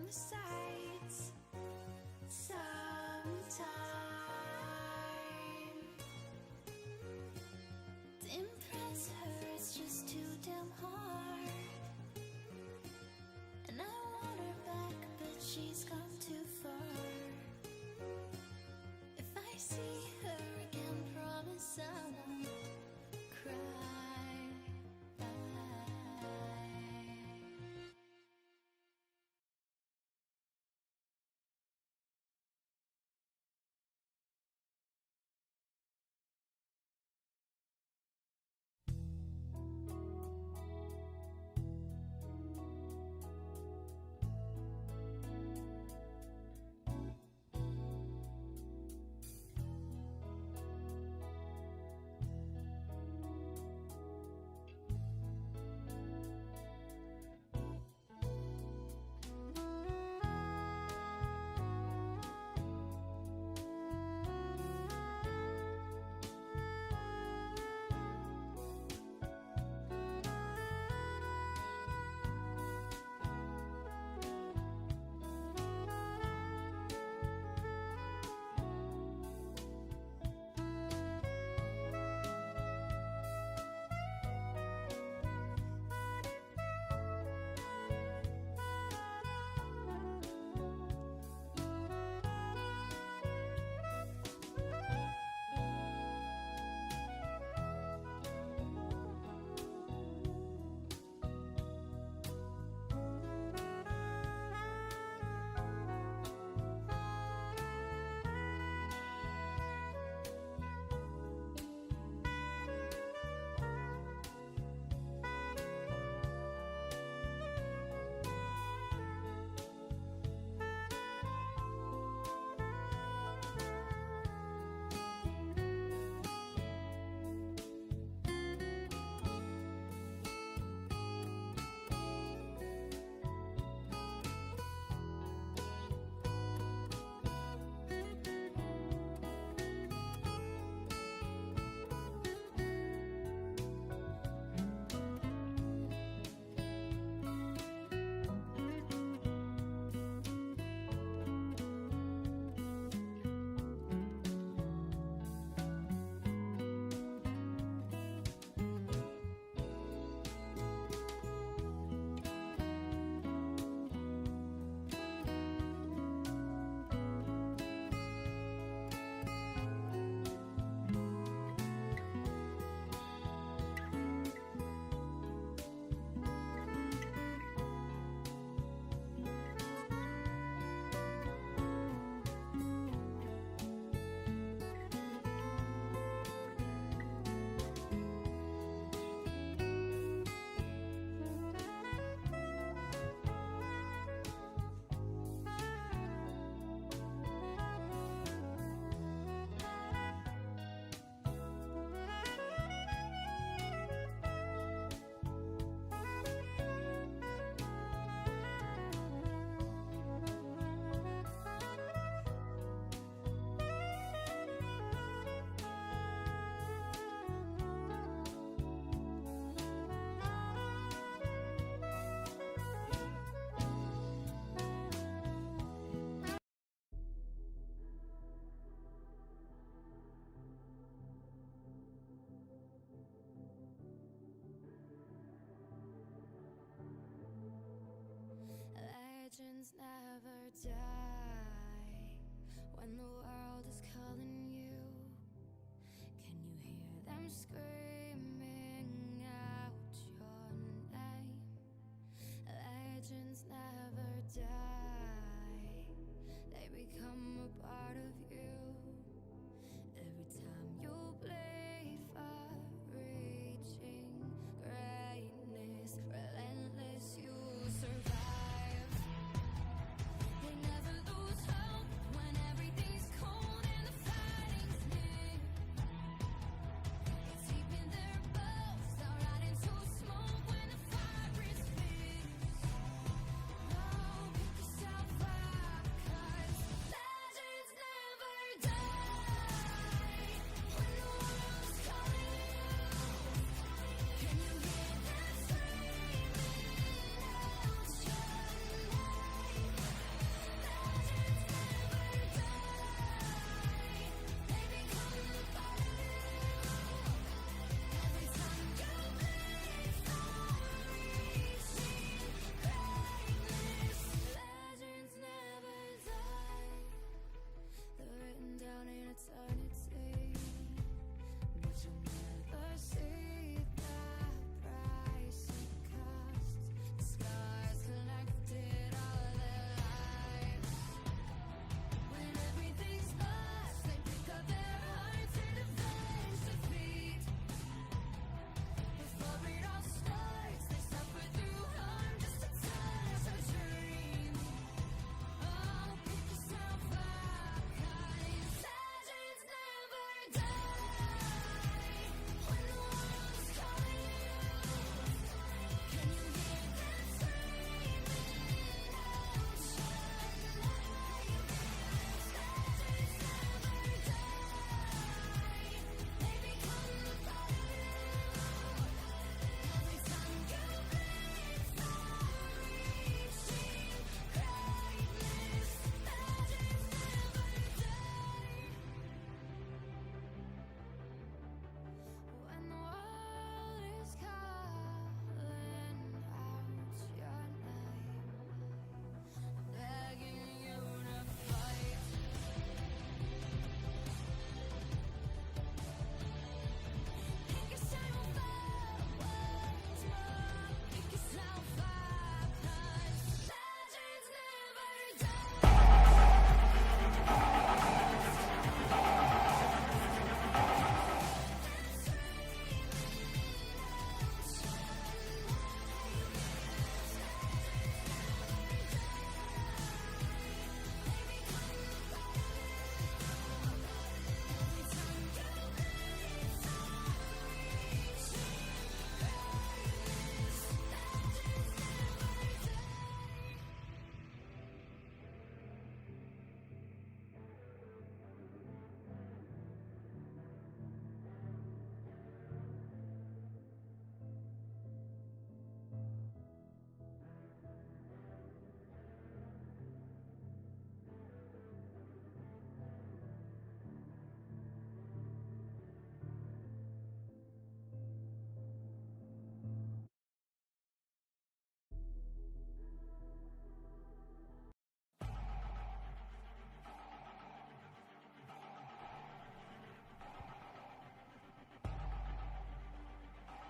from the sides sometime. To impress her, it's just too damn hard. And I want her back, but she's gone too far. If I see her again, promise I won't cry. Legends never die when the world is calling you. Can you hear them screaming out your name? Legends never die, they become a part of you. Every time you bleed far reaching greatness, relentless, you survive. They never lose hope when everything's cold and the fighting's near. It's deep in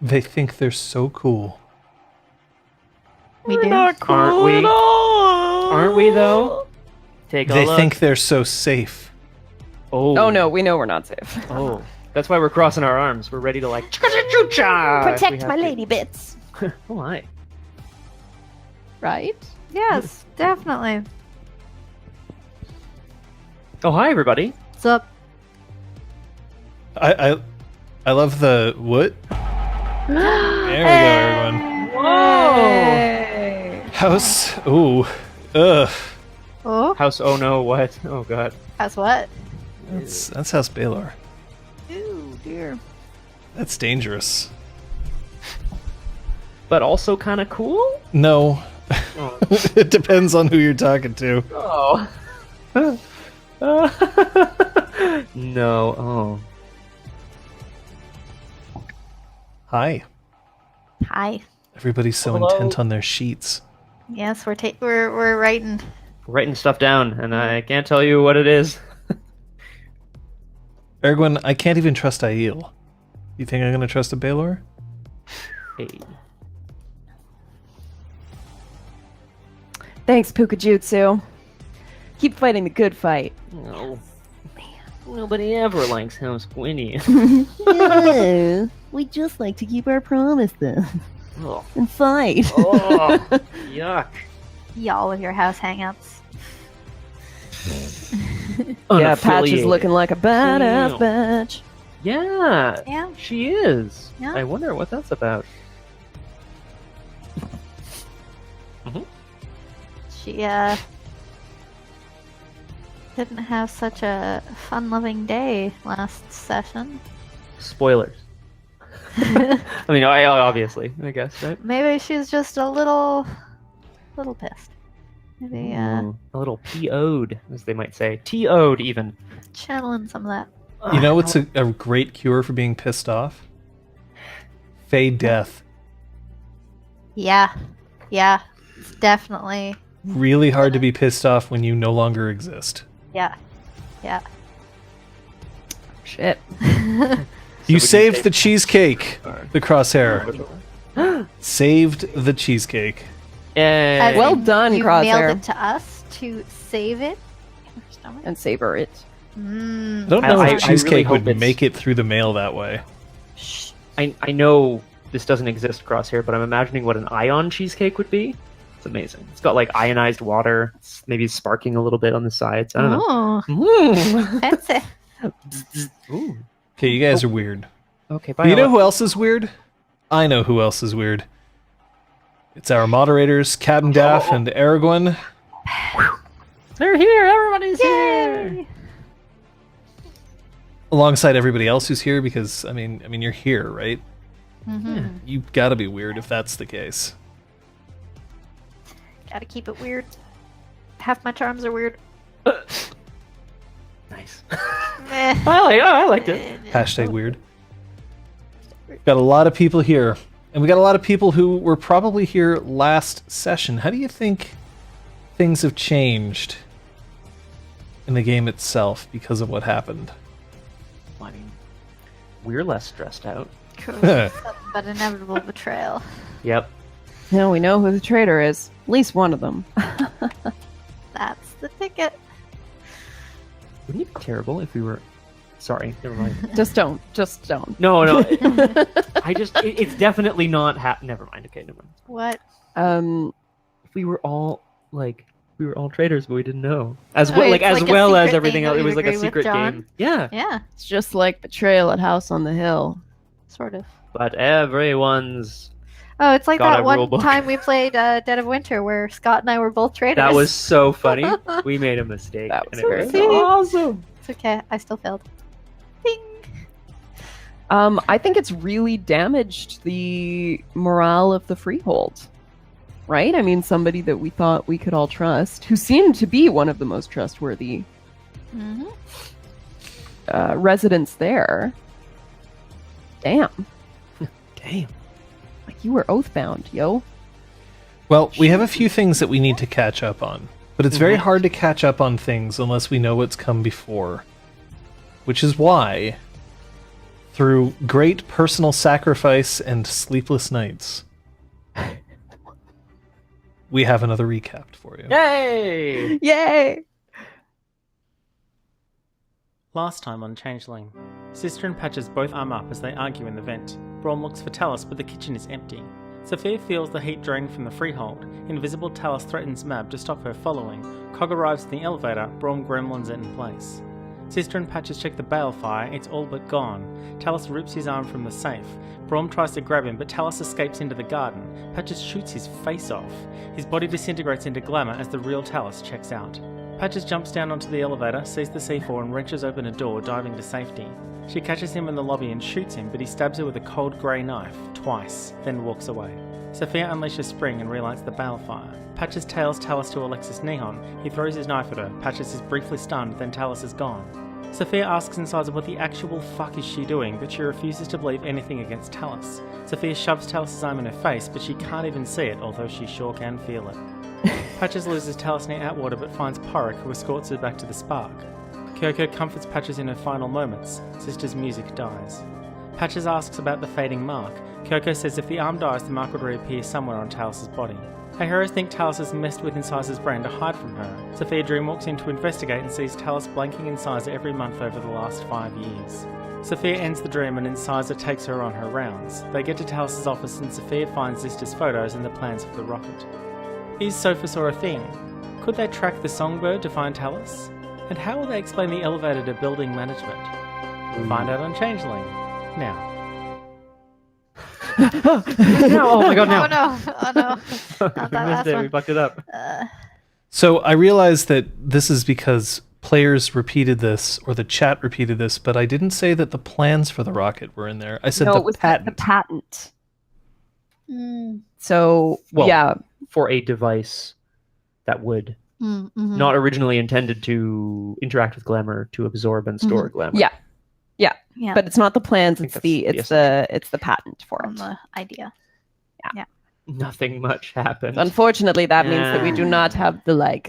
They think they're so cool. We do. Not cool Aren't we? at all. Aren't we, though? Take a They look. think they're so safe. Oh. Oh no, we know we're not safe. Oh. That's why we're crossing our arms. We're ready to like... Protect Protect my lady bits. Oh, my. Right? Yes, definitely. Oh, hi, everybody. What's up? I love the what? There we go, everyone. Whoa! Hey. House. Ooh. Ugh. Oh, House, oh no, what? Oh, God. that's what? That's House Baylor. Ooh, dear. That's dangerous. But also kind of cool? No. Oh. It depends on who you're talking to. Oh. No. Oh. Hi. Hi. Everybody's so Hello. intent on their sheets. Yes, we're writing. Writing stuff down, and I can't tell you what it is. Ergwin, I can't even trust Aiel. You think I'm gonna trust a Baylor? Hey. Thanks, Pukajutsu. Keep fighting the good fight. No. Nobody ever likes House Winnie. Yeah, we just like to keep our promises Oh. and fight. Oh. Yuck. Y'all with your house hangouts. Yeah, Patch is Unaffiliated. looking like a badass Damn. bitch. Yeah. Yeah. She is. Yeah. I wonder what that's about. She didn't have such a fun-loving day last session. Spoilers. I mean, obviously, I guess, right? Maybe she's just a little pissed. Maybe Ooh, a little PO'd, as they might say. TO'd, even. channeling some of that. You know what's a great cure for being pissed off? Fade death. Yeah, it's definitely. Really hard to be pissed off when you no longer exist. Yeah. Shit. You we can saved take- the cheesecake, the crosshair. Saved the cheesecake. Yay. As Well in, done, you Crosshair. mailed it to us to save it. in her stomach? And savor it. I don't know I if really cheesecake hope would it's- make it through the mail that way. Shh. I know this doesn't exist Crosshair, but I'm imagining what an ion cheesecake would be. It's amazing. It's got like ionized water, it's maybe sparking a little bit on the sides. I don't know. Oh, Ooh. fancy. Ooh. Okay, you guys are weird. Okay, But bye. you know who else is weird? I know who else is weird. It's our moderators, Captain Daff and Aragorn. They're here. Everybody's here. Yay! Alongside everybody else who's here, because I mean you're here, right? Mhm. You gotta be weird if that's the case. Gotta keep it weird. Half my charms are weird. Nice. Meh. I liked it. Hashtag weird. Got a lot of people here. And we got a lot of people who were probably here last session. How do you think things have changed in the game itself because of what happened? I mean, we're less stressed out. Cool. But inevitable betrayal. Yep. Now we know who the traitor is. At least one of them. That's the ticket. Wouldn't it be terrible if we were... Sorry, never mind. Just don't. Just don't. No. It's definitely not... Never mind. Okay, never mind. What? If we were all, traitors, but we didn't know. As Oh, well, it's as like a well as secret everything thing else. that It was you'd like a agree with secret John? game. Yeah. Yeah, It's just like betrayal at House on the Hill. sort of. But everyone's... Oh, it's like Got that a one rulebook. time we played Dead of Winter where Scott and I were both traitors. That was so funny. We made a mistake. That was and it very awesome. It's okay. I still failed. Ding. I think it's really damaged the morale of the Freehold. Right? I mean, somebody that we thought we could all trust, who seemed to be one of the most trustworthy Mm-hmm. residents there. Damn. Damn. Like, you were oathbound, yo. Well, we have a few things that we need to catch up on. But it's very hard to catch up on things unless we know what's come before. Which is why Through great personal sacrifice and sleepless nights, we have another recap for you. Yay! Yay! Last time on Changeling, Sister and Patches both arm up as they argue in the vent. Braum looks for Talus, but the kitchen is empty. Sophia feels the heat drain from the freehold. Invisible Talus threatens Mab to stop her following. Cog arrives in the elevator, Braum gremlins it in place. Sister and Patches check the balefire, it's all but gone. Talus rips his arm from the safe. Braum tries to grab him, but Talus escapes into the garden. Patches shoots his face off. His body disintegrates into glamour as the real Talus checks out. Patches jumps down onto the elevator, sees the C4 and wrenches open a door, diving to safety. She catches him in the lobby and shoots him, but he stabs her with a cold grey knife, twice, then walks away. Sophia unleashes Spring and relights the balefire. Patches tails Talus to Alexis Neon. He throws his knife at her. Patches is briefly stunned, then Talus is gone. Sophia asks Incisor what the actual fuck is she doing, but she refuses to believe anything against Talus. Sophia shoves Talus' arm in her face, but she can't even see it, although she sure can feel it. Patches loses Talus near Atwater but finds Porrick, who escorts her back to the Spark. Kyoko comforts Patches in her final moments. Sister's music dies. Patches asks about the fading mark. Kyoko says if the arm dies, the mark would reappear somewhere on Talus' body. Her heroes think Talus has messed with Incisor's brain to hide from her. Sophia dreamwalks in to investigate and sees Talus blanking Incisor every month over the last 5 years. Sophia ends the dream and Incisor takes her on her rounds. They get to Talus' office and Sophia finds Zista's photos and the plans for the rocket. Is Sophia a thing? Could they track the songbird to find Talus? And how will they explain the elevator to building management? Find out on Changeling. Now. No, oh my god, no. Oh no! Oh no! Not that We last missed it, we one. fucked it up. So I realized that this is because players repeated this, or the chat repeated this, but I didn't say that the plans for the rocket were in there. I said No, the it was patent. the patent. Mm, So, Well, yeah. For a device that would mhm. not originally intended to interact with glamour, to absorb and store glamour. Yeah. Yeah, But it's not the plans, think it's that's it's the patent for on it. the idea. Nothing much happened. Unfortunately, that means that we do Yeah. not have the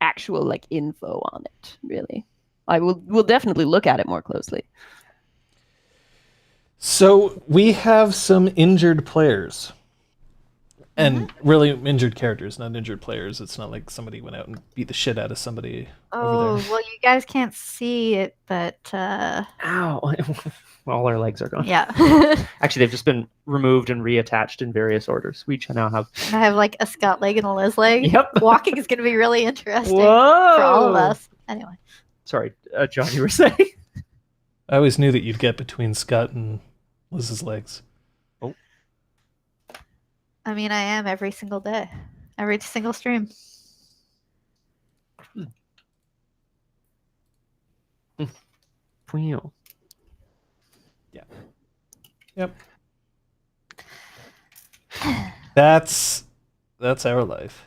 actual info on it, really. We'll definitely look at it more closely. So we have some injured players. And really injured characters, not injured players. It's not like somebody went out and beat the shit out of somebody over Oh there. well, you guys can't see it, but Ow. All our legs are gone. yeah. Actually, they've just been removed and reattached in various orders. We now have... I have like a Scott leg and a Liz leg. Yep. Walking is going to be really interesting Whoa! for all of us. Anyway, Sorry, John, you were saying? I always knew that you'd get between Scott and Liz's legs. I mean, I am every single day, every single stream. Wow. Yep. That's our life.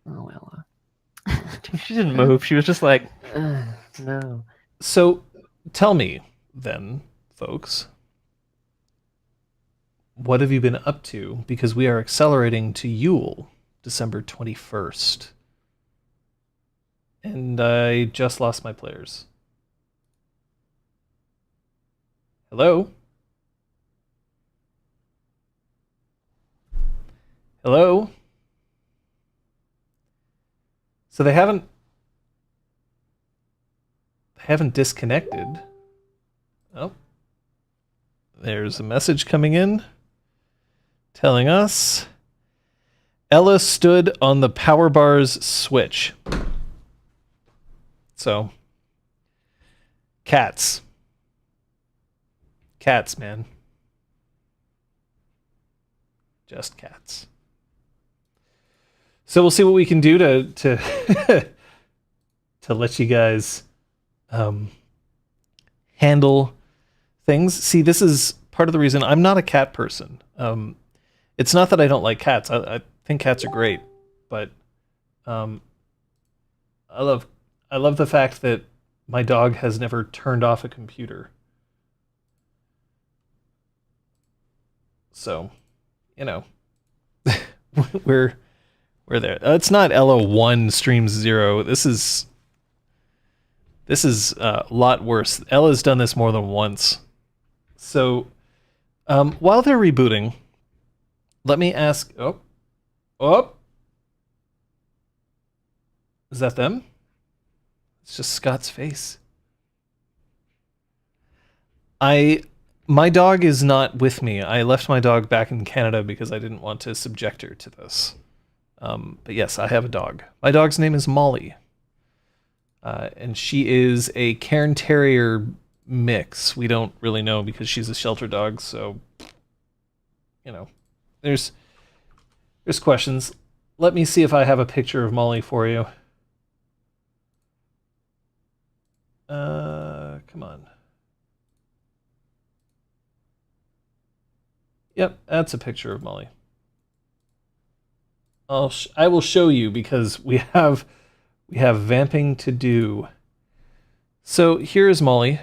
Oh, well. She didn't move. She was just like, no. So tell me then, folks, what have you been up to? Because we are accelerating to Yule, December 21st. And I just lost my players. Hello? Hello? So they haven't disconnected. Oh. There's a message coming in telling us Ella stood on the power bar's switch. So, cats. Cats, man. Just cats. So we'll see what we can do to to let you guys handle things. See, this is part of the reason I'm not a cat person. It's not that I don't like cats. I think cats are great, but I love the fact that my dog has never turned off a computer. So, you know, we're there. It's not Ella 1 streams 0. This is a lot worse. Ella's done this more than once. So, while they're rebooting, let me ask. Oh, is that them? It's just Scott's face. My dog is not with me. I left my dog back in Canada because I didn't want to subject her to this. But yes, I have a dog. My dog's name is Molly. And she is a Cairn Terrier mix. We don't really know because she's a shelter dog, so there's questions. Let me see if I have a picture of Molly for you. Come on. Yep, that's a picture of Molly. I will show you because we have vamping to do. So here is Molly.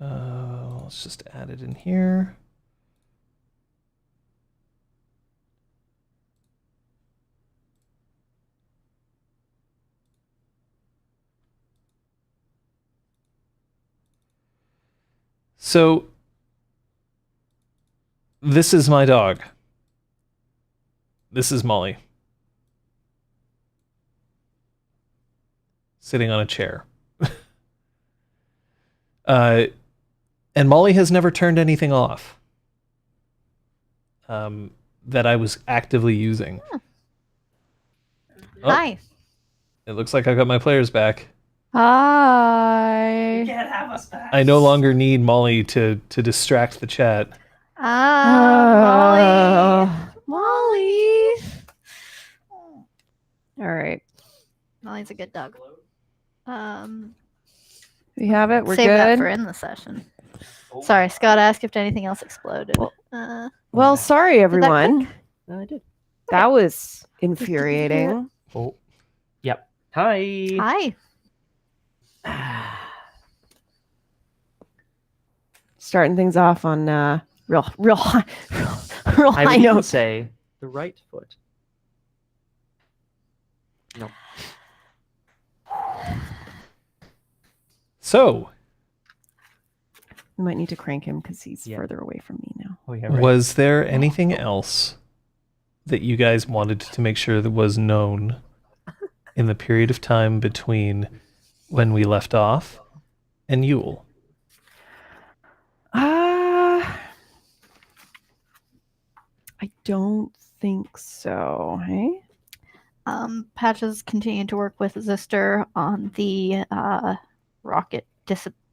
Let's just add it in here. So this is my dog. This is Molly. Sitting on a chair. And Molly has never turned anything off that I was actively using. Oh, Hi. it looks like I got my players back. Hi. Can't have us back. I no longer need Molly to distract the chat. Molly. Molly. All right. Molly's a good dog. We have it. We're Save good. that for in the session. Sorry, Scott asked if anything else exploded. Well, sorry, everyone. No, I did. That was infuriating. Oh, Yep. Hi. Hi. Starting things off on real high I would even notes. say the right foot. No. so We might need to crank him because he's Yeah. further away from me now. Oh yeah. Right. was there anything else that you guys wanted to make sure that was known in the period of time between when we left off and Yule? I don't think so. Hey. Patches continued to work with Zister on the rocket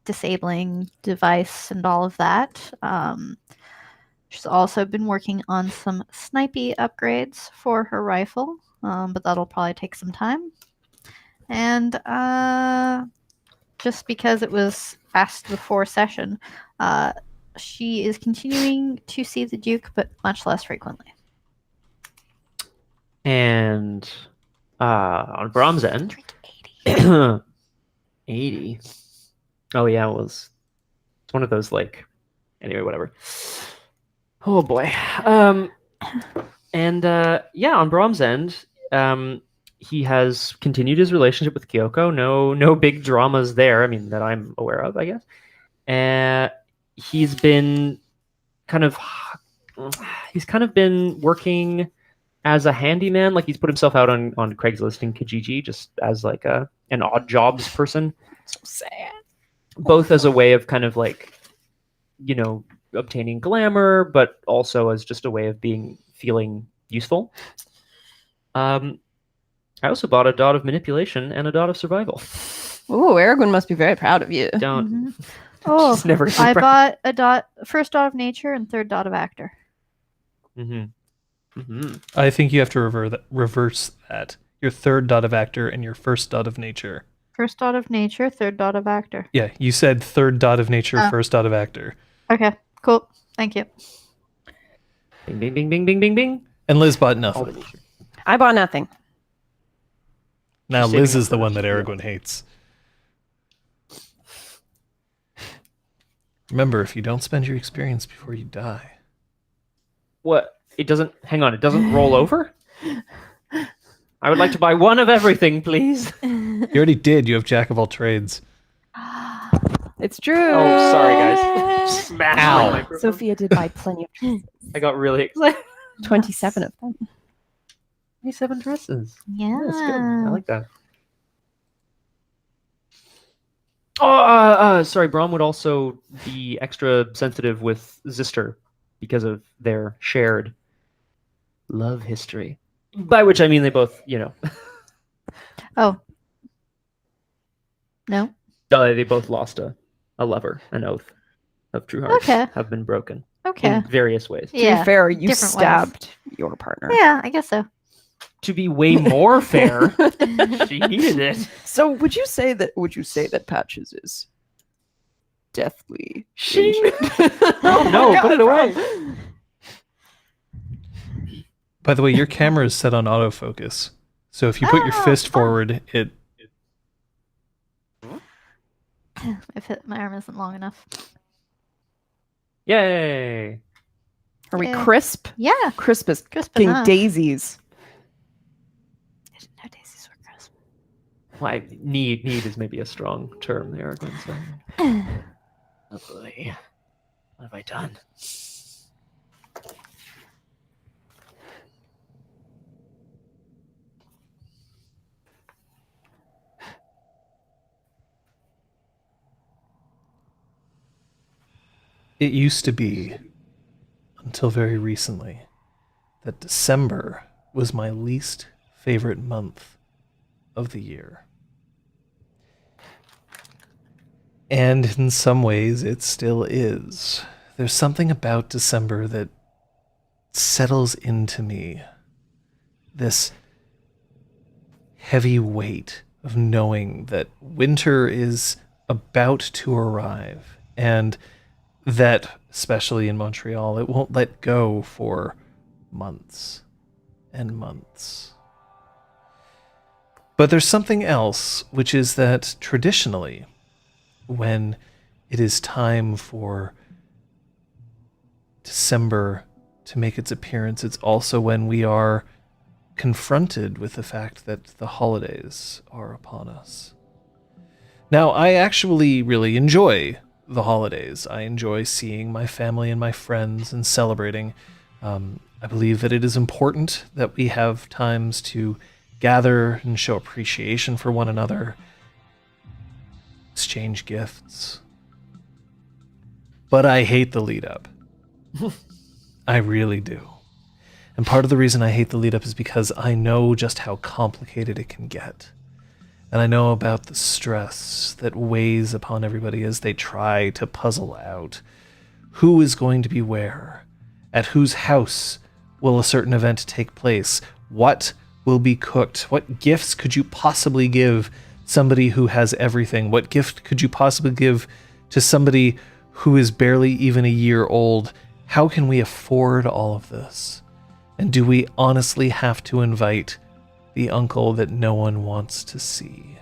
disabling device and all of that. She's also been working on some snipey upgrades for her rifle, but that'll probably take some time. And just because it was asked before session, she is continuing to see the Duke, but much less frequently. And on Braum's end, 80. Oh yeah, it's one of those anyway, whatever. Oh boy. And yeah, on Braum's end, he has continued his relationship with Kyoko. No big dramas there. I mean, that I'm aware of, I guess. He's been kind of been working as a handyman. Like he's put himself out on Craigslist and Kijiji just as an odd jobs person. So sad. Both as a way of kind of obtaining glamour, but also as just a way of feeling useful. I also bought a dot of manipulation and a dot of survival. Ooh, Aragorn must be very proud of you. Don't. Oh, Just never I bought a first dot of nature and third dot of actor. I think you have to reverse that. Your third dot of actor and your first dot of nature. First dot of nature, third dot of actor. Yeah, you said third dot of nature, Oh. first dot of actor. Okay, cool. Thank you. Bing, bing, bing, bing, bing, bing, bing. And Liz bought All nothing. the nature. I bought nothing. Now She's Liz saving is up the for one that that spiel. Aragorn hates. Remember, if you don't spend your experience before you die. What? It doesn't. Hang on. It doesn't roll over. I would like to buy one of everything, please. You already did. You have Jack of all trades. It's true. Oh, sorry, guys. Smashed Ow. my microphone. Sophia did buy plenty of dresses. I got really excited. 27 of them. 27 dresses. Yeah. That's good. I like that. Oh, sorry. Braum would also be extra sensitive with Zister because of their shared love history. By which I mean they both, Oh. No? they both lost a lover, an oath of true hearts Okay. have been broken Okay. in various ways. To be Yeah. fair, you different ways. stabbed your partner. Yeah, I guess so. To be way more fair, she needed it. So would you say that Patches is deathly She- injured? Oh, no, put it away. By the way, your camera is set on autofocus. So if you put your Oh, fist fun. forward, it My arm isn't long enough. Yay! Are we Yeah. crisp? Yeah. Crisp as Crisp fucking enough. daisies. I didn't know daisies were crisp. Well, need is maybe a strong term there again. So. Oh boy, what have I done? It used to be, until very recently, that December was my least favorite month of the year. And in some ways, it still is. There's something about December that settles into me. This heavy weight of knowing that winter is about to arrive, and that, especially in Montreal, it won't let go for months and months. But there's something else, which is that traditionally, when it is time for December to make its appearance, it's also when we are confronted with the fact that the holidays are upon us. Now, I actually really enjoy the holidays. I enjoy seeing my family and my friends and celebrating. I believe that it is important that we have times to gather and show appreciation for one another, exchange gifts. But I hate the lead up. I really do. And part of the reason I hate the lead up is because I know just how complicated it can get. And I know about the stress that weighs upon everybody as they try to puzzle out who is going to be where, at whose house will a certain event take place, what will be cooked, what gifts could you possibly give somebody who has everything, what gift could you possibly give to somebody who is barely even a year old. How can we afford all of this? And do we honestly have to invite the uncle that no one wants to see?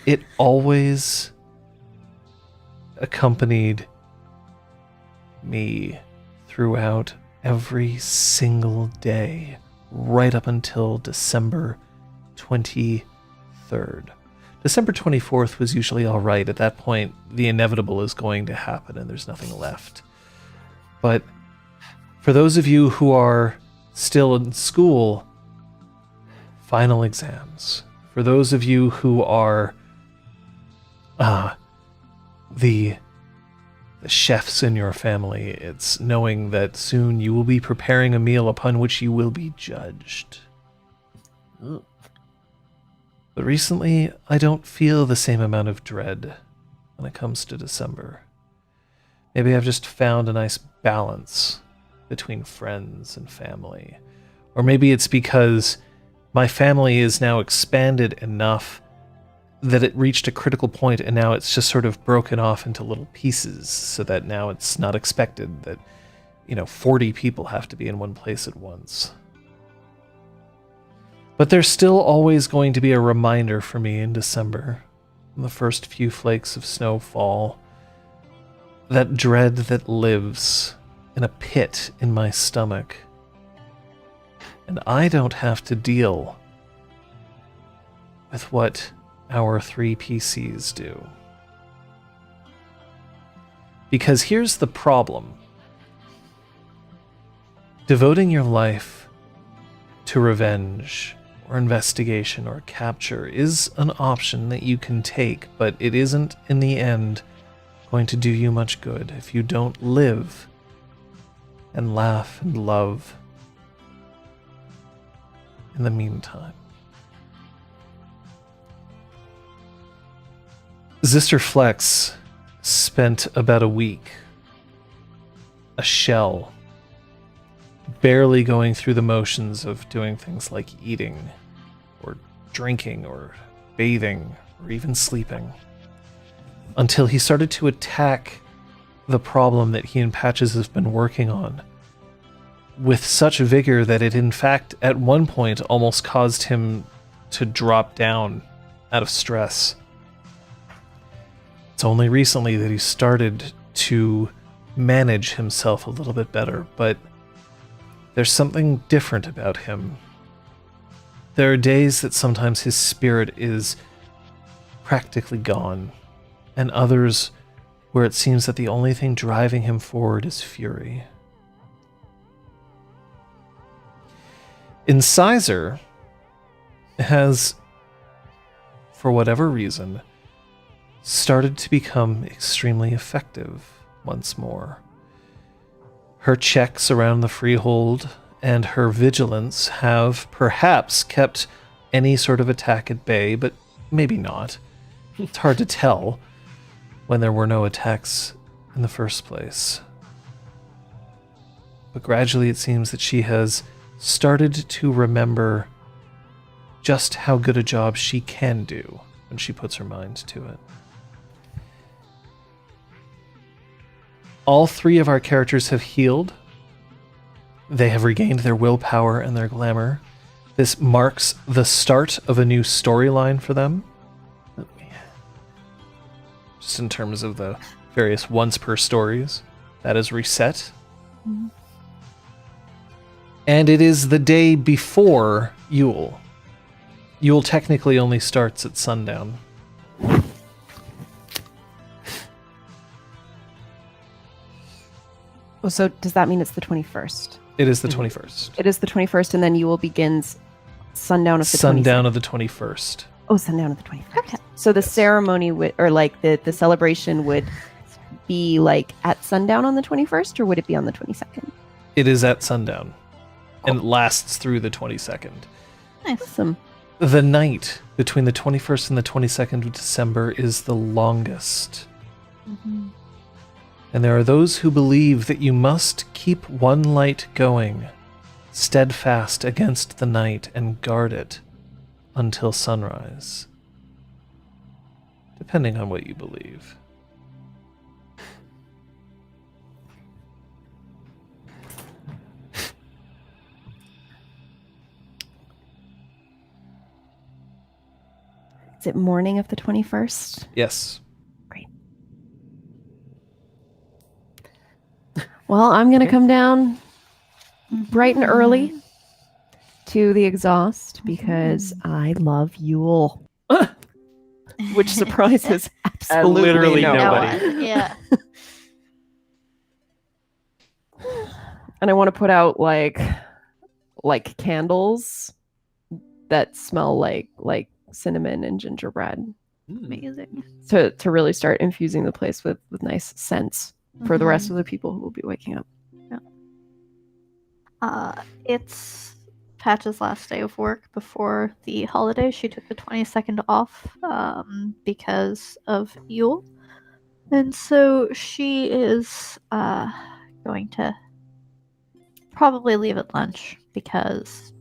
It always accompanied me throughout every single day, right up until December 23rd. December 24th was usually all right. At that point, the inevitable is going to happen and there's nothing left. But for those of you who are still in school, final exams. For those of you who are the chefs in your family, it's knowing that soon you will be preparing a meal upon which you will be judged. But recently, I don't feel the same amount of dread when it comes to December. Maybe I've just found a nice balance between friends and family. Or maybe it's because my family is now expanded enough that it reached a critical point and now it's just sort of broken off into little pieces so that now it's not expected that, 40 people have to be in one place at once. But there's still always going to be a reminder for me in December, when the first few flakes of snow fall, that dread that lives in a pit in my stomach. And I don't have to deal with what our 3 PCs do. Because here's the problem. Devoting your life to revenge or investigation or capture is an option that you can take, but it isn't in the end going to do you much good if you don't live and laugh and love in the meantime. Zister Flex spent about a week, a shell, barely going through the motions of doing things like eating, or drinking, or bathing, or even sleeping, until he started to attack the problem that he and Patches have been working on with such vigor that it in fact at one point almost caused him to drop down out of stress. It's only recently that he started to manage himself a little bit better, but there's something different about him. There are days that sometimes his spirit is practically gone, and others where it seems that the only thing driving him forward is fury. Incisor has, for whatever reason, started to become extremely effective once more. Her checks around the freehold and her vigilance have perhaps kept any sort of attack at bay, but maybe not. It's hard to tell when there were no attacks in the first place. But gradually it seems that she has started to remember just how good a job she can do when she puts her mind to it. All 3 of our characters have healed. They have regained their willpower and their glamour. This marks the start of a new storyline for them. Just in terms of the various once per stories. That is reset. Mhm. And it is the day before Yule. Yule technically only starts at sundown. Oh, so does that mean it's the 21st? It is the 21st. It is the 21st, and then Yule begins sundown of the 22nd. Sundown of the 21st. Oh, sundown of the 21st. Okay. So the ceremony would, or like the celebration would be like at sundown on the 21st, or would it be on the 22nd? It is at sundown. And it lasts through the 22nd. Nice. Awesome. The night between the 21st and the 22nd of December is the longest. Mhm. And there are those who believe that you must keep one light going, steadfast against the night, and guard it until sunrise. Depending on what you believe. Is it morning of the 21st? Yes. Great. Well, I'm going to come down bright and early to the exhaust because I love Yule. Which surprises absolutely literally nobody. nobody. Yeah. And I want to put out like candles that smell like cinnamon and gingerbread Amazing. to really start infusing the place with nice scents for the rest of the people who will be waking up. It's Patch's last day of work before the holiday. She took the 22nd off because of Yule. And so she is going to probably leave at lunch because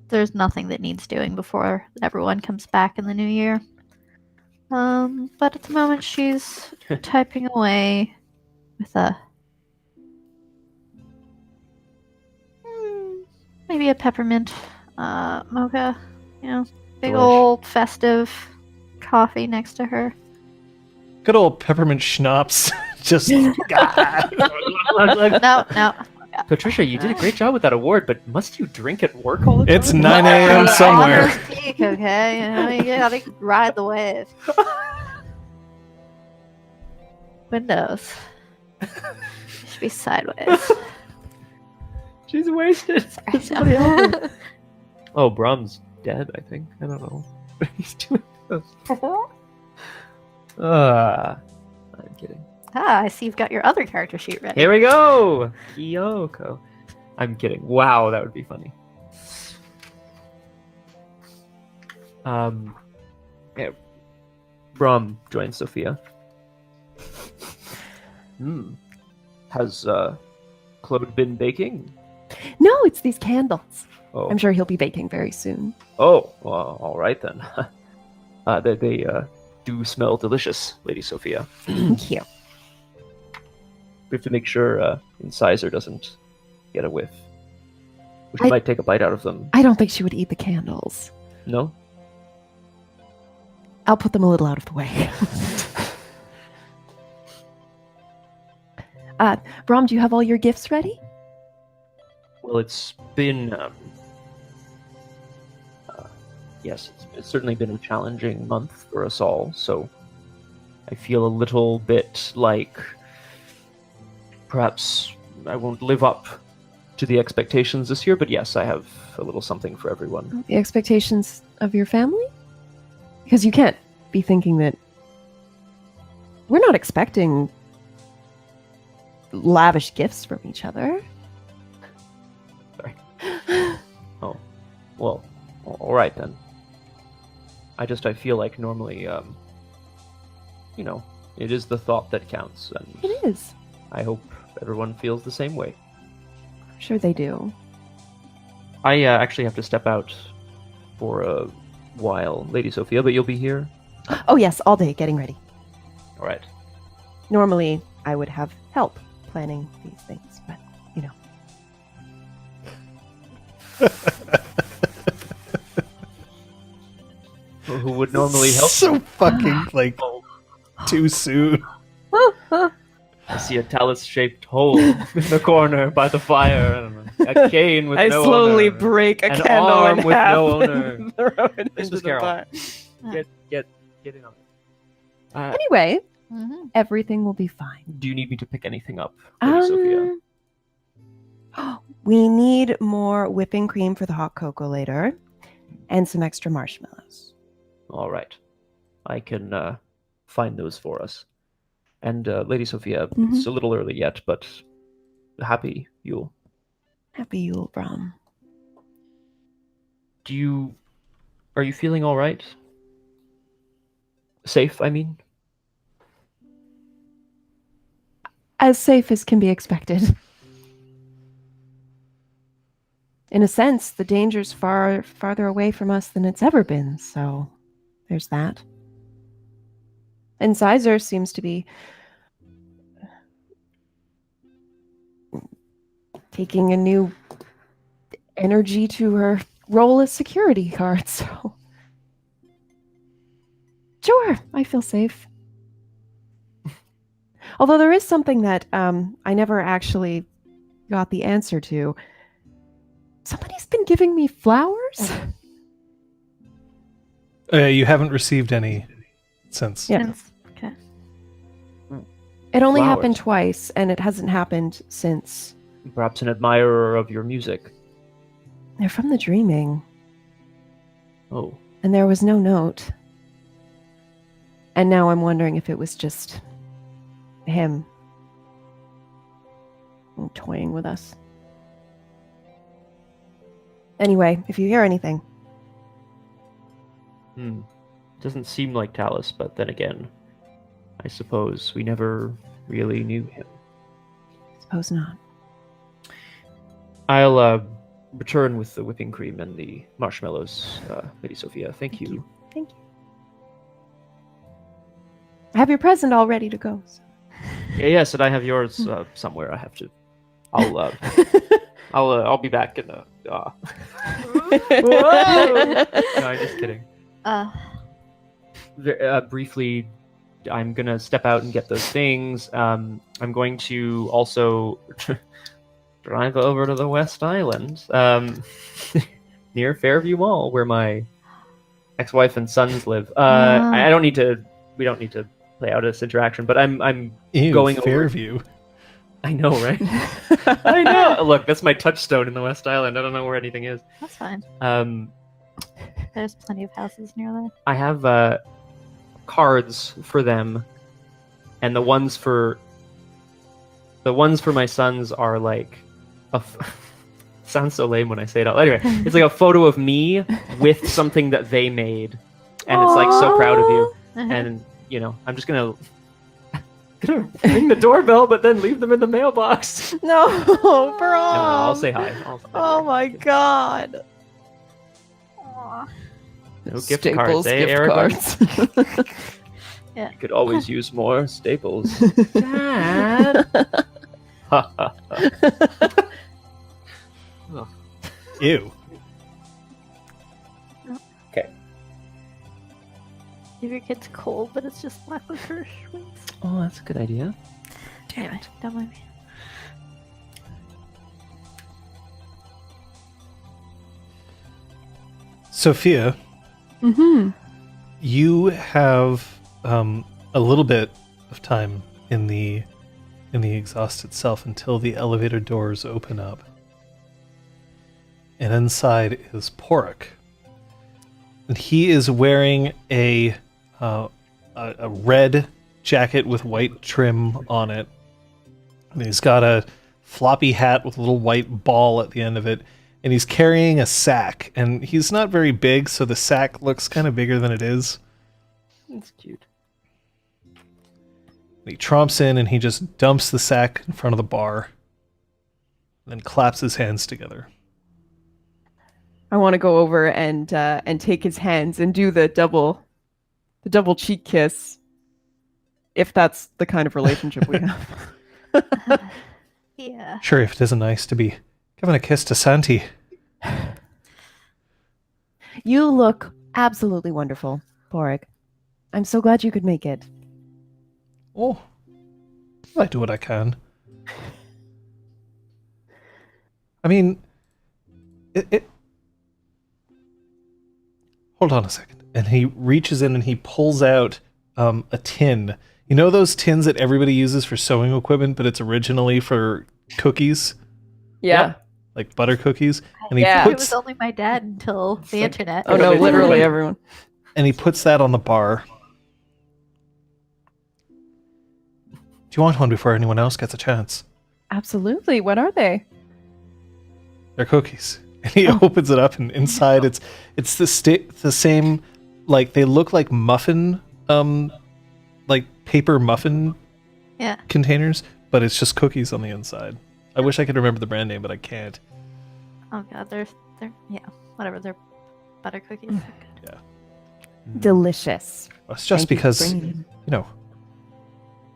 there's nothing that needs doing before everyone comes back in the new year. But at the moment she's typing away with a maybe a peppermint mocha, big Delish. old festive coffee next to her. Good old peppermint schnapps. Just No. Patricia, you did a great job with that award, but must you drink at work all the time? It's 9 a.m. somewhere. Honest peak, okay? You know, you gotta ride the wave. Windows. Should be sideways. She's wasted. Somebody help her. Oh, Braum's dead, I think. I don't know. He's doing this. I'm kidding. Ah, I see you've got your other character sheet ready. Here we go! Kyoko. I'm kidding. Wow, that would be funny. Yeah. Braum joins Sophia. Has Claude been baking? No, it's these candles. Oh. I'm sure he'll be baking very soon. Oh, well, all right then. They do smell delicious, Lady Sophia. Thank you. We have to make sure Incisor doesn't get a whiff. We might take a bite out of them. I don't think she would eat the candles. No? I'll put them a little out of the way. Braum, do you have all your gifts ready? Well, it's been... yes, it's certainly been a challenging month for us all, so I feel a little bit like perhaps I won't live up to the expectations this year, but yes, I have a little something for everyone. The expectations of your family? Because you can't be thinking that... We're not expecting lavish gifts from each other. Sorry. Oh, well, all right then. I feel like normally, you know, it is the thought that counts, and It is. I hope everyone feels the same way. I'm sure they do. I actually have to step out for a while, Lady Sophia, but you'll be here? Oh yes, all day getting ready. All right. Normally, I would have help planning these things, but, you know. Who would normally help? So fucking, like, too soon. I see a talus-shaped hole in the corner by the fire. I don't know. A cane with I no slowly owner. break a An candle arm in with half no and owner. throw it This into was the Carol. fire. Get in on it. Anyway, Mhm. everything will be fine. Do you need me to pick anything up, Lady Sophia? We need more whipping cream for the hot cocoa later, and some extra marshmallows. All right. I can find those for us. And Lady Sophia, it's a little early yet, but happy Yule. Happy Yule, Braum. Are you feeling all right? Safe, I mean? As safe as can be expected. In a sense, the danger's farther away from us than it's ever been, so there's that. Incisor seems to be taking a new energy to her role as security guard, so sure, I feel safe. Although there is something that I never actually got the answer to. Somebody's been giving me flowers? You haven't received any since. Yeah. Okay. It only Flowers. happened twice, and it hasn't happened since. Perhaps an admirer of your music. They're from the dreaming, Oh, and there was no note. And now I'm wondering if it was just him toying with us. Anyway, if you hear anything. doesn't seem like Talus, but then again, I suppose we never really knew him. Suppose not. I'll return with the whipping cream and the marshmallows, Lady Sophia. Thank you. Thank you. I have your present all ready to go. So. Yeah, yes, and I have yours somewhere. I have to. I'll be back in a. No, I'm just kidding. Briefly, I'm gonna step out and get those things. I'm going to also drive over to the West Island, near Fairview Mall, where my ex-wife and sons live. I don't need to. We don't need to play out this interaction, but I'm Ew, going over. Fairview. I know, right? I know. Look, that's my touchstone in the West Island. I don't know where anything is. That's fine. Um, There's plenty of houses near there. I have cards for them, and the ones for my sons are like sounds so lame when I say it out. Anyway, it's like a photo of me with something that they made, and it's like so proud of you. And you know, I'm just gonna ring the doorbell, but then leave them in the mailbox. No, Braum. No, I'll say hi. Oh my god. No gift Staples cards, eh, gift everybody? cards. Yeah. You could always use more Staples. Dad. Ew. Okay. Give your kids cold, but it's just black licorice wings. Oh, that's a good idea. Anyway, don't mind me. Sophia, Mm-hmm. you have a little bit of time in the exhaust itself until the elevator doors open up, and inside is Porrick, and he is wearing a red jacket with white trim on it, and he's got a floppy hat with a little white ball at the end of it. And he's carrying a sack, and he's not very big, so the sack looks kind of bigger than it is. That's cute. And he tromps in, and he just dumps the sack in front of the bar, and then claps his hands together. I want to go over and take his hands and do the double cheek kiss, if that's the kind of relationship we have. Yeah. Sure, if it isn't nice to be giving a kiss to Santi. You look absolutely wonderful, Porrick. I'm so glad you could make it. Oh, I do what I can. I mean, it. Hold on a second. And he reaches in and he pulls out a tin. You know those tins that everybody uses for sewing equipment, but it's originally for cookies? Yeah. Like butter cookies. And he Yeah. It puts was only my dad until the internet. Oh no, literally everyone. and he puts that on the bar. Do you want one before anyone else gets a chance? Absolutely. What are they? They're cookies. And he opens it up, and inside it's the same, like they look like muffin, like paper muffin Yeah. containers, but it's just cookies on the inside. I wish I could remember the brand name, but I can't. Oh god, they're yeah, whatever. They're butter cookies. Delicious. It's just Thank you for because, bringing them. you know,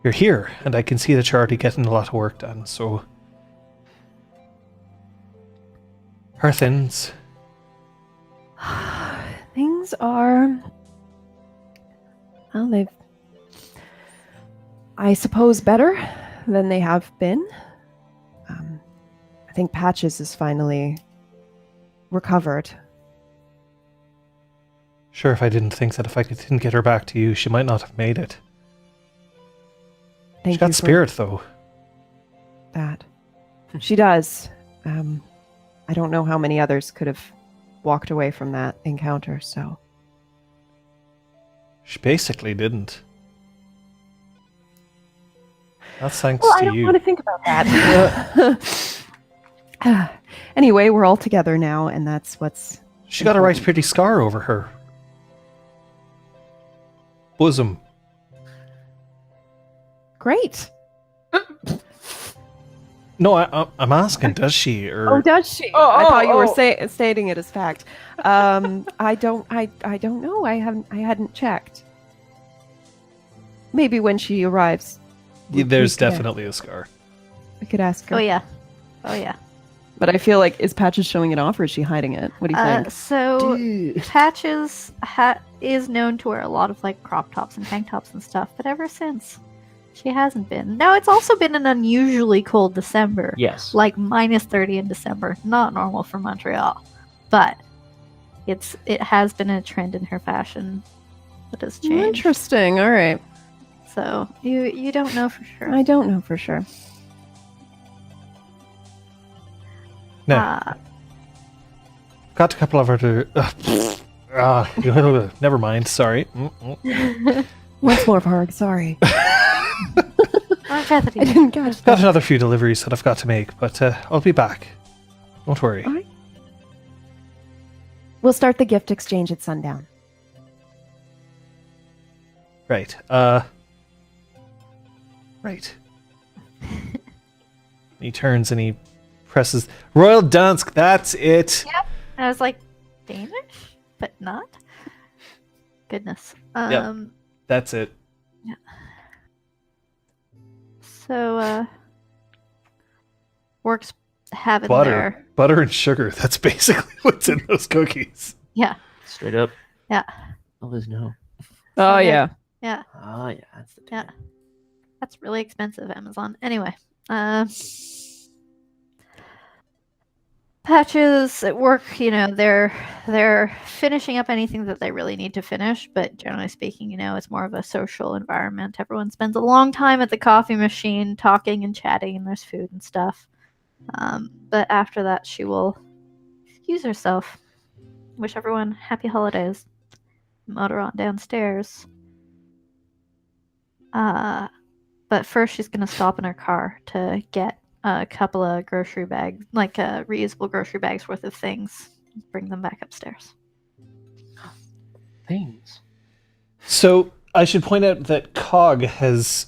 you're here, and I can see that you're already getting a lot of work done, so... Her things. Things are... Well, they've... I suppose better than they have been. I think Patches is finally recovered. Sure, if I didn't think that if I didn't get her back to you, she might not have made it. Thank She got you for spirit, though. that. She does. I don't know how many others could have walked away from that encounter, so... She basically didn't. That's thanks Well, I to don't you. want to think about that. Anyway, we're all together now, and that's what's... She got a right pretty scar over her bosom. Great. No, I'm asking, does she? Or Oh, does she? I thought you were stating it as fact. I don't know. I hadn't checked. Maybe when she arrives, there's we could- definitely a scar. we could ask her. Oh yeah. Oh yeah. But I feel like, is Patches showing it off, or is she hiding it? What do you think? So Patches is known to wear a lot of like crop tops and tank tops and stuff, but ever since She hasn't been. Now, it's also been an unusually cold December. Yes. Like minus 30 in December. Not normal for Montreal. But it has been a trend in her fashion that has changed. Interesting. All right. So you don't know for sure. I don't know for sure. No. Got a couple of other. Never mind. Sorry. Once more, Varg. Sorry. I'm Bethany. I didn't catch Got that. another few deliveries that I've got to make, but I'll be back. Don't worry. All right. We'll start the gift exchange at sundown. Right. Right. He turns and he presses Royal Dansk. That's it. Yep. I was like, Danish? But not? Goodness. That's it. So, works having Butter and sugar. That's basically what's in those cookies. Yeah. Straight up. Yeah. Elvis, no. Oh, Okay. yeah. Yeah. Ah, yeah, that's the Yeah. tip. That's really expensive, Amazon. Anyway. Patches at work, they're finishing up anything that they really need to finish, but generally speaking, it's more of a social environment. Everyone spends a long time at the coffee machine talking and chatting, and there's food and stuff. But after that, she will excuse herself, wish everyone happy holidays, motor on downstairs. But first she's going to stop in her car to get a couple of grocery bags, like reusable grocery bags worth of things, bring them back upstairs. Things. So I should point out that Cog has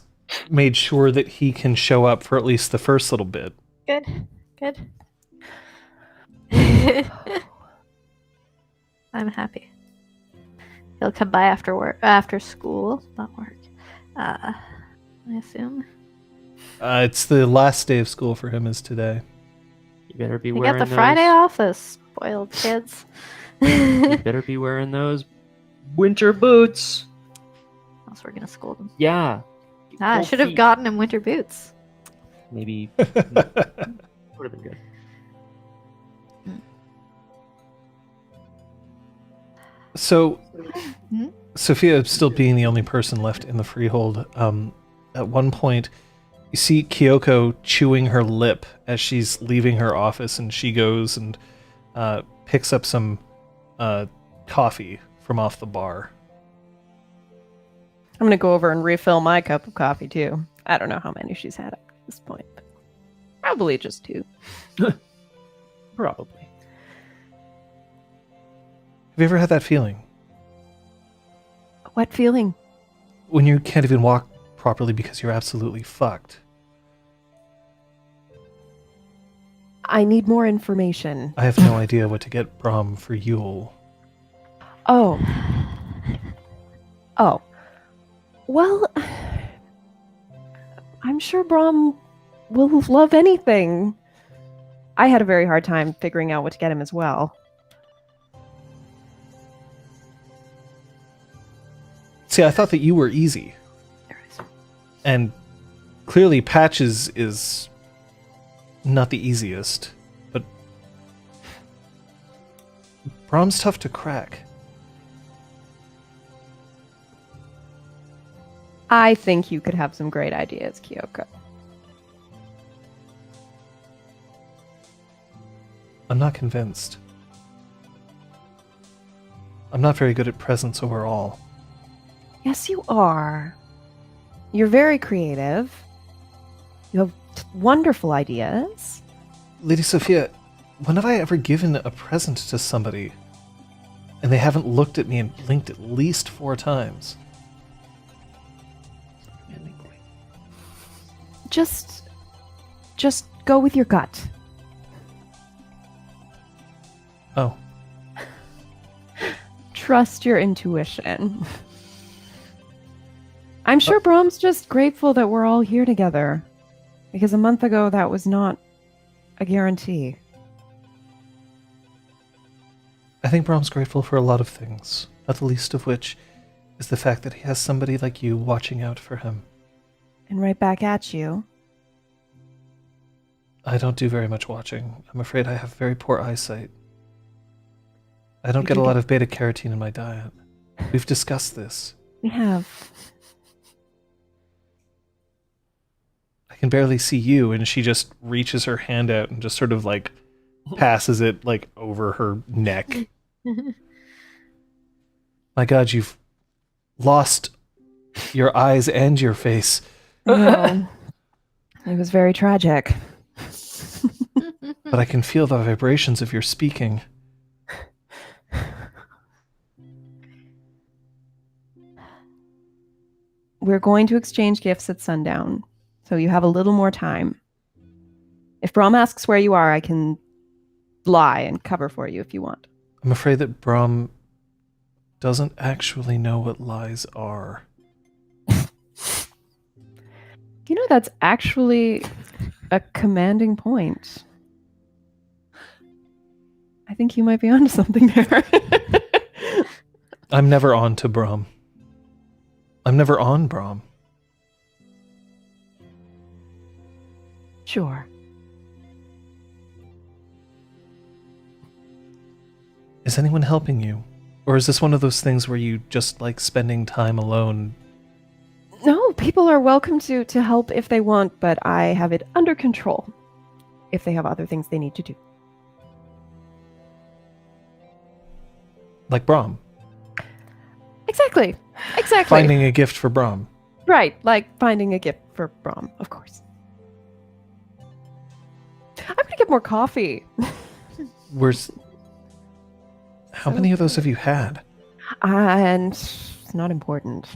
made sure that he can show up for at least the first little bit. Good. I'm happy. He'll come by after school, not work. I assume. It's the last day of school for him is today. You better be We wearing got the those. Friday off, those spoiled kids. You better be wearing those winter boots. Else we're gonna scold him. Yeah. I Cold should have feet. gotten him winter boots. Maybe would have been good. So, Hmm? Sophia still being the only person left in the freehold, at one point, you see Kyoko chewing her lip as she's leaving her office, and she goes and picks up some coffee from off the bar. I'm going to go over and refill my cup of coffee, too. I don't know how many she's had up to this point. But probably just 2. Probably. Have you ever had that feeling? What feeling? When you can't even walk properly because you're absolutely fucked. I need more information. I have no idea what to get Braum for Yule. Oh. Well, I'm sure Braum will love anything. I had a very hard time figuring out what to get him as well. See, I thought that you were easy. And clearly Patches is not the easiest, but Braum's tough to crack. I think you could have some great ideas, Kyoko. I'm not convinced. I'm not very good at presents overall. Yes, you are. You're very creative. You have wonderful ideas. Lady Sophia, when have I ever given a present to somebody and they haven't looked at me and blinked at least 4 times? Just go with your gut. Oh, Trust your intuition. I'm sure Braum's just grateful that we're all here together. Because a month ago, that was not a guarantee. I think Braum's grateful for a lot of things, not the least of which is the fact that he has somebody like you watching out for him. And right back at you. I don't do very much watching. I'm afraid I have very poor eyesight. I don't You get do a lot get- of beta-carotene in my diet. We've discussed this. We have. I can barely see you, and she just reaches her hand out and just sort of like passes it like over her neck. My God, you've lost your eyes and your face. No. It was very tragic. But I can feel the vibrations of your speaking. We're going to exchange gifts at sundown, so you have a little more time. If Braum asks where you are, I can lie and cover for you if you want. I'm afraid that Braum doesn't actually know what lies are. You know, that's actually a commanding point. I think you might be onto something there. I'm never on to Braum. I'm never on Braum. Sure. Is anyone helping you? Or is this one of those things where you just like spending time alone? No, people are welcome to help if they want, but I have it under control if they have other things they need to do. Like Braum? Exactly. Finding a gift for Braum. Right, like finding a gift for Braum, of course. I'm gonna get more coffee. How many of those have you had? And it's not important.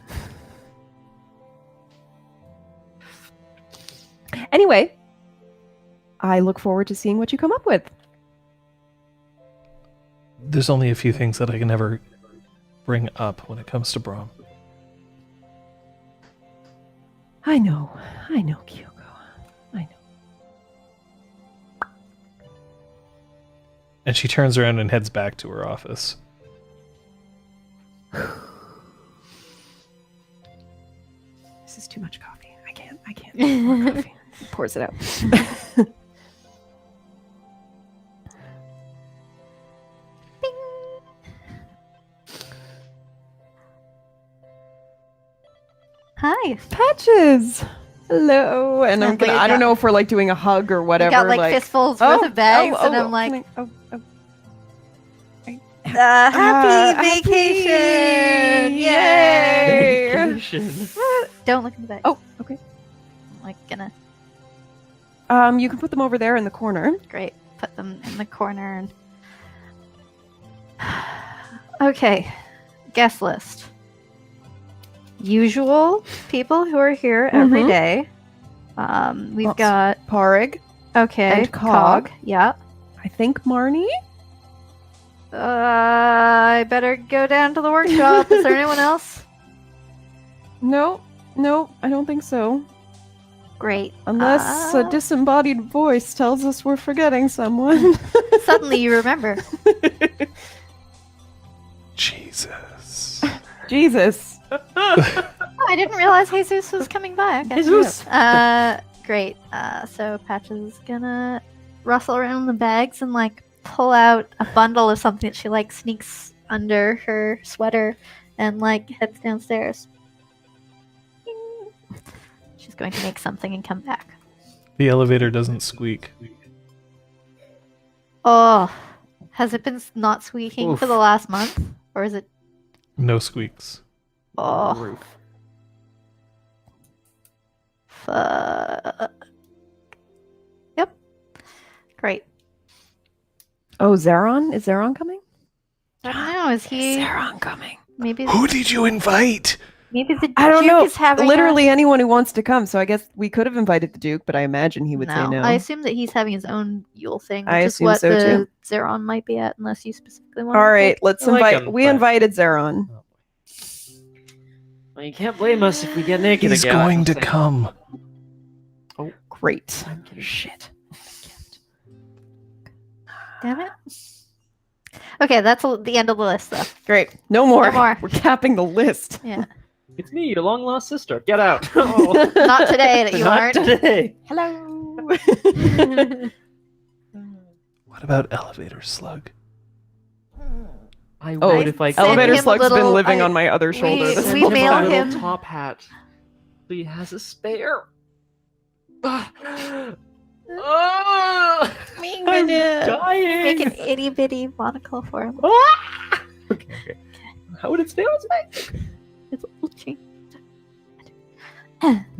Anyway, I look forward to seeing what you come up with. There's only a few things that I can never bring up when it comes to Braum. I know, Kyoko. I know. And she turns around and heads back to her office. This is too much coffee. I can't. More coffee. Pours it out. Hi. Patches. Hello. And Yeah, I'm but gonna, you I don't got- know if we're like doing a hug or I whatever. got like fistfuls worth of bags, and I'm like, happy vacation! Yay! Vacation. Don't look in the bag. Oh, okay. I'm like gonna You can put them over there in the corner. great. Put them in the corner and okay. Guest list. Usual people who are here every Mhm. day. We've Lots. got Parig. okay. And Cog. Yeah. I think Marnie. I better go down to the workshop. Is there anyone else? No, I don't think so. Great. Unless a disembodied voice tells us we're forgetting someone. Suddenly you remember. Jesus. Jesus. I didn't realize Jesus was coming by. Okay. Jesus. Great. So Patch is gonna rustle around the bags and like pull out a bundle of something that she like sneaks under her sweater and like heads downstairs. She's going to make something and come back. The elevator doesn't squeak. Oh, has it been not squeaking for Oof. the last month, or is it? No squeaks. Oh, Roof. fuck. Yep. Great. Oh, Zeron? Is Zeron coming? I don't know. Is he? Zeron coming? Maybe. Who did you invite? Maybe the I don't Duke know. is having Literally anyone who wants to come. So I guess we could have invited the Duke, but I imagine he would say no. I assume that he's having his own Yule thing, which I is assume what so, the too. Zeron might be at, unless you specifically want. All right, let's I like invite. him, We but- invited Zeron. Well, you can't blame us if we get naked He's again. going to come. Great. I'm kidding. Shit. Damn it. Okay, that's the end of the list, though. Great. No more. No more. We're capping the list. Yeah. It's me, your long lost sister. Get out. Oh, Not today that you not aren't. today. Hello. What about Elevator Slug? I Oh, would if I could. Elevator him a Slug's been little- living I- on my other shoulder. we- this Send we whole him mail a time. little him- top hat. So he has a spare. Ah. Ah. I'm I'm gonna dying. make an itty bitty monocle for him. Ah! Okay. How would it stay on his face? It's a little change.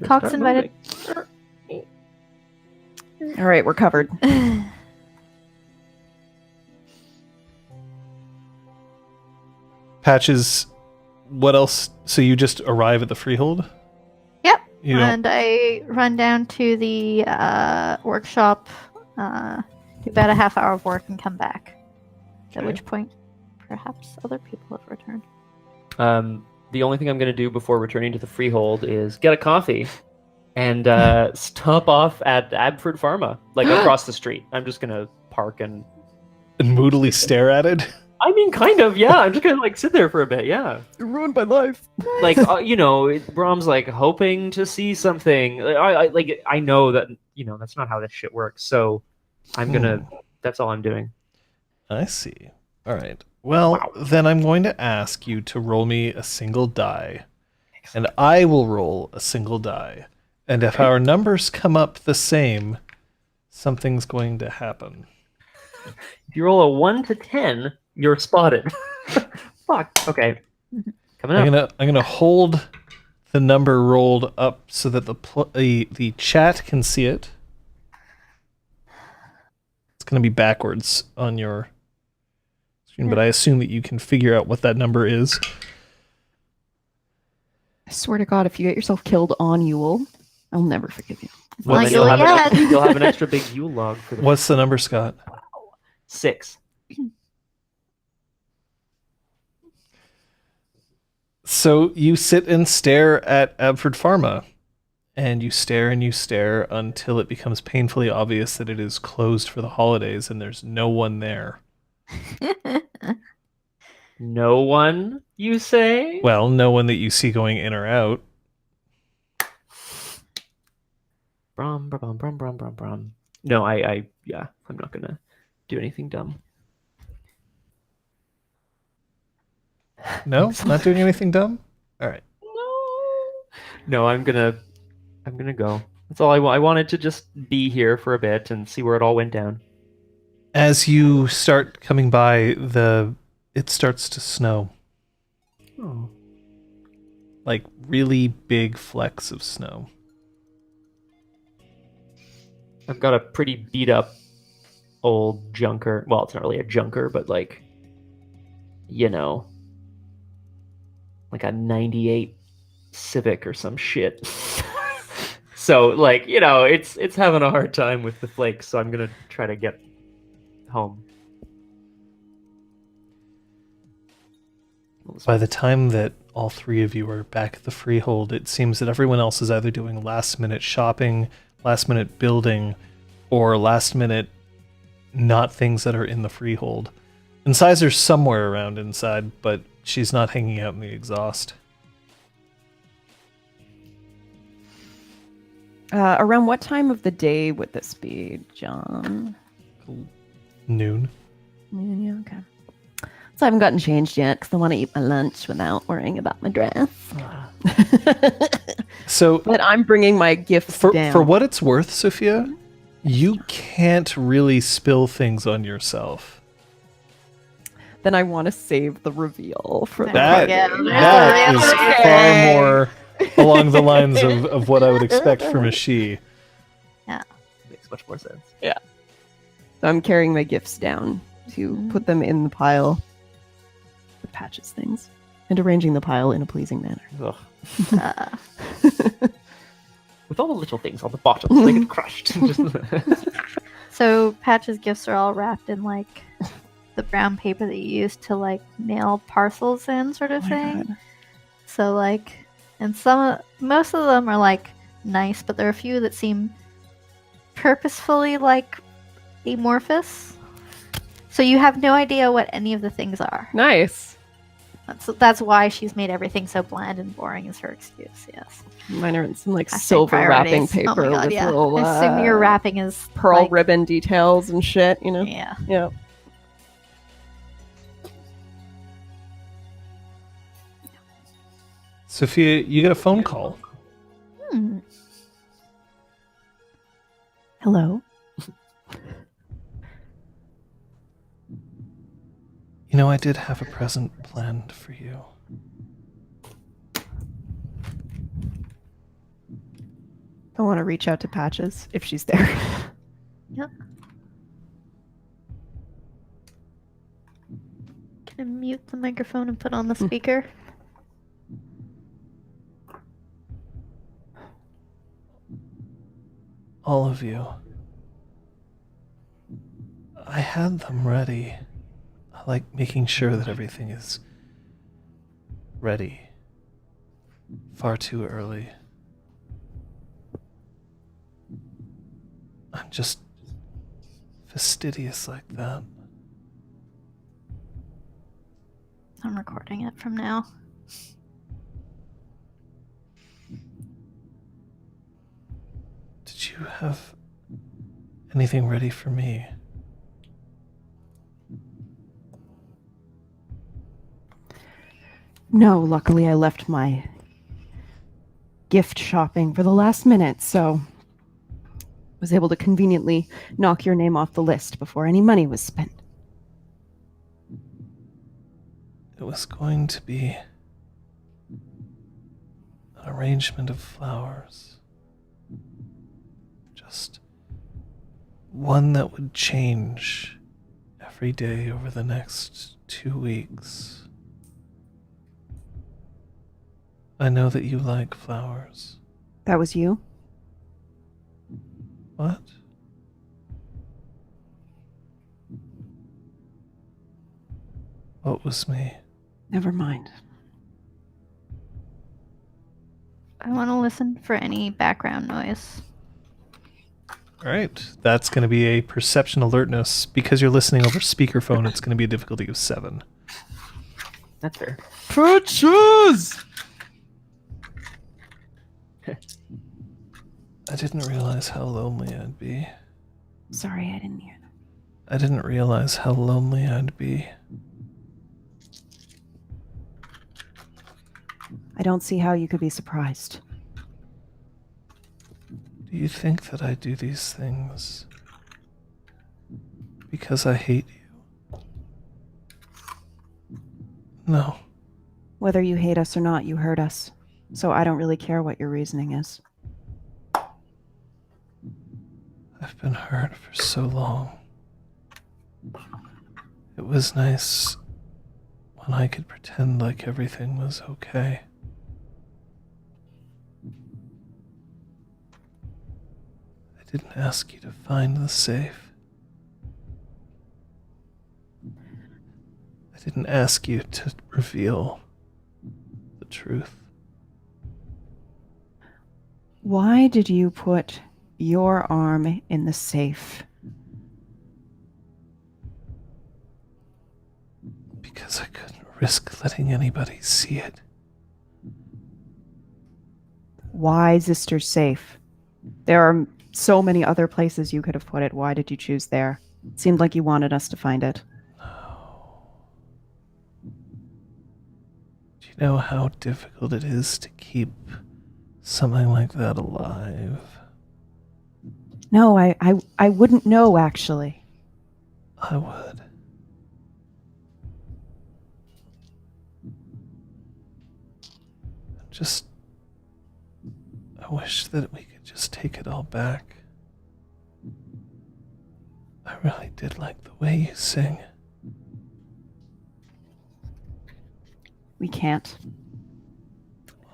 Cox invited. All right, we're covered. Patches, what else? So you just arrive at the Freehold? Yep. You don't, And I run down to the workshop, do about a half hour of work, and come back. At Okay. which point, perhaps other people have returned. The only thing I'm going to do before returning to the Freehold is get a coffee and stop off at Abford Pharma, like across the street. I'm just going to park and... and moodily stare at it? I mean, kind of, yeah. I'm just going to like sit there for a bit, yeah. You ruined my life. Like, Braum's like hoping to see something. I know that, that's not how this shit works. So I'm going to... That's all I'm doing. I see. All right. Well, Wow. then I'm going to ask you to roll me a single die. And I will roll a single die. And if our numbers come up the same, something's going to happen. If you roll a 1 to 10, you're spotted. Fuck. Okay. Coming up. I'm gonna hold the number rolled up so that the chat can see it. It's gonna be backwards on your screen, but I assume that you can figure out what that number is. I swear to God, if you get yourself killed on Yule, I'll never forgive you. Well, Not then you'll Yule have, yet. you'll have an extra big Yule log for the What's the number, Scott? 6. So you sit and stare at Abford Pharma, and you stare until it becomes painfully obvious that it is closed for the holidays and there's no one there. No one, you say? Well, no one that you see going in or out. Braum, braum, braum, braum, braum, braum. No, I'm not gonna do anything dumb. No? Not doing anything dumb? All right. No, I'm gonna go. That's all I want. I wanted to just be here for a bit and see where it all went down. As you start coming by, it starts to snow. Oh. Like really big flecks of snow. I've got a pretty beat up old junker. Well, it's not really a junker, but like, like a 98 Civic or some shit. So like, it's having a hard time with the flakes, so I'm going to try to get home. By the time that all three of you are back at the Freehold, it seems that everyone else is either doing last-minute shopping, last-minute building, or last-minute not things that are in the Freehold. And Sizer's somewhere around inside, but she's not hanging out in the exhaust. Around what time of the day would this be, John? Noon. Yeah, okay. So I haven't gotten changed yet because I want to eat my lunch without worrying about my dress. So But I'm bringing my gifts down. for what it's worth, Sophia, you can't really spill things on yourself. Then I want to save the reveal for the That, Yeah, that is okay. far more along the lines of what I would expect from a she. Makes much more sense. So I'm carrying my gifts down to put them in the pile with Patches things and arranging the pile in a pleasing manner. Ugh. Uh, With all the little things on the bottom, they get crushed. Just... so Patch's gifts are all wrapped in like the brown paper that you use to like mail parcels in, sort of Oh my thing. God. So like, and most of them are like nice, but there are a few that seem purposefully like amorphous. So you have no idea what any of the things are. Nice. That's why she's made everything so bland and boring. Is her excuse? Yes. Mine are in some like Hashtag silver wrapping priorities. paper Oh my God, with yeah. little I assume your wrapping is pearl like, ribbon details and shit. You know. Yeah. Yeah. Sophia, you get a phone call. Hello. You know, I did have a present planned for you. I want to reach out to Patches if she's there. Yep. Can I mute the microphone and put on the speaker? All of you. I had them ready. I like making sure that everything is ready. Far too early. I'm just fastidious like that. I'm recording it from now. Did you have anything ready for me? No, luckily I left my gift shopping for the last minute, so was able to conveniently knock your name off the list before any money was spent. It was going to be an arrangement of flowers. Just one that would change every day over the next 2 weeks. I know that you like flowers. That was you? What? What was me? Never mind. I want to listen for any background noise. Alright, that's going to be a perception alertness. Because you're listening over speakerphone, it's going to be a difficulty of 7. That's fair. Patches! I didn't realize how lonely I'd be. Sorry, I didn't hear that. I didn't realize how lonely I'd be. I don't see how you could be surprised. Do you think that I do these things because I hate you? No. Whether you hate us or not, you hurt us. So I don't really care what your reasoning is. I've been hurt for so long. It was nice when I could pretend like everything was okay. I didn't ask you to find the safe. I didn't ask you to reveal the truth. Why did you put your arm in the safe? Because I couldn't risk letting anybody see it. Why Zister's safe? There are so many other places you could have put it. Why did you choose there? It seemed like you wanted us to find it. No. Do you know how difficult it is to keep something like that alive? No, I wouldn't know, actually. I would. I wish that we could just take it all back. I really did like the way you sing. We can't.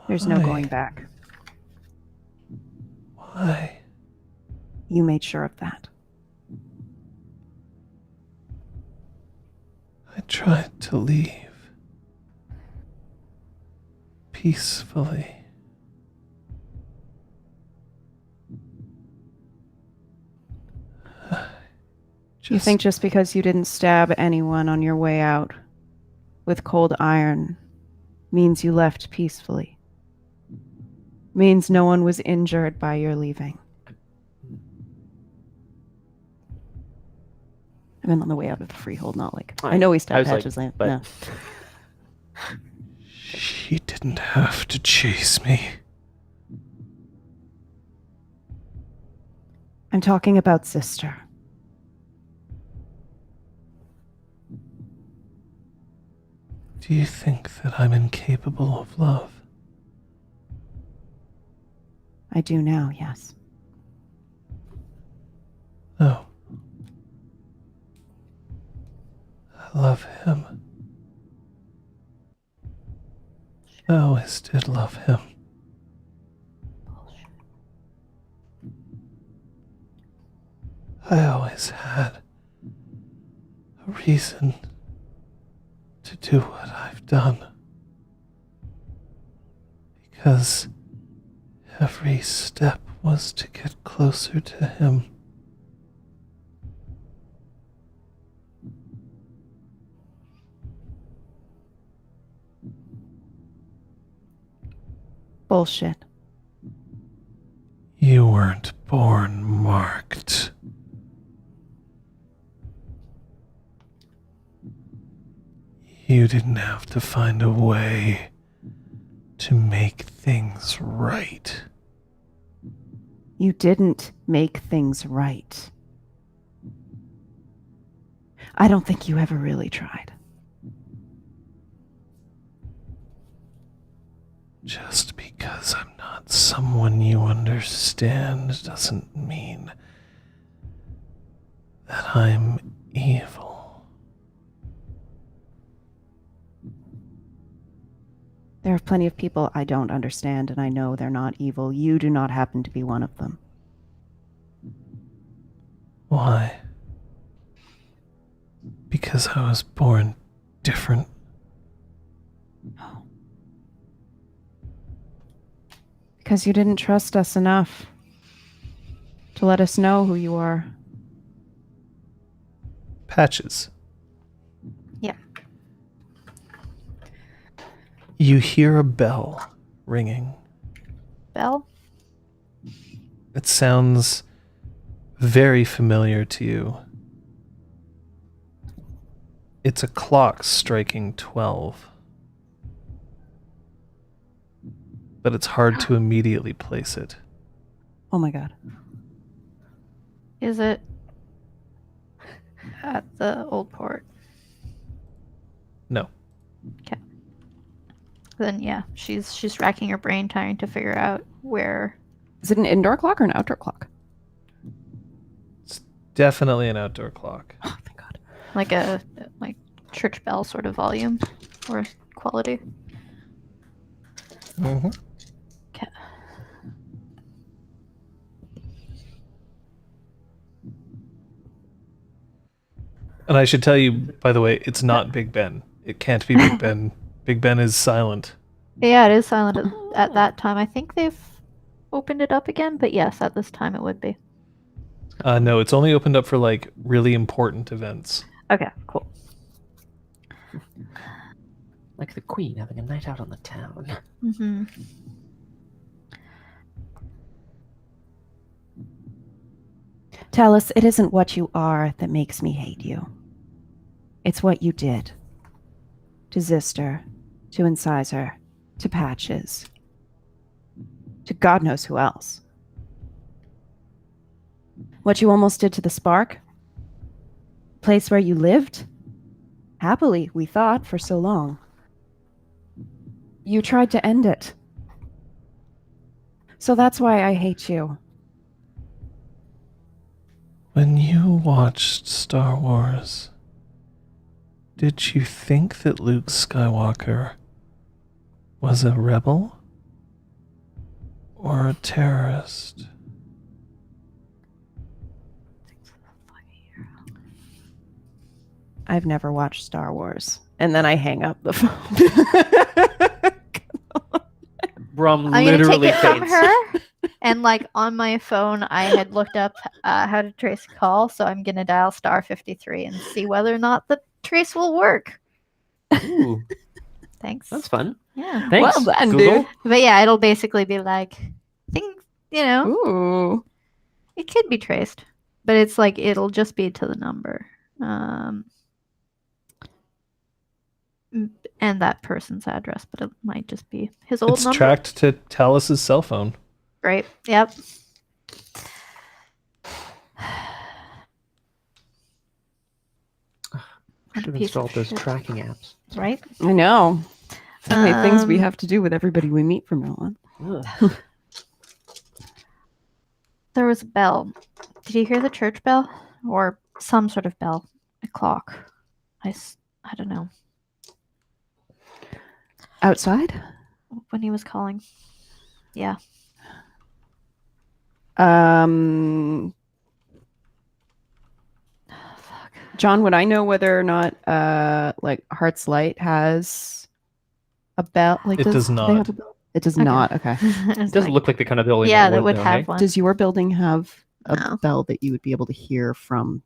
There's no Why? going back. Why? You made sure of that. I tried to leave. Peacefully. You think just because you didn't stab anyone on your way out with cold iron Means you left peacefully. Means no one was injured by your leaving. I mean, on the way out of the freehold, not like... I know we I stabbed was like, Patch's land. but- No. She didn't have to chase me. I'm talking about sister. Do you think that I'm incapable of love? I do now, yes. No. I love him. I always did love him. I always had a reason to do what I've done. Because every step was to get closer to him. Bullshit. You weren't born marked. You didn't have to find a way to make things right. You didn't make things right. I don't think you ever really tried. Just because I'm not someone you understand doesn't mean that I'm evil. There are plenty of people I don't understand, and I know they're not evil. You do not happen to be one of them. Why? Because I was born different. Because you didn't trust us enough to let us know who you are. Patches. Yeah. You hear a bell ringing. Bell? It sounds very familiar to you. It's a clock striking 12. But it's hard to immediately place it. Oh my god. Is it at the old port? No. Then yeah, she's racking her brain trying to figure out where. Is it an indoor clock or an outdoor clock? It's definitely an outdoor clock. Oh, thank god. Like a church bell sort of volume or quality. Mm-hmm. Okay. And I should tell you, by the way, it's not Big Ben. It can't be Big Ben. Big Ben is silent. Yeah, it is silent at that time. I think they've opened it up again, but yes, at this time it would be. No, it's only opened up for like really important events. Okay, cool. Like the Queen having a night out on the town. Mm-hmm. Tell us, it isn't what you are that makes me hate you. It's what you did. To Zister, to Incisor, to Patches, to God knows who else. What you almost did to the Spark? Place where you lived? Happily, we thought, for so long. You tried to end it. So that's why I hate you. When you watched Star Wars, did you think that Luke Skywalker was a rebel or a terrorist? I've never watched Star Wars. And then I hang up the phone. Braum I'm gonna literally take it from faints. her, and like on my phone, I had looked up how to trace a call, so I'm gonna dial *53 and see whether or not the trace will work. Ooh, Thanks. that's fun. Yeah. Thanks. Well then, Google. dude. But yeah, it'll basically be like things, Ooh. it could be traced, but it's like it'll just be to the number. And that person's address, but it might just be his old It's number. tracked to Talus's cell phone. Right. Yep. Should have Piece of installed those shit. tracking apps. Right. I know. So many things we Um, have to do with everybody we meet from now on. Ugh. There was a bell. Did you hear the church bell or some sort of bell? A clock. I don't know. Outside? When he was calling. Yeah. Fuck. John, would I know whether or not like Heart's Light has a bell? Like, It does do they not. have a bell? It does Okay. not. Okay. It doesn't look like the kind of building Yeah, that that would though, have hey? one. Does your building have a No. bell that you would be able to hear from?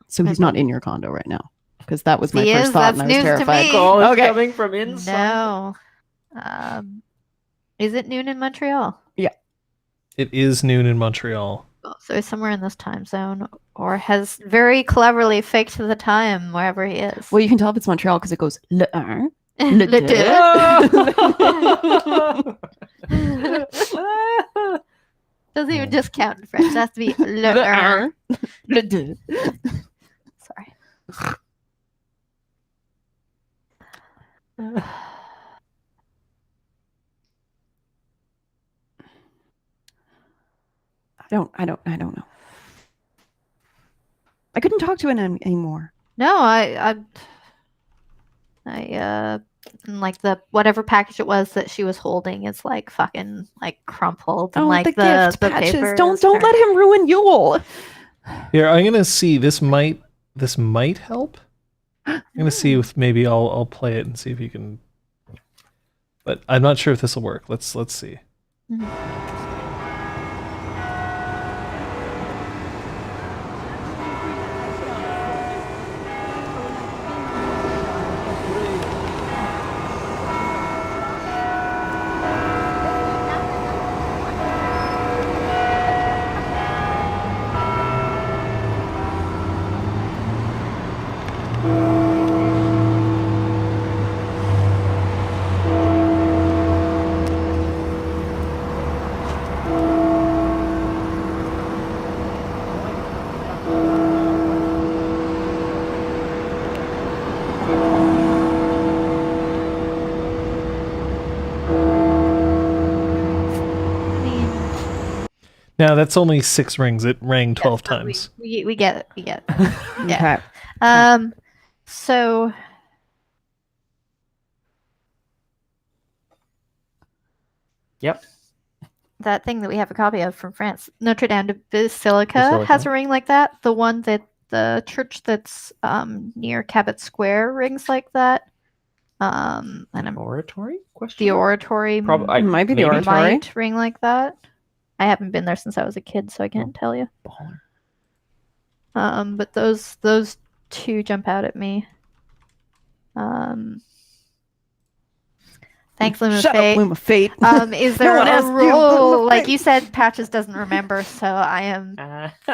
So My he's not building- in your condo right now, because that was my He first is, thought, and I that's was news to terrified. me. Call is Okay. coming from inside. No. Is it noon in Montreal? It is noon in Montreal. Oh, so he's somewhere in this time zone, or has very cleverly faked the time wherever he is. Well, you can tell if it's Montreal because it goes le un. Le deux. Doesn't even just count in French. It has to be le Le un. un. Le deux. Sorry. I don't know. I couldn't talk to him anymore. No, I like the whatever package it was that she was holding is like fucking like crumpled and like the gift the patches. paper Don't is let him ruin Yule. Here, I'm gonna see. This might help. I'm gonna see if maybe I'll play it and see if you can. But I'm not sure if this will work. Let's see. Now that's only 6 rings. It rang 12 but times. We get it. We get it. Yeah. Okay. So Yep. that thing that we have a copy of from France, Notre Dame de Basilica, Basilica. has a ring like that. The one that the church that's near Cabot Square rings like that. And I'm Oratory? Question the mark? oratory Probably. Might be the maybe. oratory. might ring like that. I haven't been there since I was a kid, so I can't tell you. Baller. But those two jump out at me. Thanks, Loom of Shut Fate. up, Loom of Fate. Is there one a asked you, Loom rule? of Like Fate. you said, Patches doesn't remember, so I am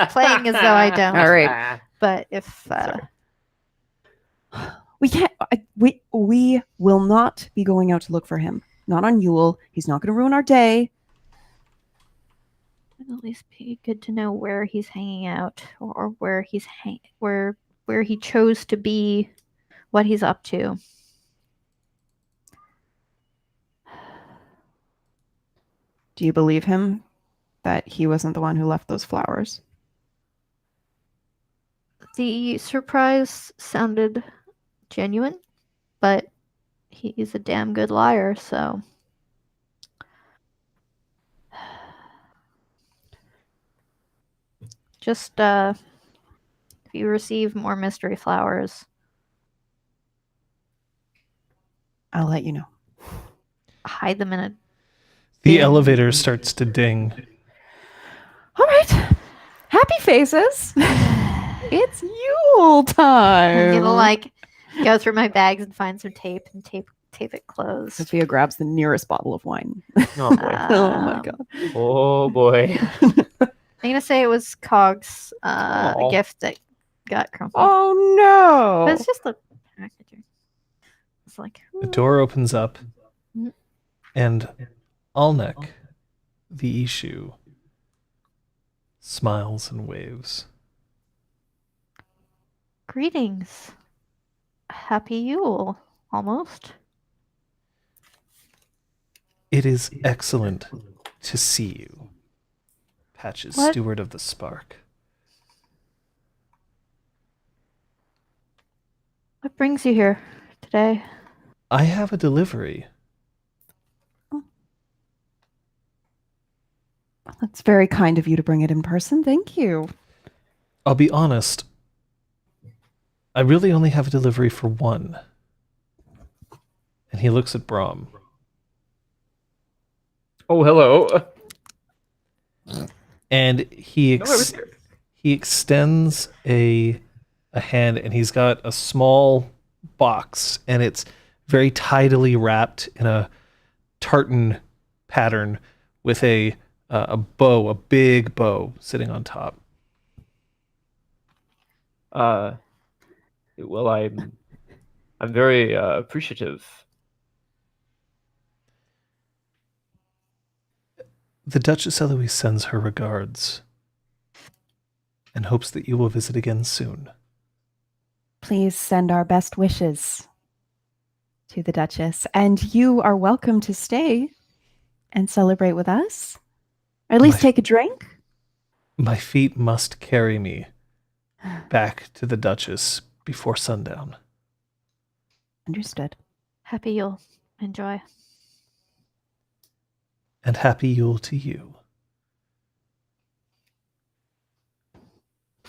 playing as though I don't. All right. But if Sorry. We can't. We will not be going out to look for him. Not on Yule. He's not going to ruin our day. it'd at least be good to know where he's hanging out, or where he's where he chose to be, what he's up to. Do you believe him that he wasn't the one who left those flowers? The surprise sounded genuine, but he's a damn good liar, so. Just, if you receive more mystery flowers, I'll let you know. hide them in a. The bin. elevator starts to ding. All right. Happy faces. It's Yule time. I'm gonna like go through my bags and find some tape and tape tape it closed. Sophia grabs the nearest bottle of wine. Oh boy. Oh my Um, god. Oh boy. I'm gonna say it was Cog's Aw. gift that got crumpled. Oh no. But it's just the packaging. It's like The door opens up, Mhm. and Alnek, the Ishu, smiles and waves. greetings. Happy Yule, almost. It is excellent to see you, Patches, What? steward of the Spark. What brings you here today? I have a delivery. That's very kind of you to bring it in person. Thank you. I'll be honest, I really only have a delivery for one. And he looks at Braum. Oh, hello. And he No, I was here. he extends a hand, and he's got a small box, and it's very tidily wrapped in a tartan pattern with a bow, a big bow sitting on top. Well, I'm very appreciative. The Duchess Eloise sends her regards and hopes that you will visit again soon. Please send our best wishes to the Duchess. And you are welcome to stay and celebrate with us. Or at least My- take a drink. My feet must carry me back to the Duchess before sundown. Understood. Happy Yule. Enjoy. And happy Yule to you.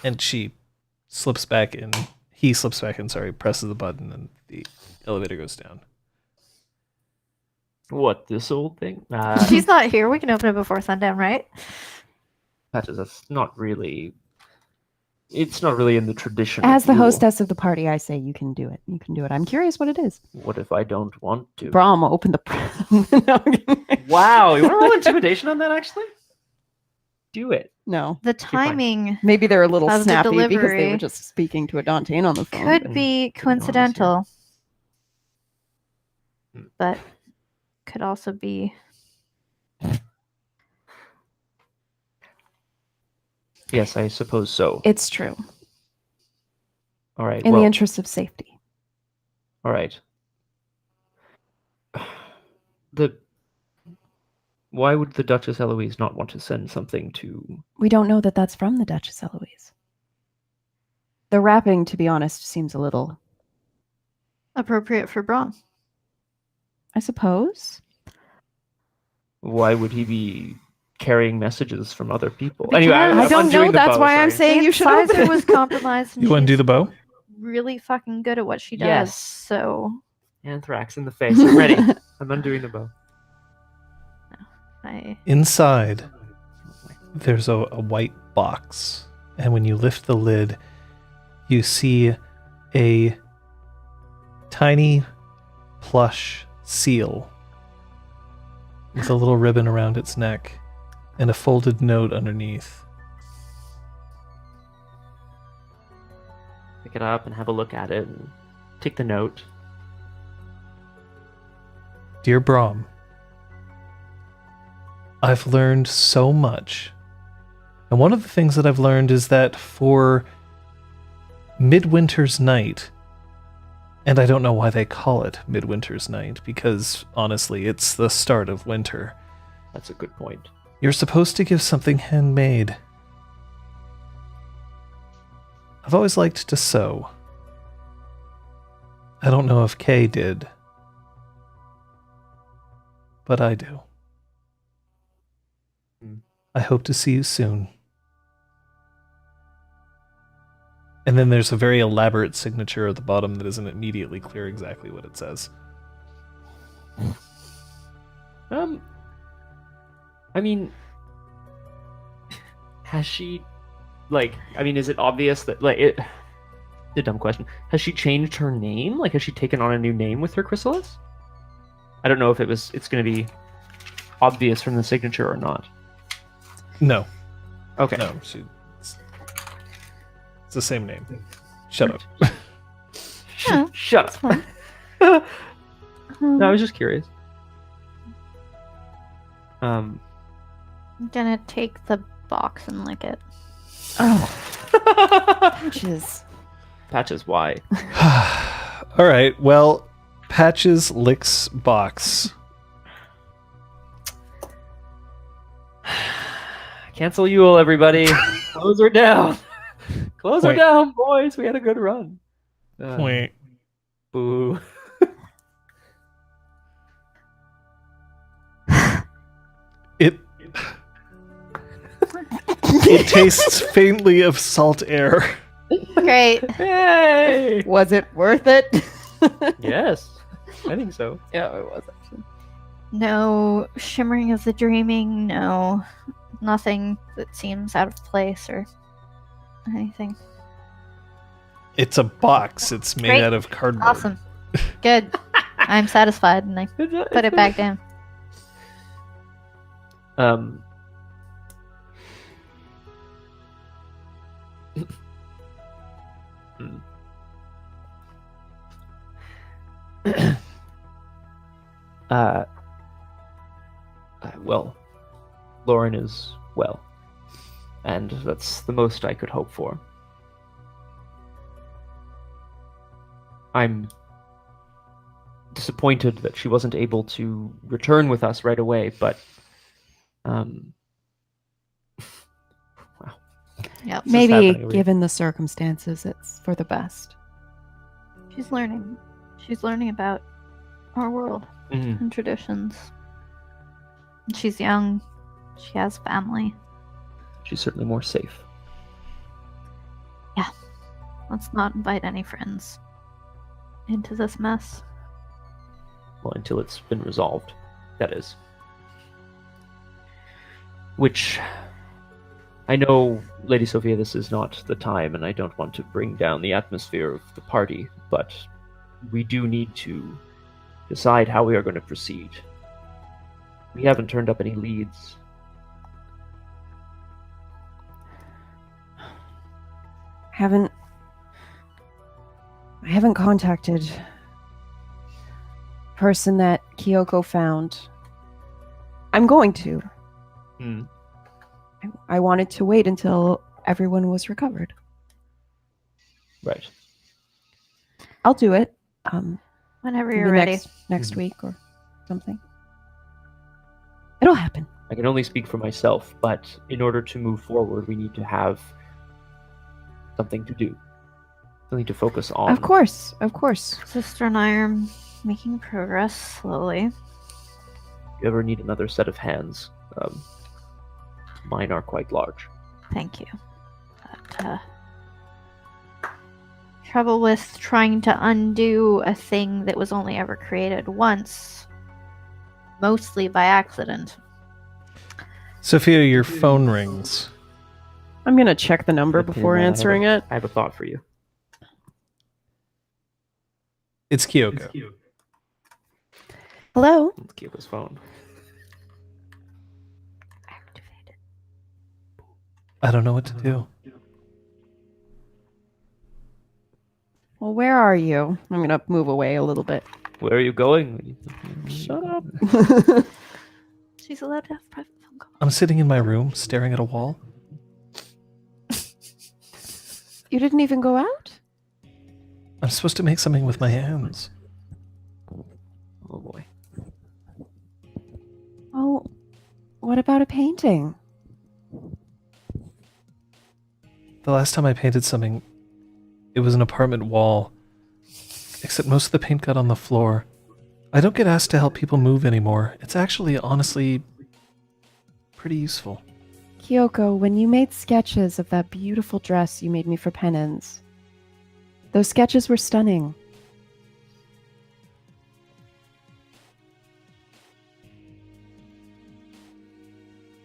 And she slips back in. He slips back in, sorry, presses the button, and the elevator goes down. What, this old thing? She's not here. We can open it before sundown, right? That's not really. It's not really in the tradition. As of the Yule. hostess of the party, I say you can do it. You can do it. I'm curious what it is. What if I don't want to? Braum, open the. No. Wow, you want to roll intimidation on that? Actually, do it. No. The fine. timing Maybe they're a little Of the snappy because they delivery. were just speaking to a Dauntain on the phone. could and be to be honest, coincidental, Hmm. but could also be. Yes, I suppose so. It's true. All right. In well, the interest of safety. all right. Why would the Duchess Eloise not want to send something to? We don't know that that's from the Duchess Eloise. The wrapping, to be honest, seems a little, Appropriate for Braum. I suppose. Why would he be carrying messages from other people? Because- Anyway, I I don't know. That's why I'm saying you should open Incisor it. was compromised. And You want to do she's the bow? really fucking good at what she does. Yes. So Anthrax in the face. I'm ready. I'm undoing the bow. I Inside, there's a white box, and when you lift the lid, you see a tiny plush seal with a little ribbon around its neck and a folded note underneath. Pick it up and have a look at it and take the note. Dear Braum, I've learned so much. And one of the things that I've learned is that for Midwinter's Night, and I don't know why they call it Midwinter's Night, because honestly, it's the start of winter. That's a good point. You're supposed to give something handmade. I've always liked to sew. I don't know if Kay did, but I do. I hope to see you soon. And then there's a very elaborate signature at the bottom that isn't immediately clear exactly what it says. I mean, has she, is it obvious that, it's a dumb question. Has she changed her name? Like, has she taken on a new name with her chrysalis? I don't know if it's going to be obvious from the signature or not. No. Okay. No. It's the same name. Shut up. Yeah, Shut that's up. fine. No, I was just curious. I'm gonna take the box and lick it. Oh, Patches. Patches, why? All right. Well, Patches licks box. Cancel Yule, everybody. Close her down. Close her Point. down, boys. We had a good run. Wait. Boo. It it tastes faintly of salt air. Great. Hey! Was it worth it? Yes, I think so. Yeah, it was actually. No shimmering of the dreaming, no nothing that seems out of place or anything. It's a box. It's made Great. out of cardboard. Awesome. Good. I'm satisfied and I put it back down. Um. Hmm. Well, Lauren is well, and that's the most I could hope for. I'm disappointed that she wasn't able to return with us right away, but wow. Yep. This is Maybe, happening. given the circumstances, it's for the best. She's learning. She's learning about our world Mhm. and traditions. She's young. She has family. She's certainly more safe. Let's not invite any friends into this mess. Well, until it's been resolved, that is. Which, I know, Lady Sophia, this is not the time, and I don't want to bring down the atmosphere of the party, but we do need to decide how we are going to proceed. We haven't turned up any leads. I haven't contacted the person that Kyoko found. I'm going to. Hmm. I wanted to wait until everyone was recovered. Right. I'll do it. Whenever Maybe you're ready. next Mhm. week or something. It'll happen. I can only speak for myself, but in order to move forward, we need to have something to do. Something to focus on. Of course. Sister and I are making progress slowly. If you ever need another set of hands, mine are quite large. Thank you. But, trouble with trying to undo a thing that was only ever created once, mostly by accident. Sophia, your phone rings. I'm gonna check the number Okay, before then I have answering it. I have a thought for you. It's Kyoko. Hello? Let's keep his phone. Activated. I don't know what to do. Well, where are you? I'm gonna move away a little bit. Where are you going? Shut up. She's allowed to have private phone calls. I'm sitting in my room, staring at a wall. You didn't even go out? I'm supposed to make something with my hands. Oh boy. Oh, what about a painting? The last time I painted something, it was an apartment wall. Except most of the paint got on the floor. I don't get asked to help people move anymore. It's actually, honestly, pretty useful. Kyoko, when you made sketches of that beautiful dress you made me for penance, those sketches were stunning.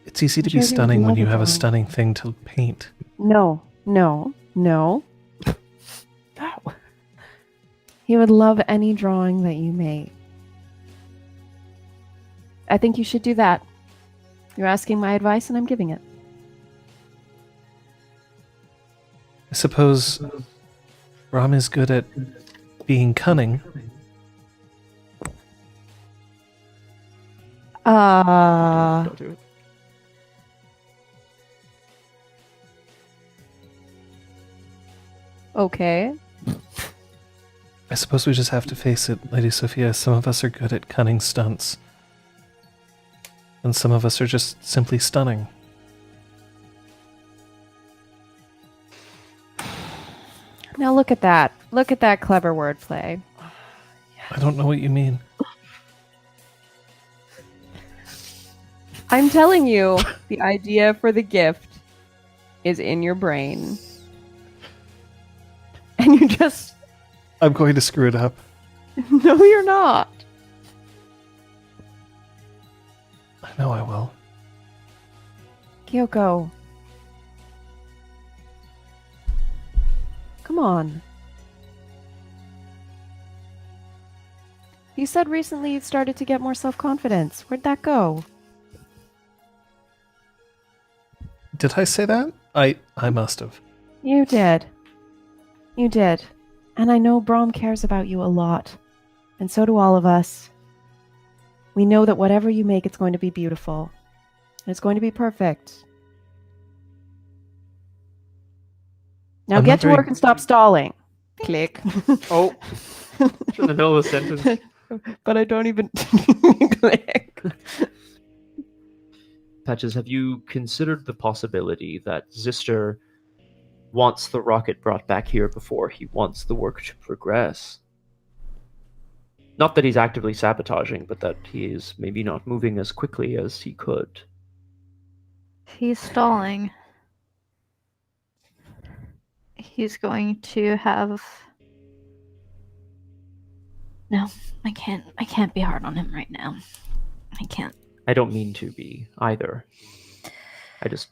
It's easy to Sure be do stunning when love you a have a drawing. stunning thing to paint. No. No. He would love any drawing that you made. I think you should do that. You're asking my advice, and I'm giving it. I suppose Braum is good at being cunning. Don't do it. Okay. I suppose we just have to face it, Lady Sophia. Some of us are good at cunning stunts. And some of us are just simply stunning. Now look at that. Look at that clever wordplay. I don't know what you mean. I'm telling you, the idea for the gift is in your brain. And you just... I'm going to screw it up. No, you're not. I know I will. Kyoko. Come on. You said recently you'd started to get more self-confidence. Where'd that go? Did I say that? I must have. You did. You did. And I know Braum cares about you a lot. And so do all of us. We know that whatever you make, it's going to be beautiful. And it's going to be perfect. Now I'm get not to very- work and stop stalling. Click. Oh, in the middle of a sentence. But I don't even click. Patches, have you considered the possibility that Zister wants the rocket brought back here before he wants the work to progress? Not that he's actively sabotaging, but that he is maybe not moving as quickly as he could. He's stalling. He's going to have... No, I can't be hard on him right now. I can't. I don't mean to be either. I just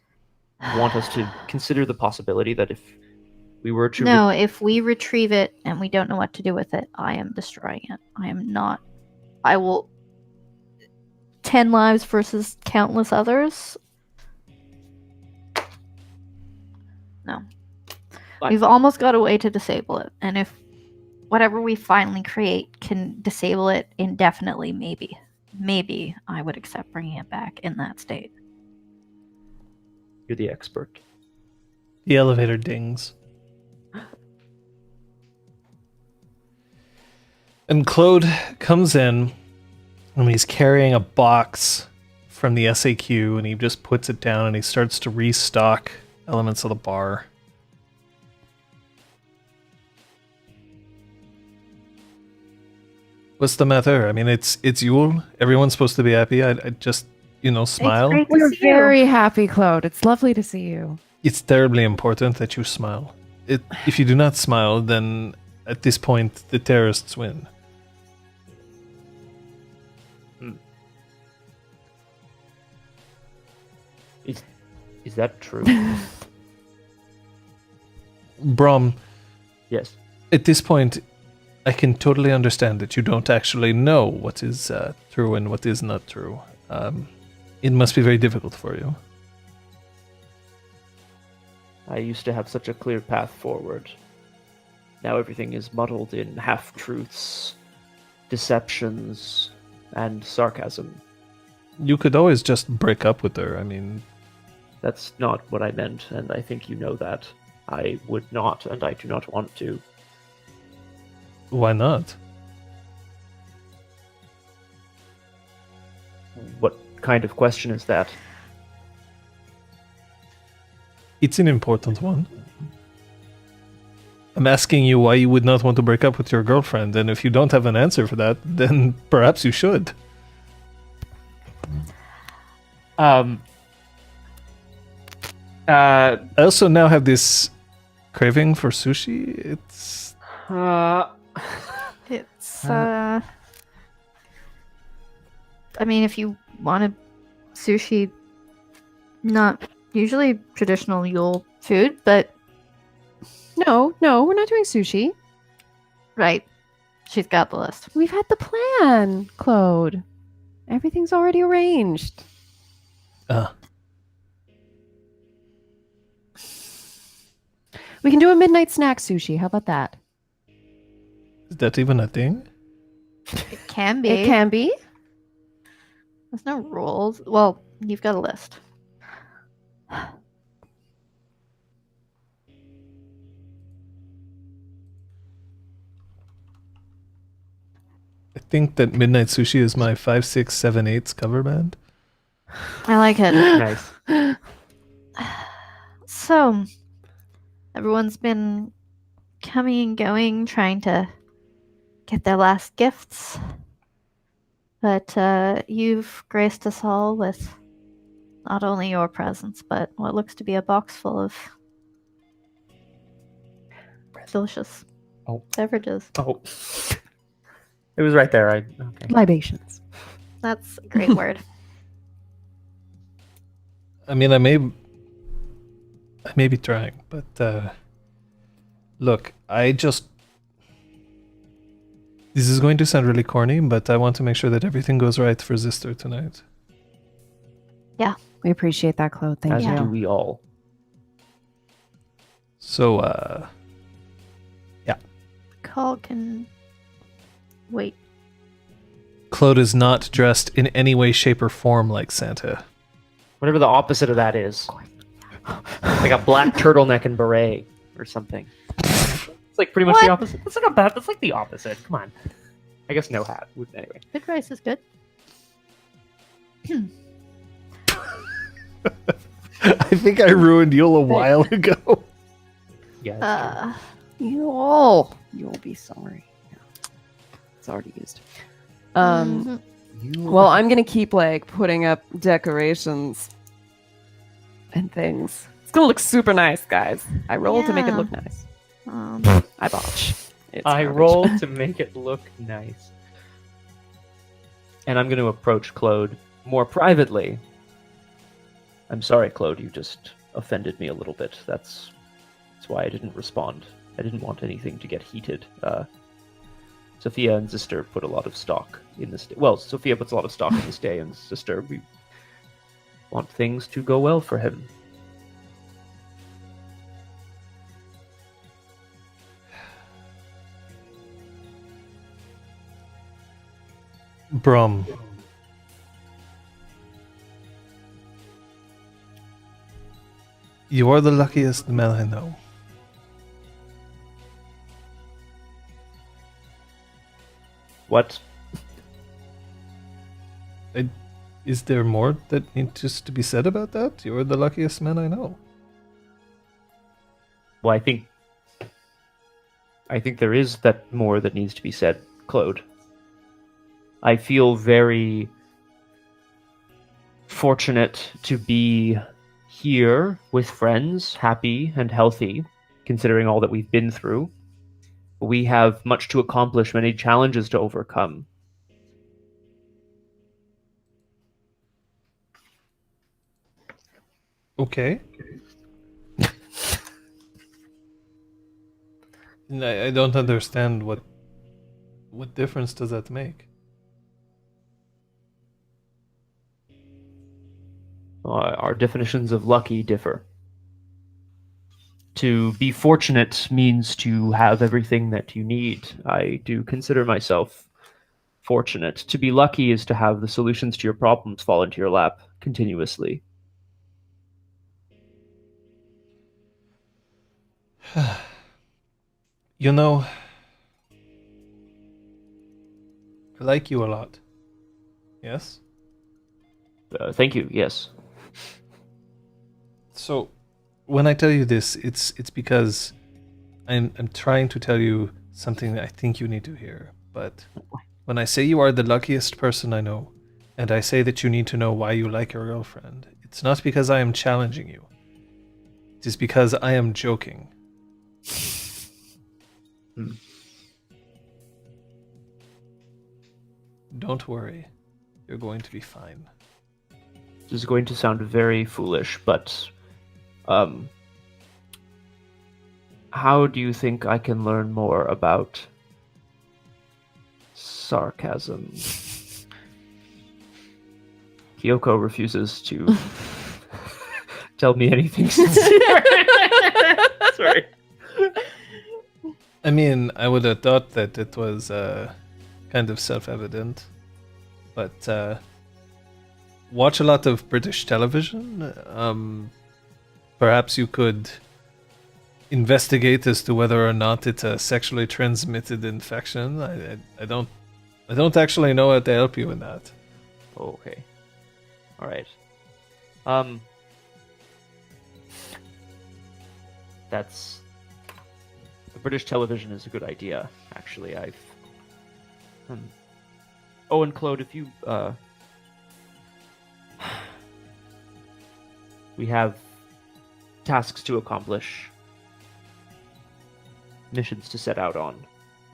want us to consider the possibility that if we were to... No, if we retrieve it and we don't know what to do with it, I am destroying it. I am not. I will. 10 lives versus countless others? No. We've almost got a way to disable it. And if whatever we finally create can disable it indefinitely, maybe I would accept bringing it back in that state. You're the expert. The elevator dings. And Claude comes in, and he's carrying a box from the SAQ, and he just puts it down, and he starts to restock elements of the bar. What's the matter? I mean, it's Yule. Everyone's supposed to be happy. I just, smile. great. We're to see you. very happy, Claude. It's lovely to see you. It's terribly important that you smile. If you do not smile, then at this point, the terrorists win. Is that true? Braum, Yes. at this point, I can totally understand that you don't actually know what is true and what is not true. It must be very difficult for you. I used to have such a clear path forward. Now everything is muddled in half-truths, deceptions, and sarcasm. You could always just break up with her. I mean, That's not what I meant, and I think you know that. I would not, and I do not want to. why not? What kind of question is that? It's an important one. I'm asking you why you would not want to break up with your girlfriend, and if you don't have an answer for that, then perhaps you should. I also now have this craving for sushi. It's It's, I mean, if you wanted sushi, not usually traditional Yule food, but No, we're not doing sushi. right, she's got the list. We've had the plan, Claude. Everything's already arranged. We can do a midnight snack sushi. How about that? Is that even a thing? It can be. It can be. There's no rules. Well, you've got a list. I think that Midnight Sushi is my 5, 6, 7, 8's cover band. I like it. Nice. So, everyone's been coming and going, trying to get their last gifts. But you've graced us all with not only your presence, but what looks to be a box full of delicious beverages. Oh. It was right there. Okay. Libations. That's a great word. I mean, I may be trying, but look, this is going to sound really corny, but I want to make sure that everything goes right for Zister tonight. We appreciate that, Claude. Thank As you. do we all. So, Call can wait. Claude is not dressed in any way, shape, or form like Santa. Whatever the opposite of that is. Like a black turtleneck and beret or something. It's like pretty much the opposite. That's like that's like the opposite. Come on. I guess no hat. Anyway. Good price is good. I think I ruined Yule a while ago. Yeah. That's true. You'll be sorry. Yeah. It's already used. Mhm. Well, I'm gonna keep like putting up decorations and things. It's gonna look super nice, guys. I rolled to make it Yeah. look nice. Um, I botch. It's I garbage. rolled to make it look nice. And I'm going to approach Claude more privately. I'm sorry, Claude, you just offended me a little bit. That's why I didn't respond. I didn't want anything to get heated. Sophia and Zister put a lot of stock in this day. Well, Sophia puts a lot of stock in this day, and Zister, we want things to go well for him. Braum. You are the luckiest man I know. What? Is there more that needs to be said about that? You are the luckiest man I know. Well, I think there is that more that needs to be said, Claude. I feel very fortunate to be here with friends, happy and healthy, considering all that we've been through. We have much to accomplish, many challenges to overcome. Okay. I don't understand what difference does that make? Our definitions of lucky differ. To be fortunate means to have everything that you need. I do consider myself fortunate. To be lucky is to have the solutions to your problems fall into your lap continuously. You know, I like you a lot. Yes? Thank you, yes. So, when I tell you this, it's because I'm trying to tell you something that I think you need to hear. But when I say you are the luckiest person I know, and I say that you need to know why you like your girlfriend, it's not because I am challenging you. It is because I am joking. Don't worry. You're going to be fine. This is going to sound very foolish, but how do you think I can learn more about sarcasm? Kyoko refuses to tell me anything sincere. Sorry. I mean, I would have thought that it was kind of self-evident, but watch a lot of British television. Perhaps you could investigate as to whether or not it's a sexually transmitted infection. I don't actually know how to help you in that. Okay. All right. That's the British television is a good idea. Actually, I've. Oh, and Claude, if you we have tasks to accomplish, missions to set out on.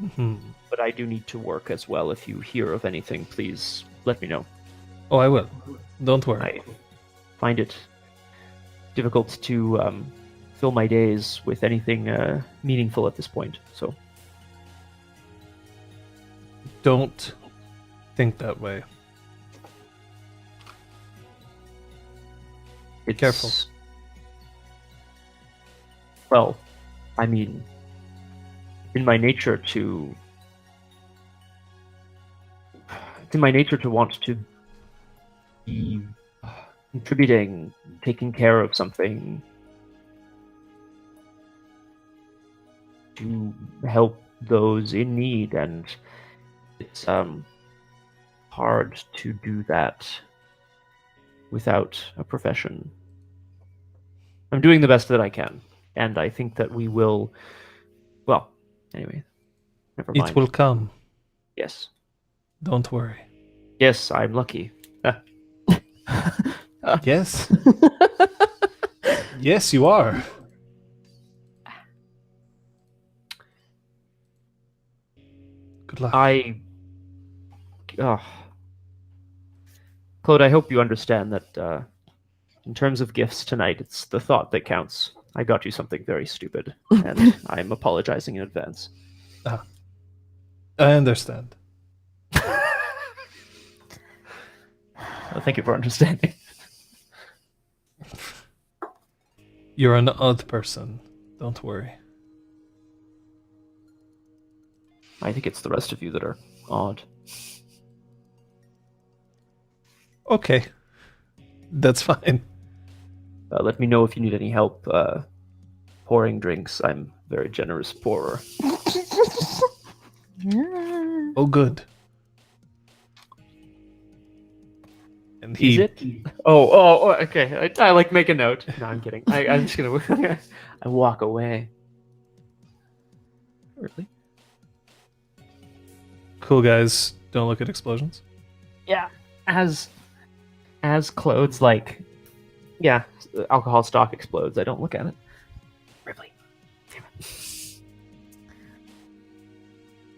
Mhm. But I do need to work as well. If you hear of anything, please let me know. Oh, I will. Don't worry. I find it difficult to fill my days with anything meaningful at this point. So Don't think that way. it's, Careful. Well, I mean, in my nature to it's in my nature to want to be contributing, taking care of something to help those in need, and it's hard to do that without a profession. I'm doing the best that I can, and I think that we will. Well, anyway, never mind. It will come. Yes, Don't worry. yes, I'm lucky. Yes. Yes, you are. Good luck. Claude, I hope you understand that in terms of gifts tonight, it's the thought that counts. I got you something very stupid, and I'm apologizing in advance. I understand. Well, thank you for understanding. You're an odd person. Don't worry. I think it's the rest of you that are odd. Okay. That's fine. Let me know if you need any help pouring drinks. I'm a very generous pourer. Oh, good. And Is he it? Oh, okay. I like make a note. No, I'm kidding. I'm just gonna I walk away. Really? Cool guys don't look at explosions. Yeah. As clothes like, yeah, alcohol stock explodes. I don't look at it. Ripley. Damn it.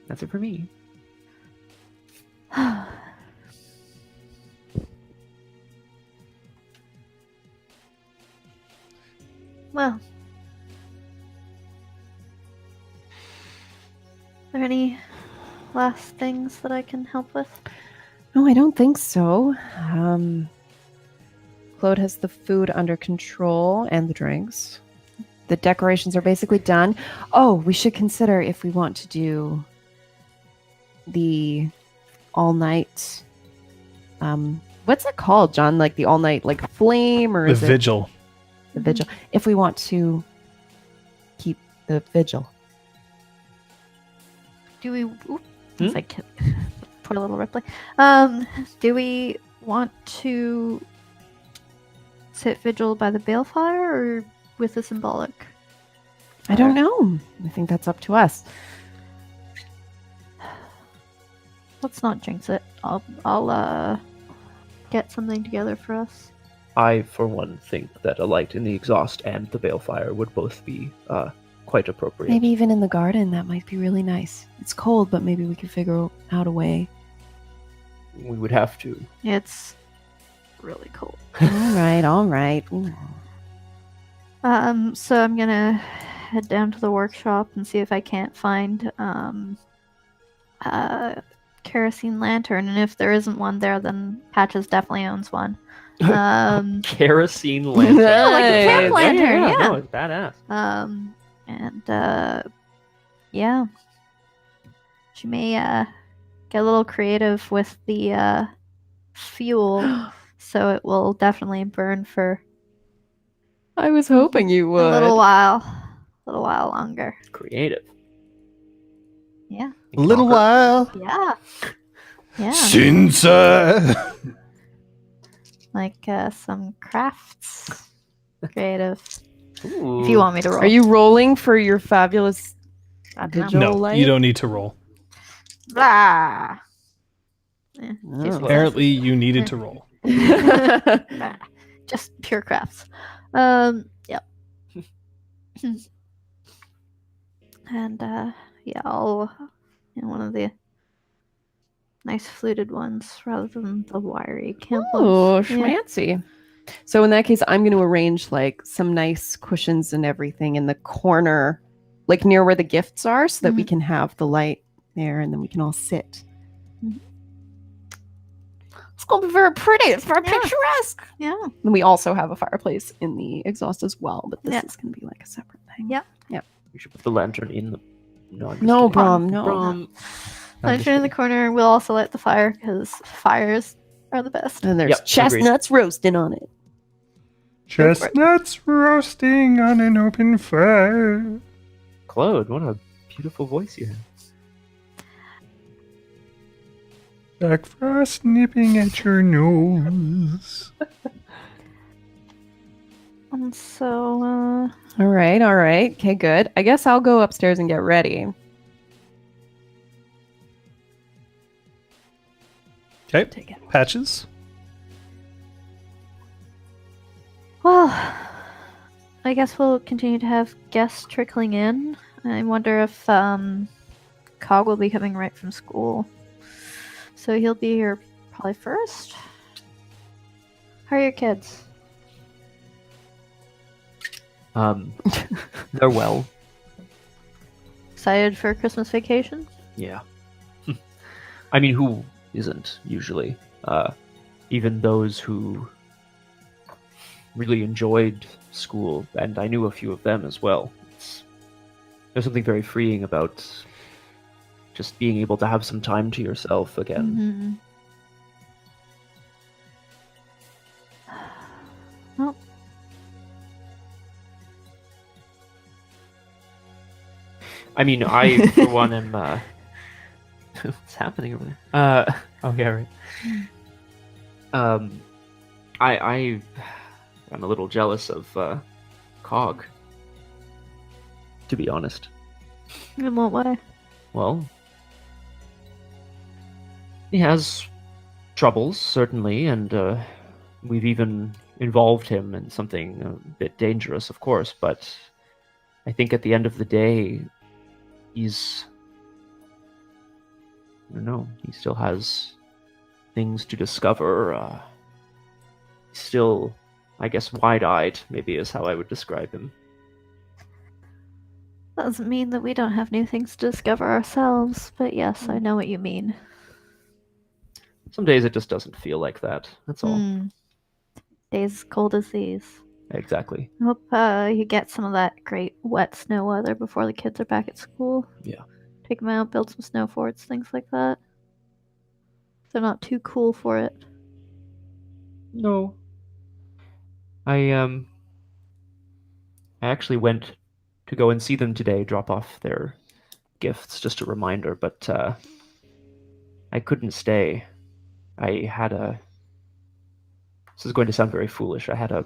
That's it for me. Well, are there any last things that I can help with? No, I don't think so. Claude has the food under control and the drinks. The decorations are basically done. Oh, we should consider if we want to do the all-night... what's it called, John? Like the all-night like flame, or The is it vigil. the vigil? If we want to keep the vigil. Do we? Oop, Hmm? it's like poor little Ripley. Do we want to sit vigil by the balefire or with the symbolic? I don't know. I think that's up to us. Let's not jinx it. I'll get something together for us. I, for one, think that a light in the exhaust and the balefire would both be quite appropriate. Maybe even in the garden, that might be really nice. It's cold, but maybe we could figure out a way. We would have to. It's really cold. All right. Ooh. So I'm gonna head down to the workshop and see if I can't find kerosene lantern, and if there isn't one there, then Patches definitely owns one. Kerosene lantern. Yeah, like a camp Nice. lantern, yeah. No, it's badass. And yeah, she may get a little creative with the fuel, so it will definitely burn for I was hoping you would. a little while longer. Creative. Yeah, A little while. yeah, Since like some crafts, creative. Ooh. If you want me to roll, Are you rolling for your fabulous I don't know. digital no, light? you don't need to roll. Blah. Eh, Oh. juicy Apparently, you needed to roll. stuff. Nah, just pure crafts. Yep. And yeah, I'll one of the nice fluted ones rather than the wiry camp Oh, ones. Yeah. schmancy. So in that case, I'm going to arrange like some nice cushions and everything in the corner, like near where the gifts are, so that we can have the light there, and then we can all sit. Mhm. It's going to be very pretty. It's very Yeah. picturesque. Yeah. And we also have a fireplace in the exhaust as well, but this Yeah. is going to be like a separate thing. Yeah. We should put the lantern in the. No, I'm just No, kidding. Braum, no. Braum. I'm just Lantern in the kidding. corner. We'll also light the fire because fires are the best. And there's Yep, agreed. chestnuts roasting on it. Chestnuts roasting on an open fire. Claude, what a beautiful voice you have. Jack Frost nipping at your nose. And so, All right. Okay, good. I guess I'll go upstairs and get ready. Okay, Take it. Patches. well, I guess we'll continue to have guests trickling in. I wonder if Cog will be coming right from school. So he'll be here probably first. How are your kids? They're well. Excited for Christmas vacation? Yeah. I mean, who isn't usually? Even those who really enjoyed school, and I knew a few of them as well. There's something very freeing about just being able to have some time to yourself again. Well, I mean, I, for one, am... what's happening over there? Oh, yeah, right. I'm a little jealous of Cog, to be honest. in what way? Well, he has troubles, certainly, and we've even involved him in something a bit dangerous, of course, but I think at the end of the day, he's... I don't know, he still has things to discover. Still, I guess, wide-eyed, maybe is how I would describe him. Doesn't mean that we don't have new things to discover ourselves, but yes, I know what you mean. Some days it just doesn't feel like that, that's all. Days as cold as these. Exactly. I hope you get some of that great wet snow weather before the kids are back at school. Yeah. Take them out, build some snow forts, things like that. They're not too cool for it. No. I actually went to go and see them today, drop off their gifts, just a reminder, but I couldn't stay. I had a... This is going to sound very foolish. I had a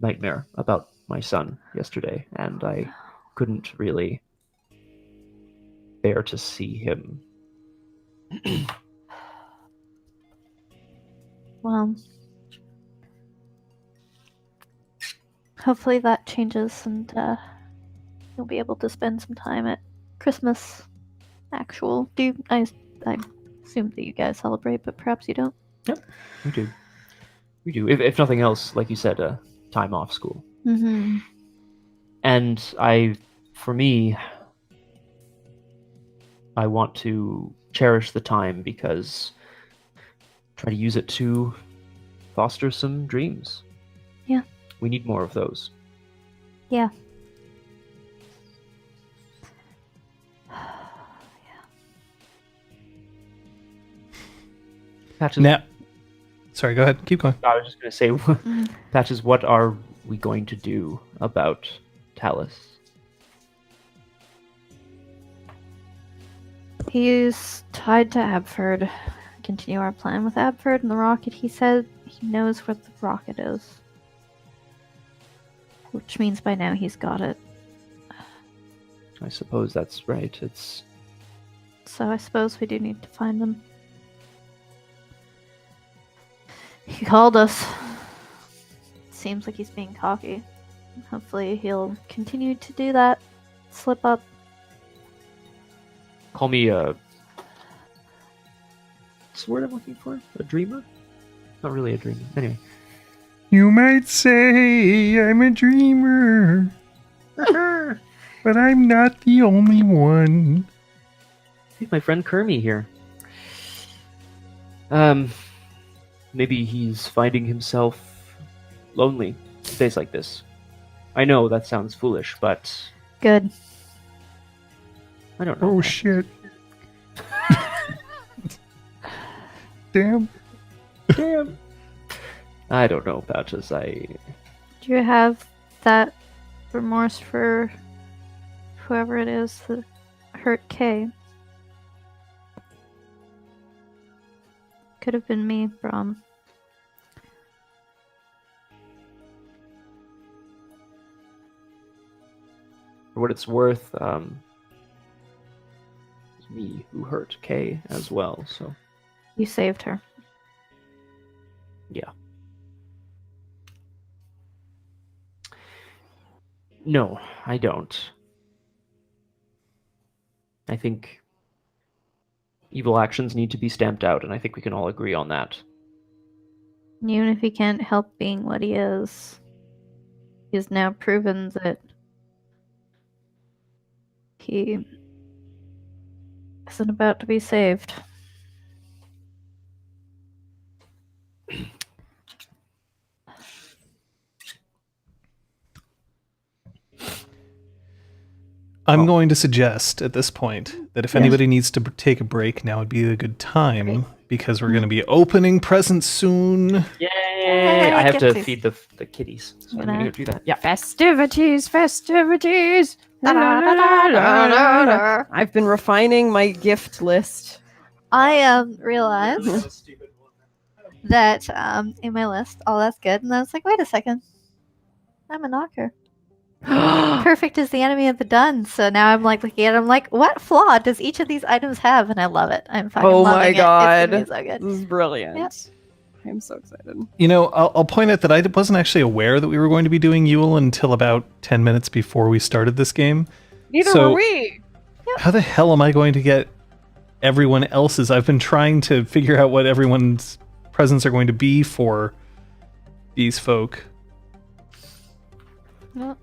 nightmare about my son yesterday, and I couldn't really bear to see him. Well, hopefully that changes and you'll be able to spend some time at Christmas. Actual. I assume that you guys celebrate, but perhaps you don't. Yep, we do. We do. If nothing else, like you said, time off school. Mm-hmm. And for me, I want to cherish the time because try to use it to foster some dreams. Yeah. We need more of those. Yeah. Patches, Now, sorry, go ahead. Keep going. I was just going to say, Mm. Patches, what are we going to do about Talus? He's tied to Abford. Continue our plan with Abford and the rocket. He said he knows where the rocket is. Which means by now he's got it. I suppose that's right. It's So I suppose we do need to find him. He called us. Seems like he's being cocky. Hopefully he'll continue to do that. Slip up. call me a. What's the word I'm looking for? A dreamer? Not really a dreamer. Anyway. You might say I'm a dreamer, but I'm not the only one. Hey, my friend Kermie here. Maybe he's finding himself lonely days like this. I know that sounds foolish, but Good. I don't know. Oh shit. Damn. Damn. I don't know, Patches. Do you have that remorse for whoever it is that hurt Kay? Could have been me, Braum. For what it's worth, it's me who hurt Kay as well, so You saved her. yeah. No, I don't. I think evil actions need to be stamped out, and I think we can all agree on that. And even if he can't help being what he is, he's now proven that he isn't about to be saved. I'm going to suggest at this point that if anybody needs to take a break, now would be a good time because we're going to be opening presents soon. Yay! I have to Kitties. feed the kitties, so I'm Gonna- gonna go do that. Yeah. Festivities, festivities. I've been refining my gift list. I realized that in my list, oh, that's good. And I was like, wait a second. I'm a knocker. Perfect is the enemy of the done. So now I'm like looking at it, I'm like, what flaw does each of these items have? And I love it. I'm fucking Oh my loving God. it. It's gonna be so good. This is brilliant. Yep. I'm so excited. You know, I'll point out that I wasn't actually aware that we were going to be doing Yule until about 10 minutes before we started this game. Neither So- were we. How the hell am I going to get everyone else's? I've been trying to figure out what everyone's presents are going to be for these folk. Well,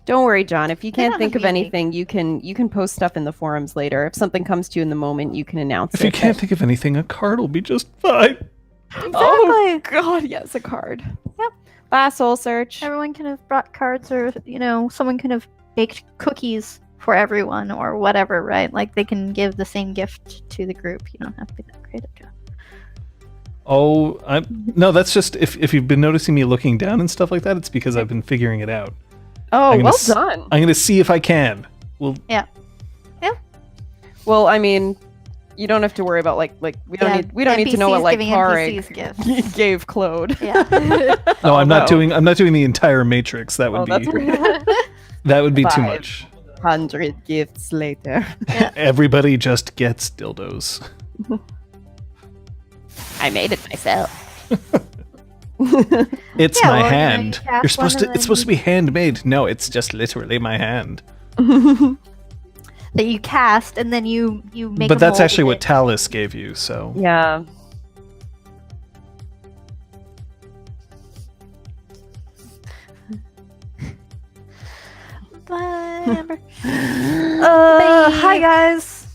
Don't worry, John. If you They can't don't think have of to be anything, you can post stuff in the forums later. If something comes to you in the moment, you can announce If it. you can't think of anything, a card will be just fine. Oh exactly. God, yes, a card. Yep. Bye, Soul Search. Everyone can have brought cards, or someone can have baked cookies for everyone, or whatever, right? Like they can give the same gift to the group. You don't have to be that creative, John. Oh, no, that's just if you've been noticing me looking down and stuff like that, it's because I've been figuring it out. Oh, I'm gonna well s- done. I'm going to see if I can. Well, Well, I mean, you don't have to worry about like we don't need to know what NPCs like giving Tarek NPCs gifts. gave Claude. Yeah. no, I'm not no. doing the entire matrix. That would Oh, be that's that would be too 5 much. 100 gifts later. Everybody just gets dildos. I made it myself. It's Yeah, my or, you hand. cast You're supposed one to. and It's then supposed to be handmade. No, it's just literally my hand. That you cast, and then you make. But a that's mold actually of what it. Talus gave you. So Yeah. Bye, Amber. Hi guys.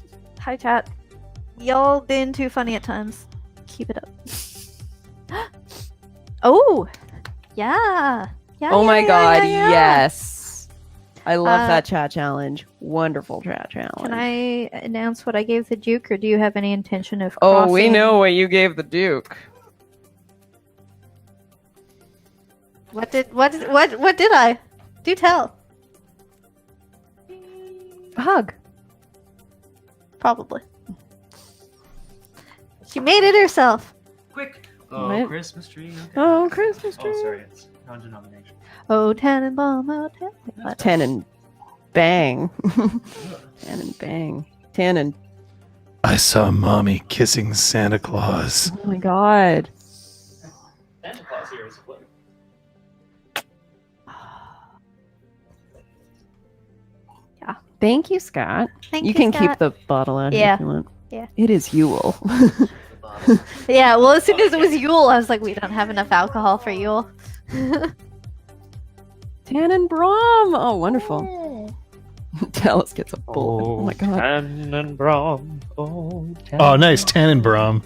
Hi, chat. Y'all been too funny at times. Keep it up. Oh, yeah. Yeah. Oh my yeah, god, yeah, yeah. yes. I love Uh, that chat challenge. Wonderful chat challenge. Can I announce what I gave the Duke, or do you have any intention of? Oh, we crossing- know what you gave the Duke. What did I? Do tell. A hug. Probably. She made it herself. Quick! What? Christmas tree. Okay. Oh, Christmas tree. Oh, sorry, it's non-denomination. Oh, Tannenbaum, oh, Tannenbaum. Ten and bang. Ten and bang. Ten and I saw mommy kissing Santa Claus. oh my god. Santa Claus here is what? Thank you, Scott. Thank You can keep Scott. the bottle out Yeah. if you want. Yeah. It is Yule. Yeah, well, as soon as it was Yule, I was like, we don't have enough alcohol for Yule. Tan and Braum. Oh, wonderful. Dallas gets a bullet. Oh, my god. Tannenbaum. Oh, Oh, nice Tannenbaum.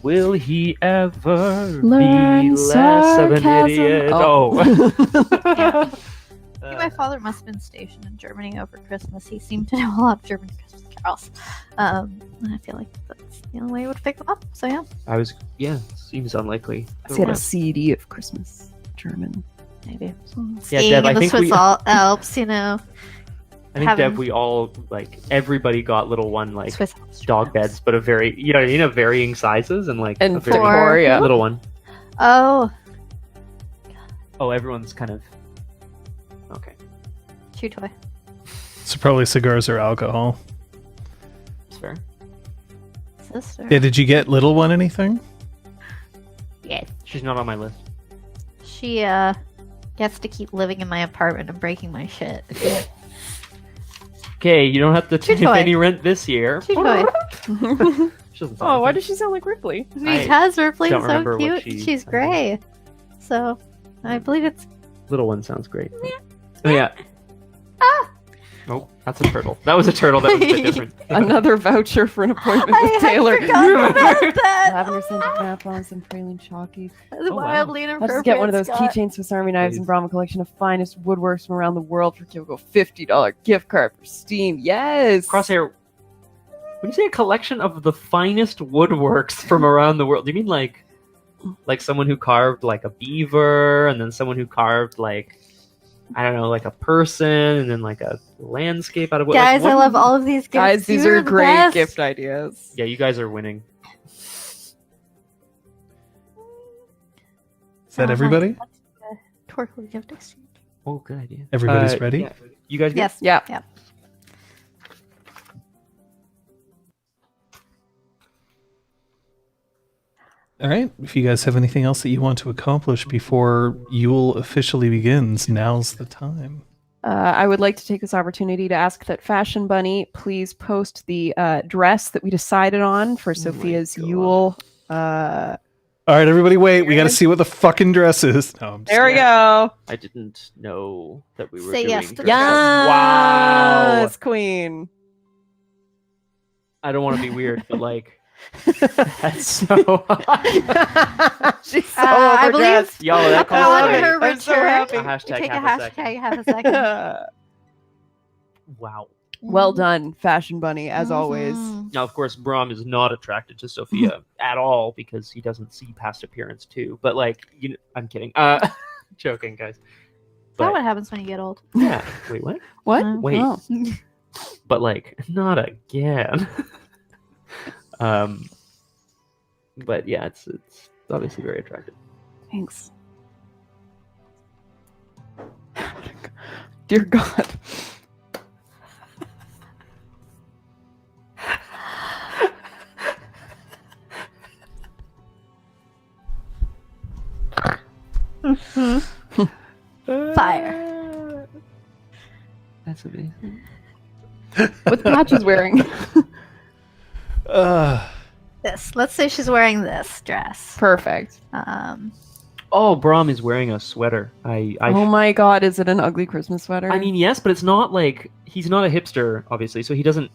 Will he ever Learn be less of an sarcasm. idiot? Oh. I think my father must have been stationed in Germany over Christmas. He seemed to know a lot of German Christmas carols. And I feel like that's the only way I would pick them up. So yeah, Seems unlikely. He had a CD of Christmas German. maybe. Yeah, Skiing Deb, I in the think Swiss we- Alps, you know. I think Having- Deb, we all like everybody got little one like Swiss Alps. dog beds, but a very varying sizes and like And a very four, yeah. little one. Oh, Oh, everyone's kind of okay. chew toy. So probably cigars or alcohol. It's fair. Sister. Yeah, did you get little one anything? Yes. She's not on my list. She gets to keep living in my apartment and breaking my shit. Okay, you don't have to Chew pay toy. any rent this year. Chew toy. She doesn't sound Oh, why like does she sound like Ripley? Because Ripley's don't so remember what cute. she- She's gray. So I believe it's Little one sounds great. Oh yeah. Ah! Oh, that's a turtle. That was a turtle. That was a bit different. Another voucher for an appointment with I Taylor. forgot about that. Lavender scented nap on some praline chalky. The Oh, wow. wildly I'll inappropriate. just get one of those Scott. keychain Swiss Army knives and Please. Braum, a collection of finest woodworks from around the world for Kyoko. $50 gift card for Steam. Yes. Crosshair. When you say a collection of the finest woodworks from around the world, do you mean like someone who carved like a beaver, and then someone who carved like I don't know, like a person, and then like a landscape out of wood? Like, Guys, what I do love you- all of these gifts. Guys, these You're are the great best. gift ideas. Yeah, you guys are winning. Is that everybody? Torquil gift exchange. Oh, good idea. Everybody's ready? Yeah. You guys. Good? Yes. Yeah. Yep. All right. If you guys have anything else that you want to accomplish before Yule officially begins, now's the time. I would like to take this opportunity to ask that Fashion Bunny please post the dress that we decided on for Sophia's God. Yule. All right, everybody, wait. We got to see what the fucking dress is. No, I'm just There we go. I didn't know that we were Say doing. yes to dress that. codes. Wow. Yes, Queen. I don't want to be weird, but like that's so. She's so I believe- overdressed. Y'all, that Upon calls love for it. her I'm so return, happy. a hashtag. take a Have a hashtag, second. have a second. Wow. Well done, Fashion Bunny, as always. Mhm. Now, of course, Braum is not attracted to Sophia at all because he doesn't see past appearance too. But like, I'm kidding. Joking, guys. Is that But what happens when you get old? yeah. Wait, what? What? Wait. Oh. But like, not again. But yeah, it's obviously very attractive. Thanks. Dear God. Fire. That's amazing. What Patch is wearing. This. Let's say she's wearing this dress. Perfect. Oh, Braum is wearing a sweater. Oh my God, is it an ugly Christmas sweater? I mean, yes, but it's not like he's not a hipster, obviously, so he doesn't.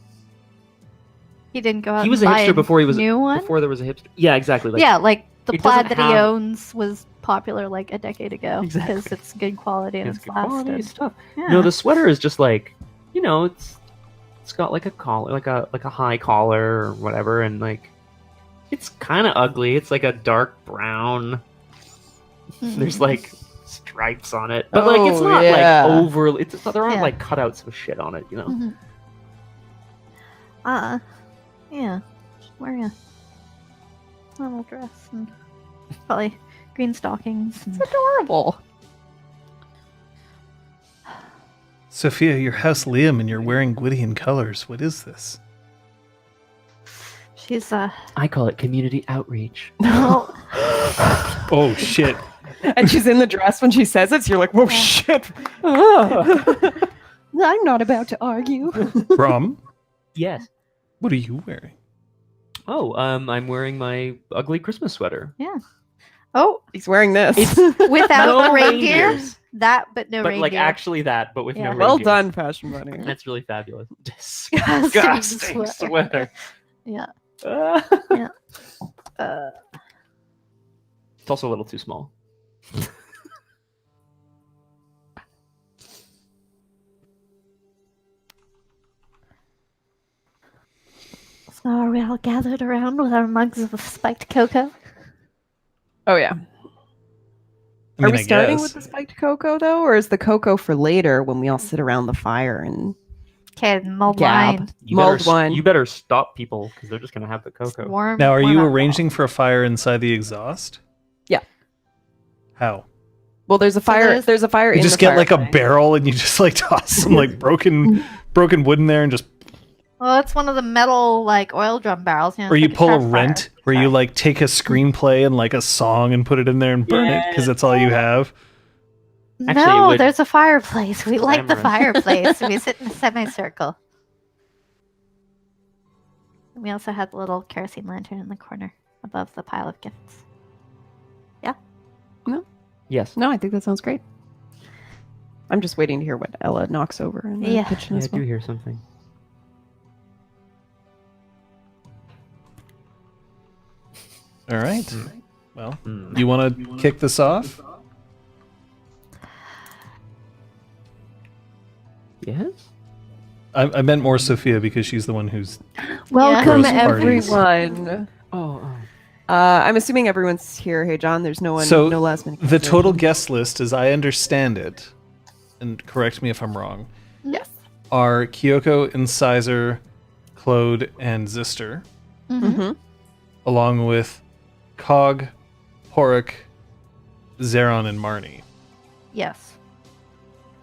He didn't go out. He was and a buy hipster before he was new one. before there was a hipster. Yeah, exactly. Like, Yeah, like the it plaid doesn't that he have- owns was popular like a decade ago because Exactly. it's good quality and it's it's good quality lasted. stuff. Yeah. No, the sweater is just like, it's got like a collar, like a high collar or whatever, and like it's kind of ugly. It's like a dark brown. There's like stripes on it, but like it's Oh, not yeah. like overly. There aren't Yeah. like cutouts of shit on it, you know. Mhm. Yeah, just wearing a little dress and probably green stockings. And... It's adorable. Sophia, your house Liam and you're wearing Gwydion colors. What is this? She's I call it community outreach. no, Oh shit. And she's in the dress when she says it, so you're like, whoa, shit. I'm not about to argue. Braum, Yes. what are you wearing? Oh, I'm wearing my ugly Christmas sweater. oh, He's wearing this. without No the reindeer, reindeers. that but no But reindeer. like actually that, but with Yeah. no Well reindeers. done, Fashion Bunny. That's really fabulous. Disgusting sweater. Yeah. Uh, Uh, it's also a little too small. so are we all gathered around with our mugs of spiked cocoa? Oh, yeah. I Are mean, we I starting guess. with the spiked cocoa, though? Or is the cocoa for later when we all sit around the fire and Okay, mulled gab? wine. Mulled wine. You better stop people because they're just gonna have the It's cocoa. warm. Now, are warm you alcohol. arranging for a fire inside the exhaust? Yeah. How? Well, there's a fire. There's a fire You in just the get like a fireplace. barrel and you just like toss some like broken wood in there and just, Well, it's one of the metal like oil drum barrels. You know, or it's you like pull a sharp rent fire. where you like take a screenplay and like a song and put it in there and burn it because that's all you have. Actually, it No, would- there's a fireplace. We like the Glamorous. fireplace. We sit in a semicircle. And we also had the little kerosene lantern in the corner above the pile of gifts. Yes. No, I think that sounds great. I'm just waiting to hear what Ella knocks over in the Yeah. kitchen Yeah, I as do well. hear something. All right. Well, Hmm. you want to kick this off? Yes. I meant more Sophia because she's the one who's. Welcome, Gross parties. everyone. Oh. I'm assuming everyone's here. Hey, John, there's no one, So, no last minute. The total cancellations. guest list, as I understand it, and correct me if I'm wrong, Yes. are Kyoko, Incisor, Claude, and Zister, Mm-hmm. along with Cog, Horik, Zeron, and Marnie. Yes.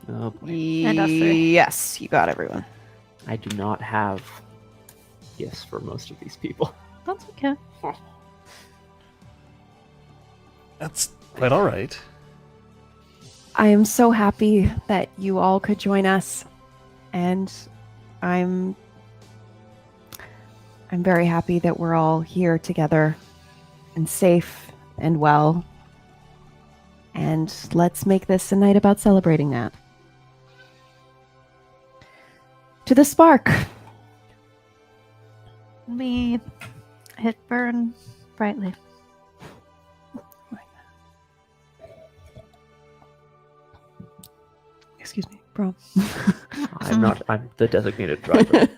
Oh boy. And us three. Yes, you got everyone. I do not have gifts for most of these people. That's okay. That's quite all right. I am so happy that you all could join us, and I'm very happy that we're all here together and safe and well. And let's make this a night about celebrating that. To the spark. We hit burn brightly. Excuse me, bro. I'm the designated driver.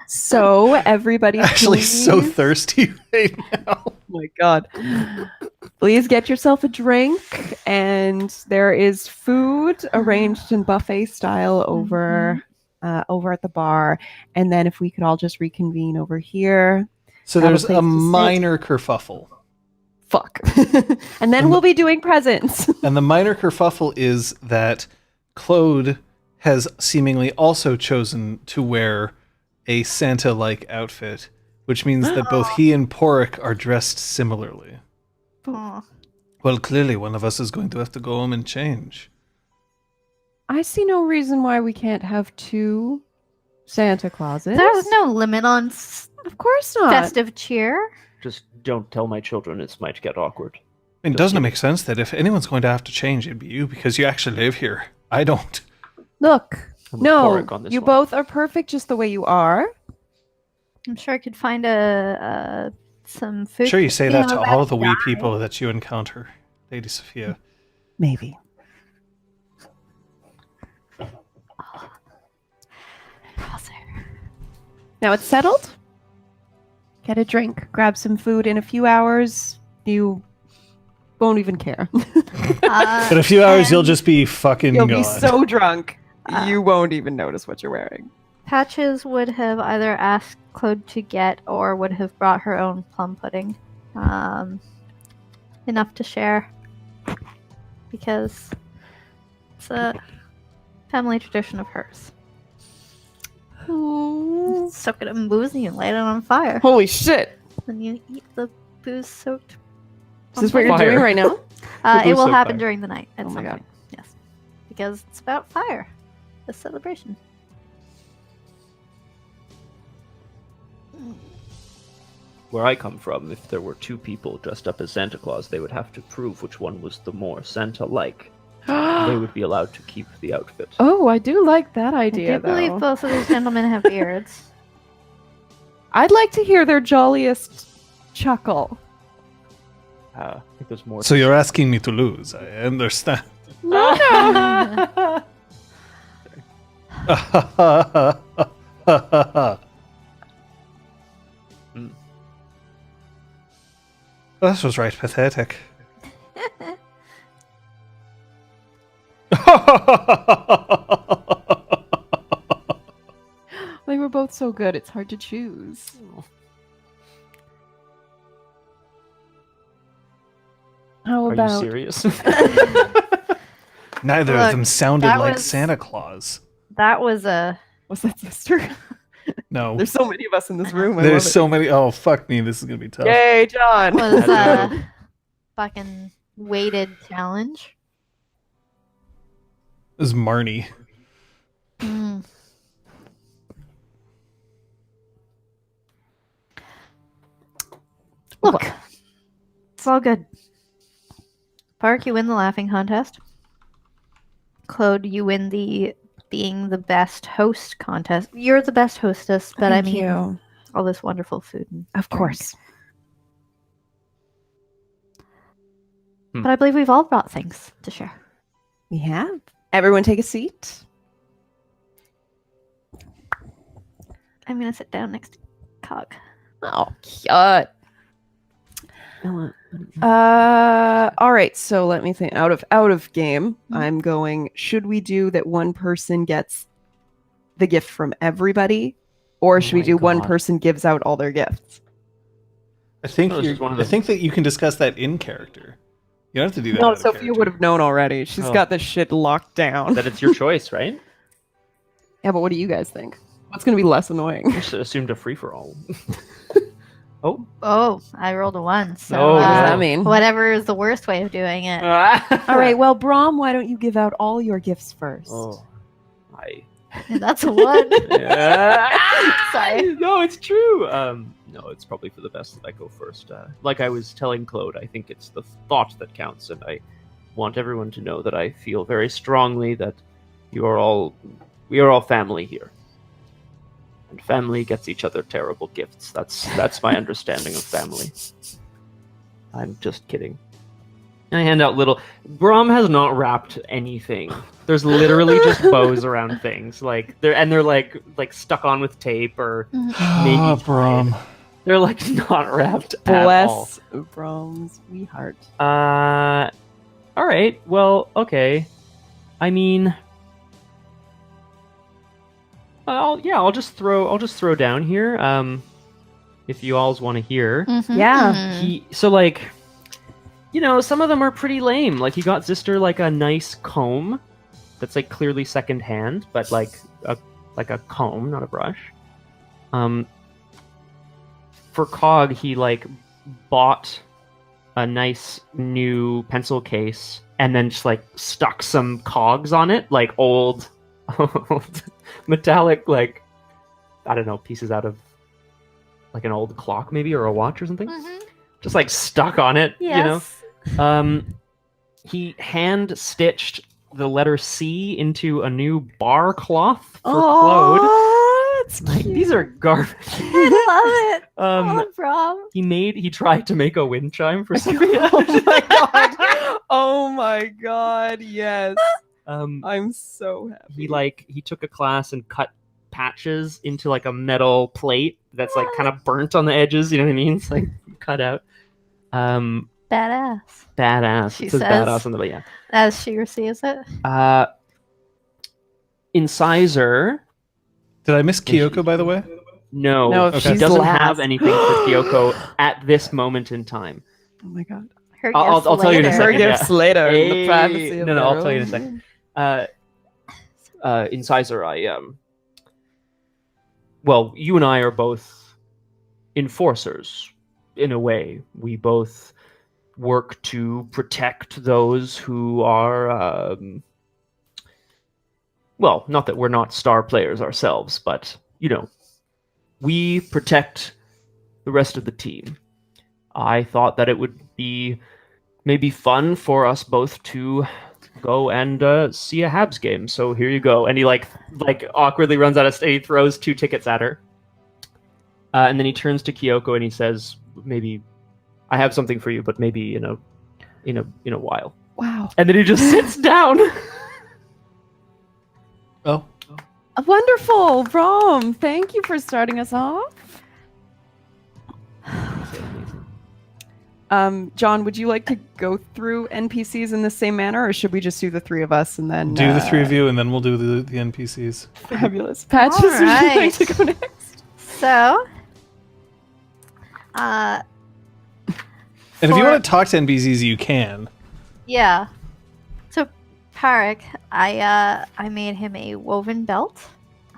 So everybody, Actually, so please- thirsty right now. Oh my god. Please get yourself a drink, and there is food arranged in buffet style over at the bar. And then if we could all just reconvene over here. So Have a there's place a to sit. minor kerfuffle. Fuck. And then we'll be doing presents. And the minor kerfuffle is that Claude has seemingly also chosen to wear a Santa-like outfit, which means that both he and Porik are dressed similarly. Aw. Well, clearly one of us is going to have to go home and change. I see no reason why we can't have two Santa Clauses. There's no limit on Of course not. festive cheer. Just don't tell my children it might get awkward. I mean, doesn't it make sense that if anyone's going to have to change, it'd be you because you actually live here? I don't. Look, I'm no, euphoric on this you one. both are perfect just the way you are. I'm sure I could find some food. Sure, you say to that be to able all the wee die. people that you encounter, Lady Sophia. Maybe. Crosshair. Now it's settled. Get a drink, grab some food. In a few hours, you won't even care. In a few hours, you'll and just be fucking You'll gone. be so drunk, Uh, you won't even notice what you're wearing. Patches would have either asked Claude to get or would have brought her own plum pudding. Enough to share. Because it's a family tradition of hers. Soak it in booze and you light it on fire. Holy shit! And you eat the booze soaked. Is this what you're Fire. doing right now? It will booze-soaked happen fire. during the night at Oh my some God. point. Yes. Because it's about fire. A celebration. Where I come from, if there were two people dressed up as Santa Claus, they would have to prove which one was the more Santa-like. They would be allowed to keep the outfit. Oh, I do like that I idea, do believe though. both of these gentlemen have beards. I'd like to hear their jolliest chuckle. I think there's more. So you're asking me to lose. I understand. No, no. That was right pathetic. They were both so good, it's hard to choose. How Are you about serious? Neither Look, of them sounded that like was- Santa Claus. That was a. was that sister? No. There's so many of us in this room. I There's love so many. Oh, fuck me. This is going to be tough. it. Yay, John! Was Hello. a fucking weighted challenge. This is Marnie. Mm. Look, it's all good. Park, you win the laughing contest. Claude, you win the being the best host contest. You're the best hostess, but I Thank mean you. all this wonderful food. And Of drink. course. But I believe we've all brought things to share. We have. Everyone take a seat. I'm gonna sit down next to Cog. Oh, cute. All right, so let me think. Out of game, I'm going, should we do that one person gets the gift from everybody? Or should we my do one God. person gives out all their gifts? I think Oh, it's just one of I the- think that you can discuss that in character. You don't have to do that. No, out of Sophia character. would have known already. She's Oh. got this shit locked down. That it's your choice, right? Yeah, but what do you guys think? What's going to be less annoying? I just assumed a free-for-all. Oh. Oh, I rolled a 1. So No, What does no. that mean? whatever is the worst way of doing it. All right, well, Braum, why don't you give out all your gifts first? Oh. I. That's a 1. Sorry. No, it's true. No, it's probably for the best that I go first. Like I was telling Claude, I think it's the thought that counts, and I want everyone to know that I feel very strongly that we are all family here. And family gets each other terrible gifts. That's my understanding of family. I'm just kidding. I hand out little. Braum has not wrapped anything. There's literally just bows around things, like they're like stuck on with tape, or Ah, maybe Braum. they're like not wrapped at all. Bless Braum's wee heart. All right. Well, okay. I mean, I'll just throw down here. If you alls want to hear. Mhm. Yeah. So like, some of them are pretty lame. Like he got Zister like a nice comb that's like clearly secondhand, but like a comb, not a brush. For Cog, he like bought a nice new pencil case and then just like stuck some cogs on it, like old metallic, like, I don't know, pieces out of like an old clock maybe, or a watch or something. Mhm. Just like stuck on it, Yes. He hand stitched the letter C into a new bar cloth for Claude. Oh, that's Like, cute. these are garbage. I love it. Um, Braum. he tried to make a wind chime for Sophia. Oh my god! Oh my god! Yes, I'm so happy. he took a class and cut patches into like a metal plate that's like kind of burnt on the edges. You know what I mean? It's like cut out. Badass. Badass. She It says says. badass on the, but yeah. As she receives it. Incisor. Did I miss Kyoko, by the way? No, No, she she's doesn't last. have anything for Kyoko at this moment in time. Oh my god! Her I'll gifts tell you in a later. second. Her yeah. gifts later in the Hey, privacy of no, their I'll tell you in a own second. Incisor, well, you and I are both enforcers in a way. We both work to protect those who are, well, not that we're not star players ourselves, but, we protect the rest of the team. I thought that it would be maybe fun for us both to go and see a Habs game. So here you go. And he like awkwardly runs out of stage, he throws 2 tickets at her. And then he turns to Kyoko and he says, maybe I have something for you, but maybe in a while. Wow! And then he just sits down. Oh. Wonderful, Braum. Thank you for starting us off. John, would you like to go through NPCs in the same manner, or should we just do the 3 of us and then Do the 3 of you, and then we'll do the NPCs. Fabulous. Patches, would you Alright. like to go next? So, And if you want to talk to NPCs, you can. yeah. So, Parik, I made him a woven belt,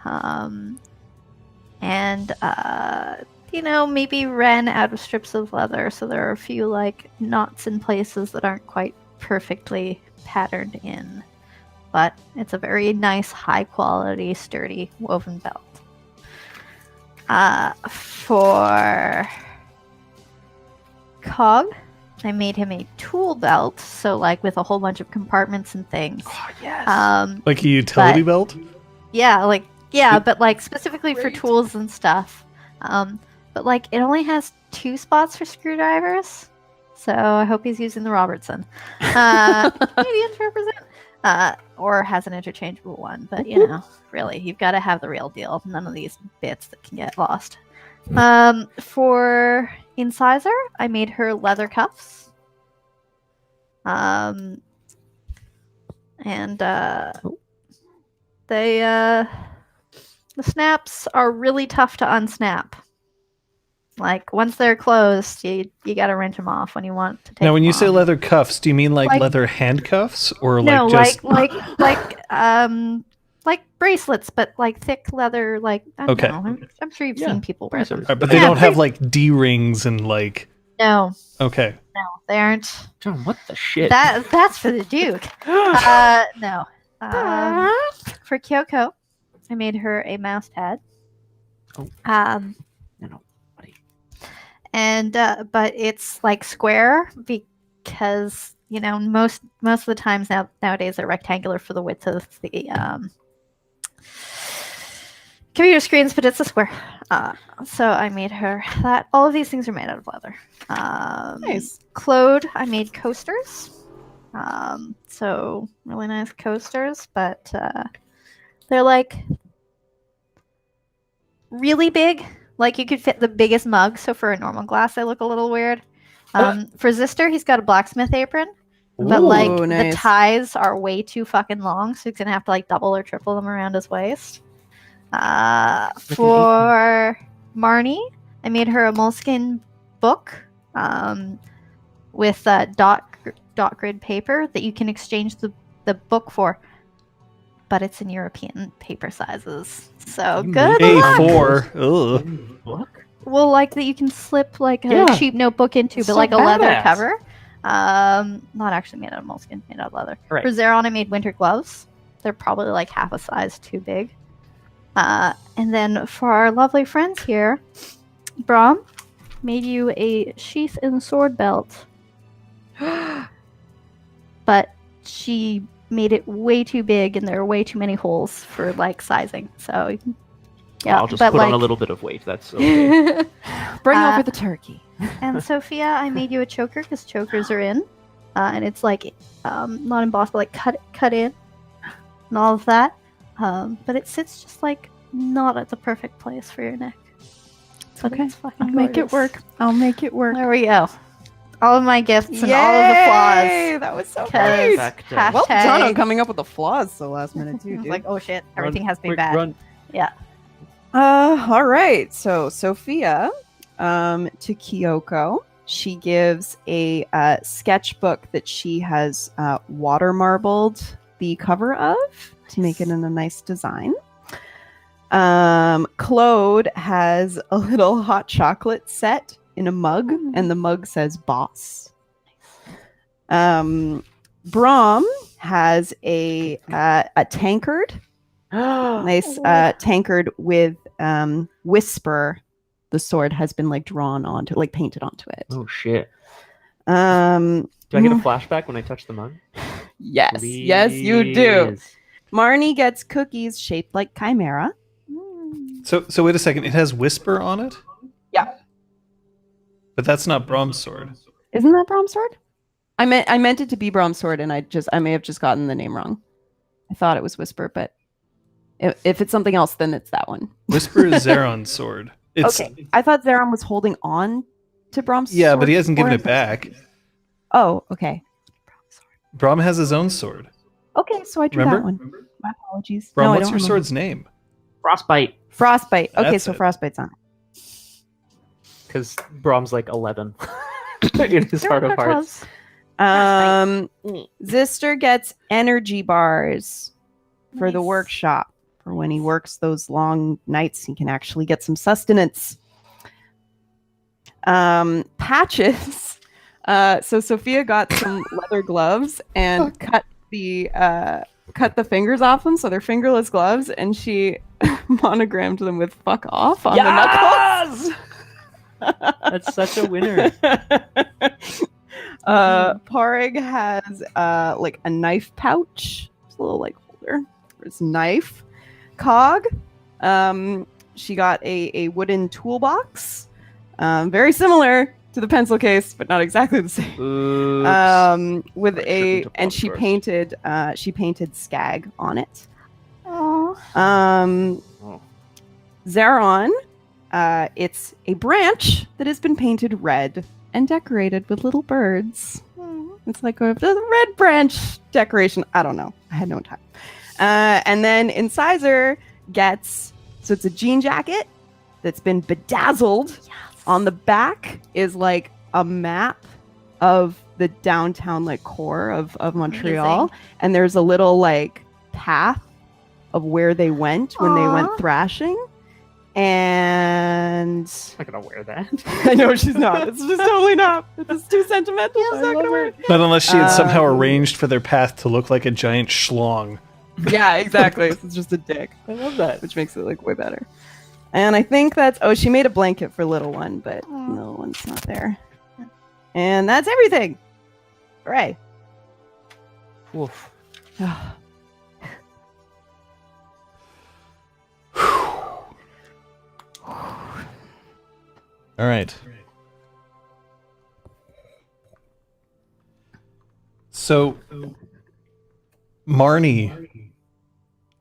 and maybe ran out of strips of leather, so there are a few like knots in places that aren't quite perfectly patterned in, but it's a very nice, high quality, sturdy woven belt. For Cog, I made him a tool belt, so like with a whole bunch of compartments and things. Oh, yes. Like a utility belt? Yeah, but like specifically for tools and stuff. But like it only has 2 spots for screwdrivers, so I hope he's using the Robertson. Maybe it's represent, or has an interchangeable one. But really, you've got to have the real deal. None of these bits that can get lost. For Incisor, I made her leather cuffs. And they the snaps are really tough to unsnap. Like once they're closed, you gotta wrench them off when you want to take. Now, when them you say off. leather cuffs, do you mean like Like- leather handcuffs, or no, like just like bracelets, but like thick leather. Like I don't Okay. know. I'm sure you've Yeah, seen people wear them. but they Yeah, don't have please. like D rings and like No, okay. they aren't. John, what the shit? That's for the Duke. No. For Kyoko, I made her a mouse pad. Oh. No, buddy. And but it's like square because most of the times nowadays they're rectangular for the width of the computer screens, but it's a square. So I made her that. All of these things are made out of leather. Nice. Claude, I made coasters. So really nice coasters, but they're like really big. Like you could fit the biggest mug. So for a normal glass, they look a little weird. For Zister, he's got a blacksmith apron, but like Ooh, the nice. ties are way too fucking long, so he's gonna have to like double or triple them around his waist. For Marnie, I made her a moleskin book with dot grid paper that you can exchange the book for, but it's in European paper sizes. So good luck. A4. Ugh. Look. Well, like that you can slip like a Yeah. cheap notebook into, but So like a leather badass. cover. Not actually made out of moleskin, made out of leather. Right. For Zeron, I made winter gloves. They're probably like half a size too big. And then for our lovely friends here, Braum made you a sheath and sword belt. But she made it way too big, and there are way too many holes for like sizing. So yeah, I'll just but put on like, a little bit of weight. That's okay. Bring Uh, over the turkey. and Sophia, I made you a choker because chokers are in, and it's like not embossed, but like cut in, and all of that. But it sits just like not at the perfect place for your neck. But Okay. it's fucking I'll make it gorgeous. work. I'll make it work. There we go. All of my gifts and all of the flaws. Yay! That was so 'Cause great. Perfect. Well hashtag- done on coming up with the flaws so last minute too, I was dude. like, oh shit, Run, everything has to be quick, bad. Run. All right. So Sophia, to Kyoko, she gives a sketchbook that she has water marbled the cover of to make it in a nice design. Claude has a little hot chocolate set in a mug, and the mug says "Boss." Braum has a tankard. Nice tankard with Whisper. The sword has been like drawn onto, like painted onto it. Oh shit! Um, Do I get a flashback when I touch the mug? yes, yes, you do. Please. Marnie gets cookies shaped like chimera. So wait a second. It has Whisper on it? Yeah. But that's not Braum's sword. Isn't that Braum's sword? I meant it to be Braum's sword, and I may have just gotten the name wrong. I thought it was Whisper, but if it's something else, then it's that one. Whisper is Zeron's sword. It's, Okay, I thought Zeron was holding on to Braum's Yeah, sword. but he hasn't given or- it back. Oh, okay. Braum has his own sword. Okay, so I drew Remember? that one. My apologies. Braum, No, I what's don't your remember. sword's name? Frostbite, Frostbite. Okay, That's so it. Frostbite's on it. because Brahm's like 11 in his heart of hearts. Zister gets energy bars for the Nice. workshop. For when he works those long nights, he can actually get some sustenance. Patches. So Sophia got some leather gloves and cut the fingers off them, so they're fingerless gloves, and she monogrammed them with "fuck off" on the knuckles. That's such a winner. Parig has like a knife pouch. It's a little like holder for his knife. Cog, she got a wooden toolbox. Very similar to the pencil case, but not exactly the same. Oops. With I shouldn't have and gone she painted Skag on it. Aw. Oh. Zeron, it's a branch that has been painted red and decorated with little birds. It's like a red branch decoration. I don't know. I had no time. And then Incisor gets, so it's a jean jacket that's been bedazzled. On the back is like a map of the downtown like core of Montreal. Amazing. And there's a little like path of where they went when they went Aw. thrashing. And I'm not gonna wear that. I know she's not. It's just totally not. It's too sentimental. It's not gonna work. Not unless she had somehow Um, arranged for their path to look like a giant schlong. Yeah, exactly. It's just a dick. I love that. Which makes it like way better. And I think that's she made a blanket for little one, but little one's not there. And that's everything. Hooray. Woof. All right. So, Marnie,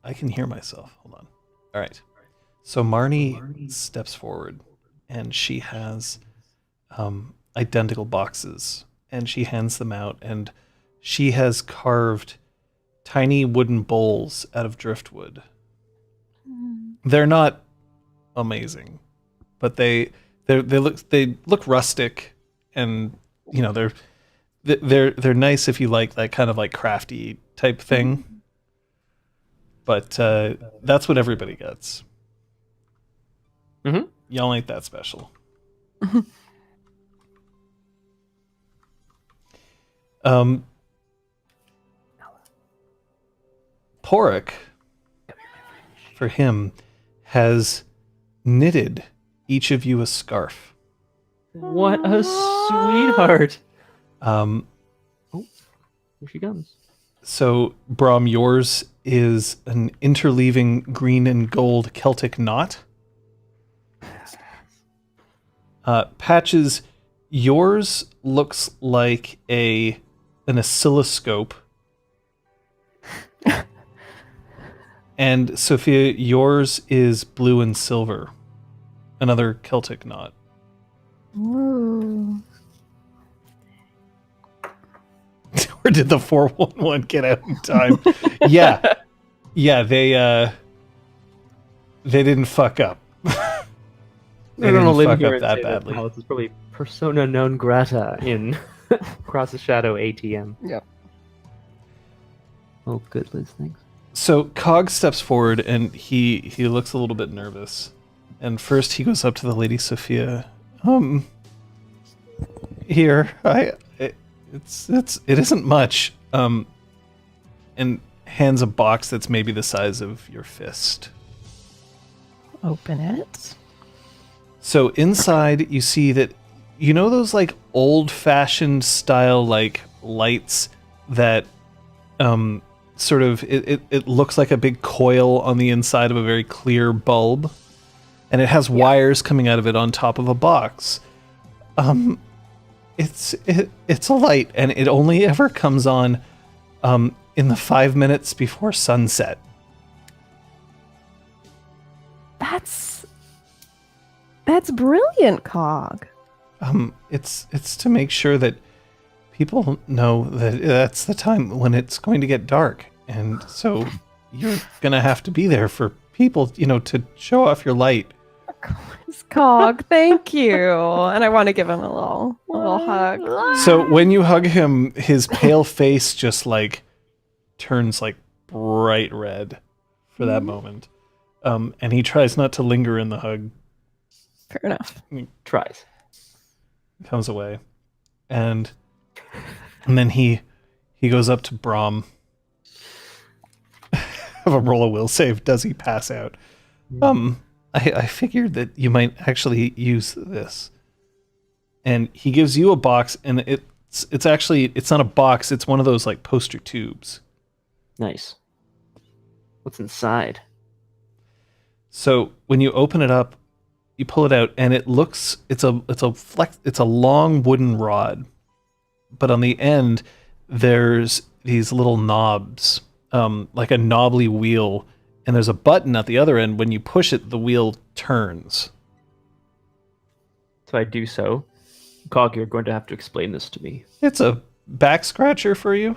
I can hear myself. Hold on. All right. So Marnie steps forward, and she has identical boxes, and she hands them out, and she has carved tiny wooden bowls out of driftwood. They're not amazing, but they look rustic, and you know they're nice if you like that kind of like crafty type thing. But that's what everybody gets. Mhm. Y'all ain't that special. Porrick, for him, has knitted each of you a scarf. What a sweetheart. Um, Here she comes. So, Braum, yours is an interleaving green and gold Celtic knot. Patches, yours looks like an oscilloscope. And Sophia, yours is blue and silver. Another Celtic knot. Ooh. Or did the 411 get out in time? Yeah, they didn't fuck up. They I don't know, didn't live fuck here up and that say that badly. the house is probably persona non grata in Cross the Shadow ATM. Yep. Oh, good, Liz, thanks. So Cog steps forward and he looks a little bit nervous. And first he goes up to the lady Sophia. Here, it isn't much. And hands a box that's maybe the size of your fist. Open it. So inside you see that, you know those like old-fashioned style like lights that sort of it looks like a big coil on the inside of a very clear bulb, and it has wires coming out of it on top of a box. It's a light, and it only ever comes on in the 5 minutes before sunset. That's brilliant, Cog. It's to make sure that people know that that's the time when it's going to get dark, and so you're gonna have to be there for people, to show off your light. Cog, thank you. And I want to give him a little hug. So when you hug him, his pale face just like turns like bright red for that moment, and he tries not to linger in the hug. Fair enough. Tries. Comes away, and then he goes up to Braum. Have a roll a will save. Does he pass out? I figured that you might actually use this, and he gives you a box, and it's not a box. It's one of those like poster tubes. Nice. What's inside? So when you open it up, you pull it out, and it's a long wooden rod, but on the end there's these little knobs, like a knobbly wheel, and there's a button at the other end. When you push it, the wheel turns. So I do so. Cog, you're going to have to explain this to me. It's a back scratcher for you.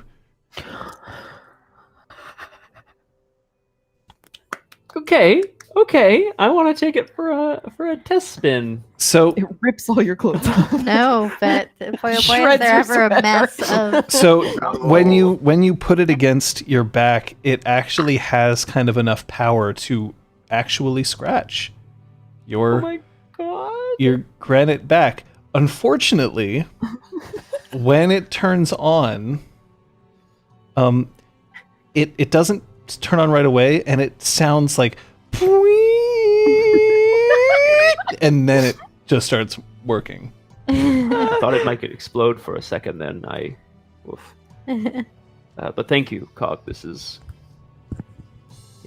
Okay. I want to take it for a test spin. So It rips all your clothes off. No, but boy, oh boy, is Shreds there your ever a sweater. mess of... So when you put it against your back, it actually has kind of enough power to actually scratch Oh your my god. granite back. Unfortunately, when it turns on, it doesn't turn on right away, and it sounds like and then it just starts working. I thought it might explode for a second, then oof. But thank you, Cog. It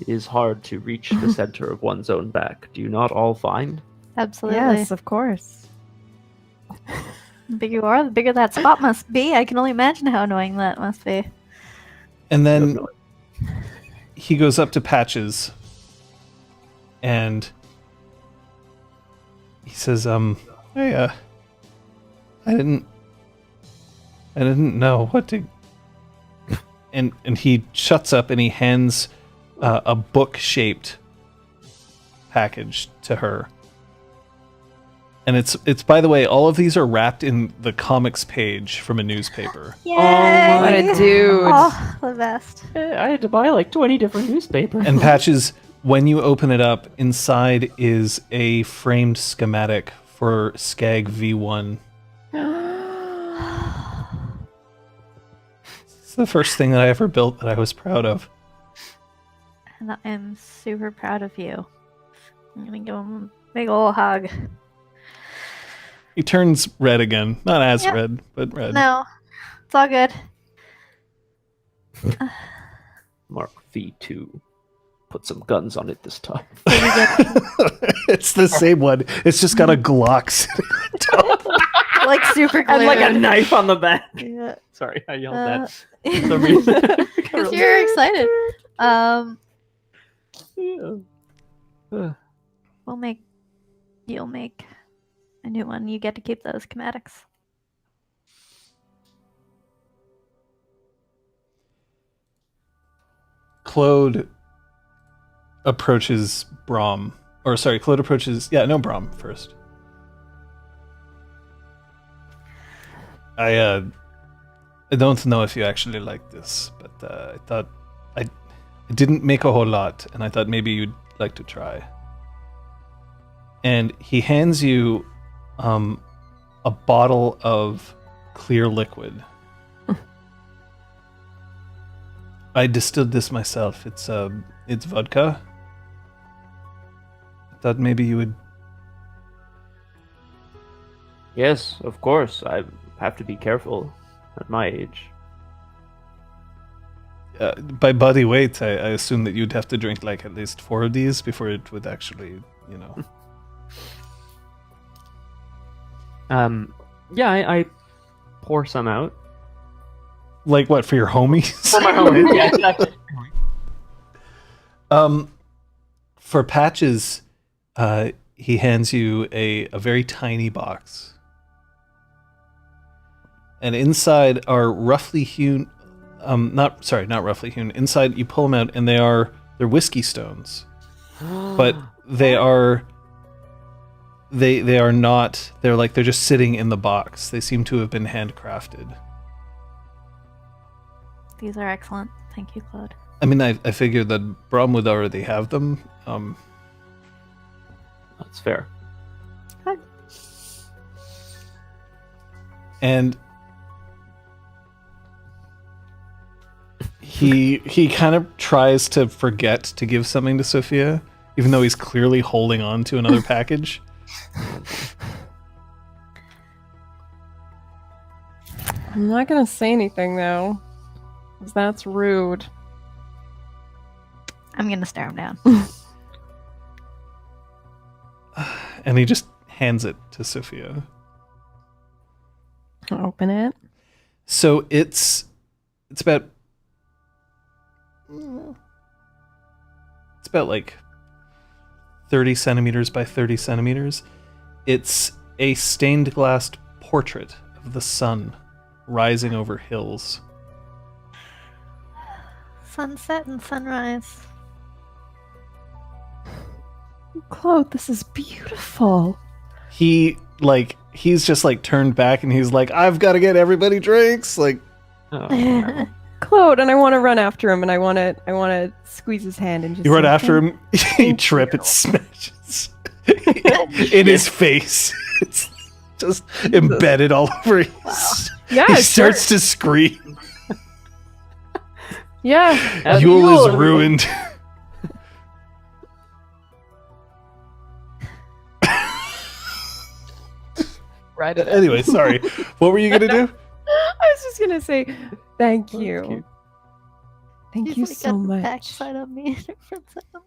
is hard to reach the center of one's own back. Do you not all find? Absolutely. Yes, of course. The bigger you are, the bigger that spot must be. I can only imagine how annoying that must be. And then No. he goes up to Patches, and he says, I didn't know what to... And he shuts up and he hands a book-shaped package to her. And it's by the way, all of these are wrapped in the comics page from a newspaper. Yay! what a dude. Oh, the best. I had to buy like 20 different newspapers. And Patches, when you open it up, inside is a framed schematic for Skag V1. It's the first thing that I ever built that I was proud of. And I am super proud of you. I'm gonna give him a big ol' hug. He turns red again. Not as Yep. red, but red. No, it's all good. Mark V2. Put some guns on it this time. It's the same one. It's just got a Glock sitting on top. Like super And like a glued. knife on the back. Yeah. Sorry, I yelled that. For some reason. Because you're excited. You'll make a new one. You get to keep those schematics. Claude approaches Braum. Or sorry, Claude approaches Braum first. I don't know if you actually like this, but I thought I didn't make a whole lot, and I thought maybe you'd like to try. And he hands you a bottle of clear liquid. I distilled this myself. It's vodka. I thought maybe you would. Yes, of course. I have to be careful at my age. By body weight, I assume that you'd have to drink like at least 4 of these before it would actually, Yeah, I pour some out. Like what, for your homies? For my homies, yeah, exactly. For Patches, he hands you a very tiny box. And inside are roughly hewn, not roughly hewn. Inside, you pull them out, and they're whiskey stones, but they are not. They're just sitting in the box. They seem to have been handcrafted. These are excellent. Thank you, Claude. I mean, I figured that Braum would already have them. That's fair. Good. And he kind of tries to forget to give something to Sophia, even though he's clearly holding on to another package. I'm not gonna say anything though, because that's rude. I'm gonna stare him down. And he just hands it to Sophia. Open it. So it's about like 30 centimeters by 30 centimeters. It's a stained glass portrait of the sun rising over hills. Sunset and sunrise. Claude, this is beautiful. He's just like turned back and he's like, I've got to get everybody drinks. Like, Oh, Claude, and I want to run after him, and I want to squeeze his hand and just. you run say, after him, you thank trip, you. it smashes in his face. It's just embedded all over his. Yeah, He sure. starts to scream. Yeah. Happy Yule Yule, is everyone. ruined. Right. Anyway, sorry. What were you gonna do? I was just gonna say thank you. cute. Thank She's you like so got the much. backside on me and her front side on me.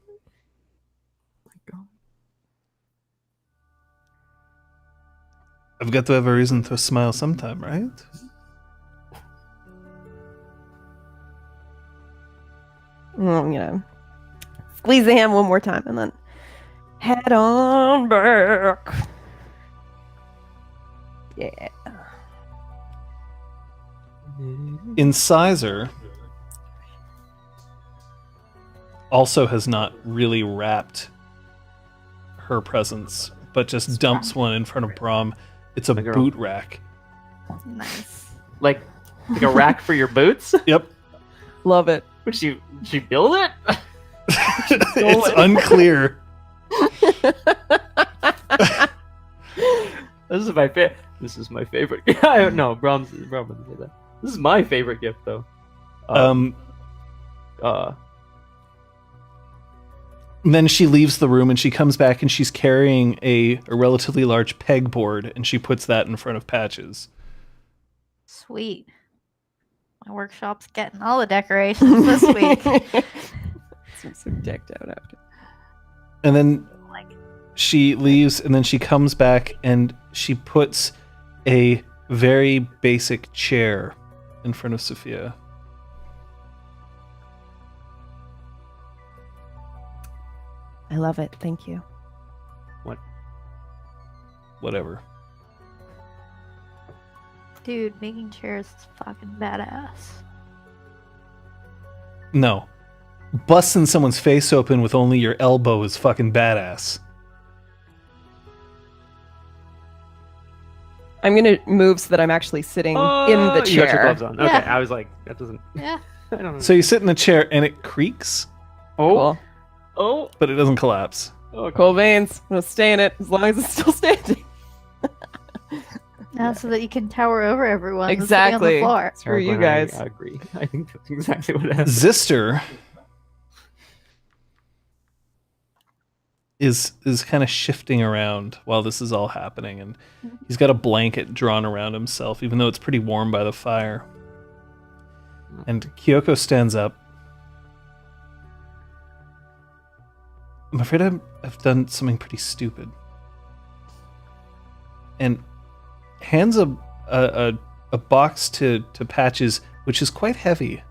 I've got to have a reason to smile sometime, right? I'm gonna squeeze the hand one more time and then head on back. Yeah. Incisor also has not really wrapped her presence, but just dumps one in front of Braum. It's a My girl. boot rack. Nice. Like a rack for your boots? Yep. Love it. Would she build it? It's unclear. This is my favorite. This is my favorite. No, Braum didn't say that. This is my favorite gift, though. Then she leaves the room and she comes back and she's carrying a relatively large pegboard and she puts that in front of Patches. Sweet. My workshop's getting all the decorations this week. so decked out after. And then she leaves, and then she comes back, and she puts a very basic chair in front of Sophia. I love it. Thank you. Whatever. Dude, making chairs is fucking badass. No. Busting someone's face open with only your elbow is fucking badass. I'm gonna move so that I'm actually sitting in the You got your chair. gloves on. Okay, Yeah. I was like, that doesn't. Yeah. I don't know. So you sit in the chair, and it creaks, oh, Cool. but it doesn't collapse. Cool veins. I'm gonna stay in it as long as it's still standing. Now, so that you can tower over everyone that's sitting Exactly. on the floor. Screw you Argwin, guys. I agree. I think that's exactly what happened. Zister is kind of shifting around while this is all happening, and he's got a blanket drawn around himself, even though it's pretty warm by the fire. And Kyoko stands up. I'm afraid I've done something pretty stupid. And hands a box to Patches, which is quite heavy.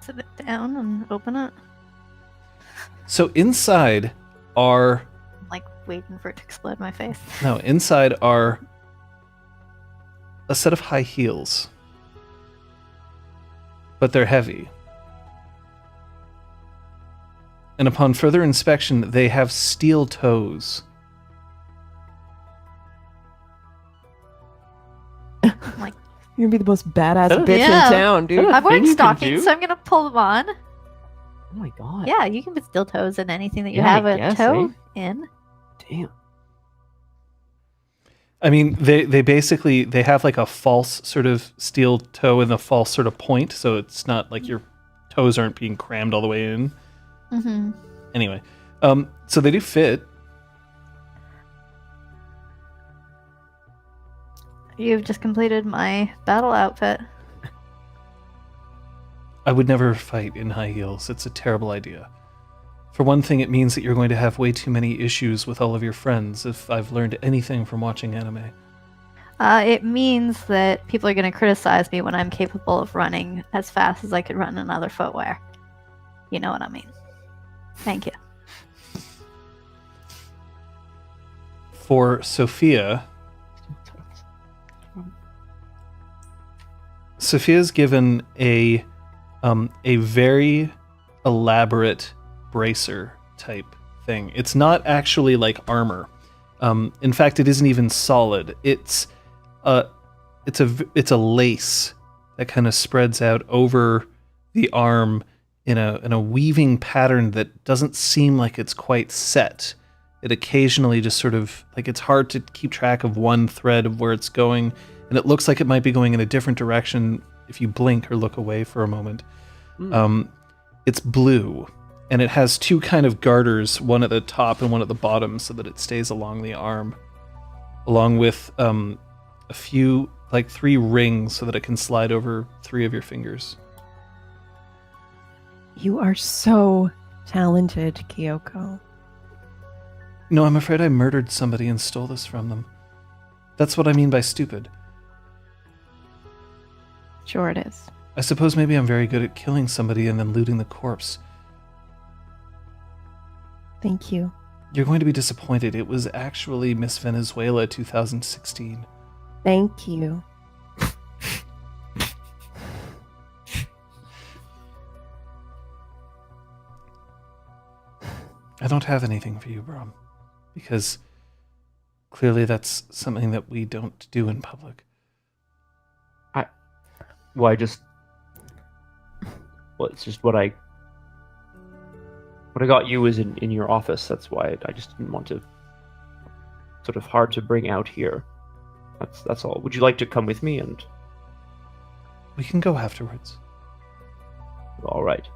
Sit it down and open it. So inside are I'm like waiting for it to explode in my face. inside are a set of high heels. But they're heavy. And upon further inspection, they have steel toes. I'm like, You're gonna be the most badass Oh, bitch yeah. in town, dude. I'm wearing thing you can stockings, do? so I'm gonna pull them on. Oh my god. Yeah, you can put steel toes in anything that you Yeah, I have a guess, toe eh? in. Damn. I mean, they basically, they have like a false sort of steel toe and a false sort of point, so it's not like your toes aren't being crammed all the way in. Mm-hmm. Anyway, so they do fit. You've just completed my battle outfit. I would never fight in high heels. It's a terrible idea. For one thing, it means that you're going to have way too many issues with all of your friends, if I've learned anything from watching anime. It means that people are going to criticize me when I'm capable of running as fast as I could run in other footwear. You know what I mean. Thank you. For Sophia, Sophia's given a very elaborate bracer type thing. It's not actually like armor. In fact, it isn't even solid. It's a lace that kind of spreads out over the arm in a weaving pattern that doesn't seem like it's quite set. It occasionally just sort of, like, it's hard to keep track of one thread of where it's going, and it looks like it might be going in a different direction if you blink or look away for a moment. It's blue, and it has two kind of garters, one at the top and one at the bottom, so that it stays along the arm, along with a few, like 3 rings, so that it can slide over 3 of your fingers. You are so talented, Kyoko. No, I'm afraid I murdered somebody and stole this from them. That's what I mean by stupid. Sure it is. I suppose maybe I'm very good at killing somebody and then looting the corpse. Thank you. You're going to be disappointed. It was actually Miss Venezuela 2016. Thank you. I don't have anything for you, Braum, because clearly that's something that we don't do in public. Well, it's just what I got you is in your office. That's why I just didn't want to, sort of hard to bring out here. That's all. Would you like to come with me? And We can go afterwards. all right.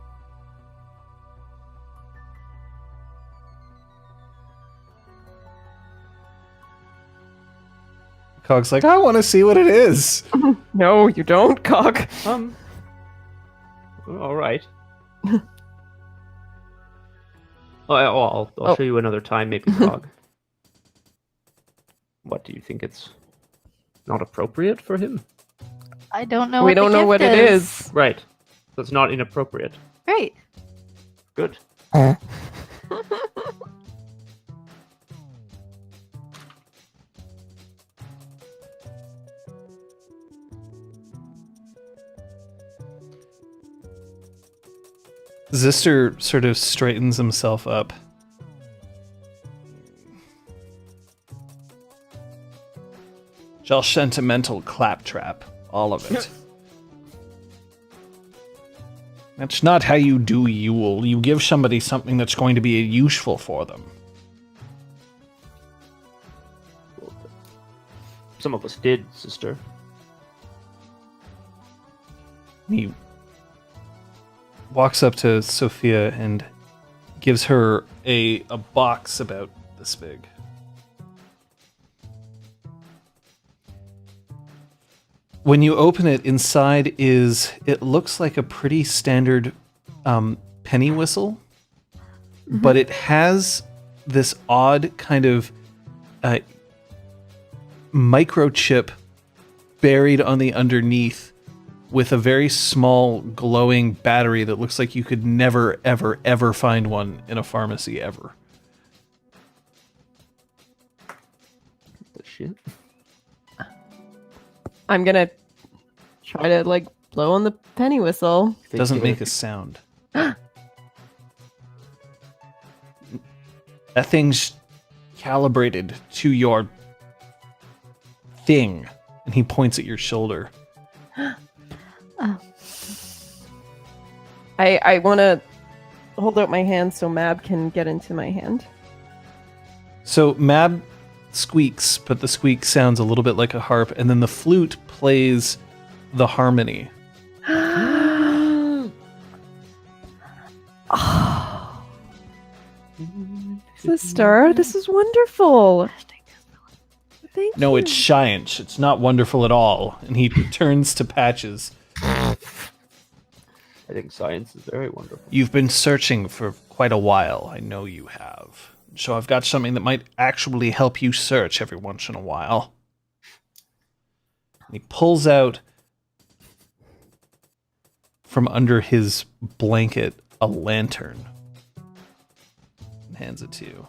Cog's like, I want to see what it is. No, you don't, Cog. All right. I'll show you another time, maybe, Cog. What, do you think it's not appropriate for him? I don't know. We what the don't know gift what it is. Right. That's not inappropriate. Great. Good. Zister sort of straightens himself up. All sentimental claptrap. All of it. That's not how you do Yule. You give somebody something that's going to be useful for them. Some of us did, sister. He walks up to Sophia and gives her a box about this big. When you open it, inside it looks like a pretty standard penny whistle, but it has this odd kind of microchip buried on the underneath with a very small glowing battery that looks like you could never, ever, ever find one in a pharmacy ever. The shit? I'm gonna try to, like, blow on the penny whistle. It doesn't make a sound. That thing's calibrated to your thing. And he points at your shoulder. Oh. I want to hold out my hand so Mab can get into my hand. So Mab squeaks, but the squeak sounds a little bit like a harp, and then the flute plays the harmony. Oh. Sister, this is wonderful. Thank No, you. it's science. It's not wonderful at all. And he turns to Patches. I think science is very wonderful. You've been searching for quite a while. I know you have. So I've got something that might actually help you search every once in a while. And he pulls out from under his blanket a lantern and hands it to you.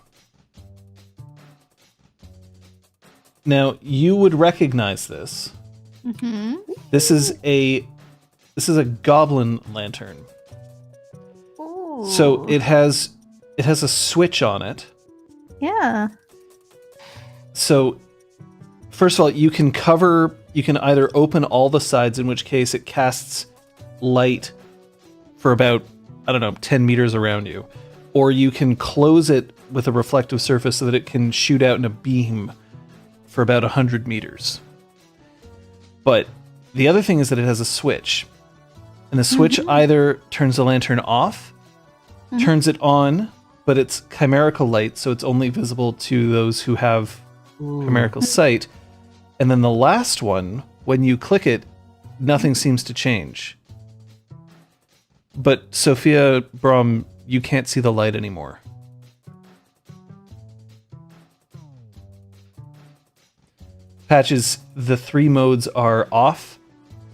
Now, you would recognize this. Mm-hmm. This is a goblin lantern. Ooh. So it has a switch on it. Yeah. So first of all, you can either open all the sides, in which case it casts light for about, 10 meters around you. Or you can close it with a reflective surface so that it can shoot out in a beam for about 100 meters. But the other thing is that it has a switch. And the switch either turns the lantern off, turns it on, but it's chimerical light, so it's only visible to those who have chimerical sight. And then the last one, when you click it, nothing seems to change. But Sophia, Braum, you can't see the light anymore. Patches, the three modes are off,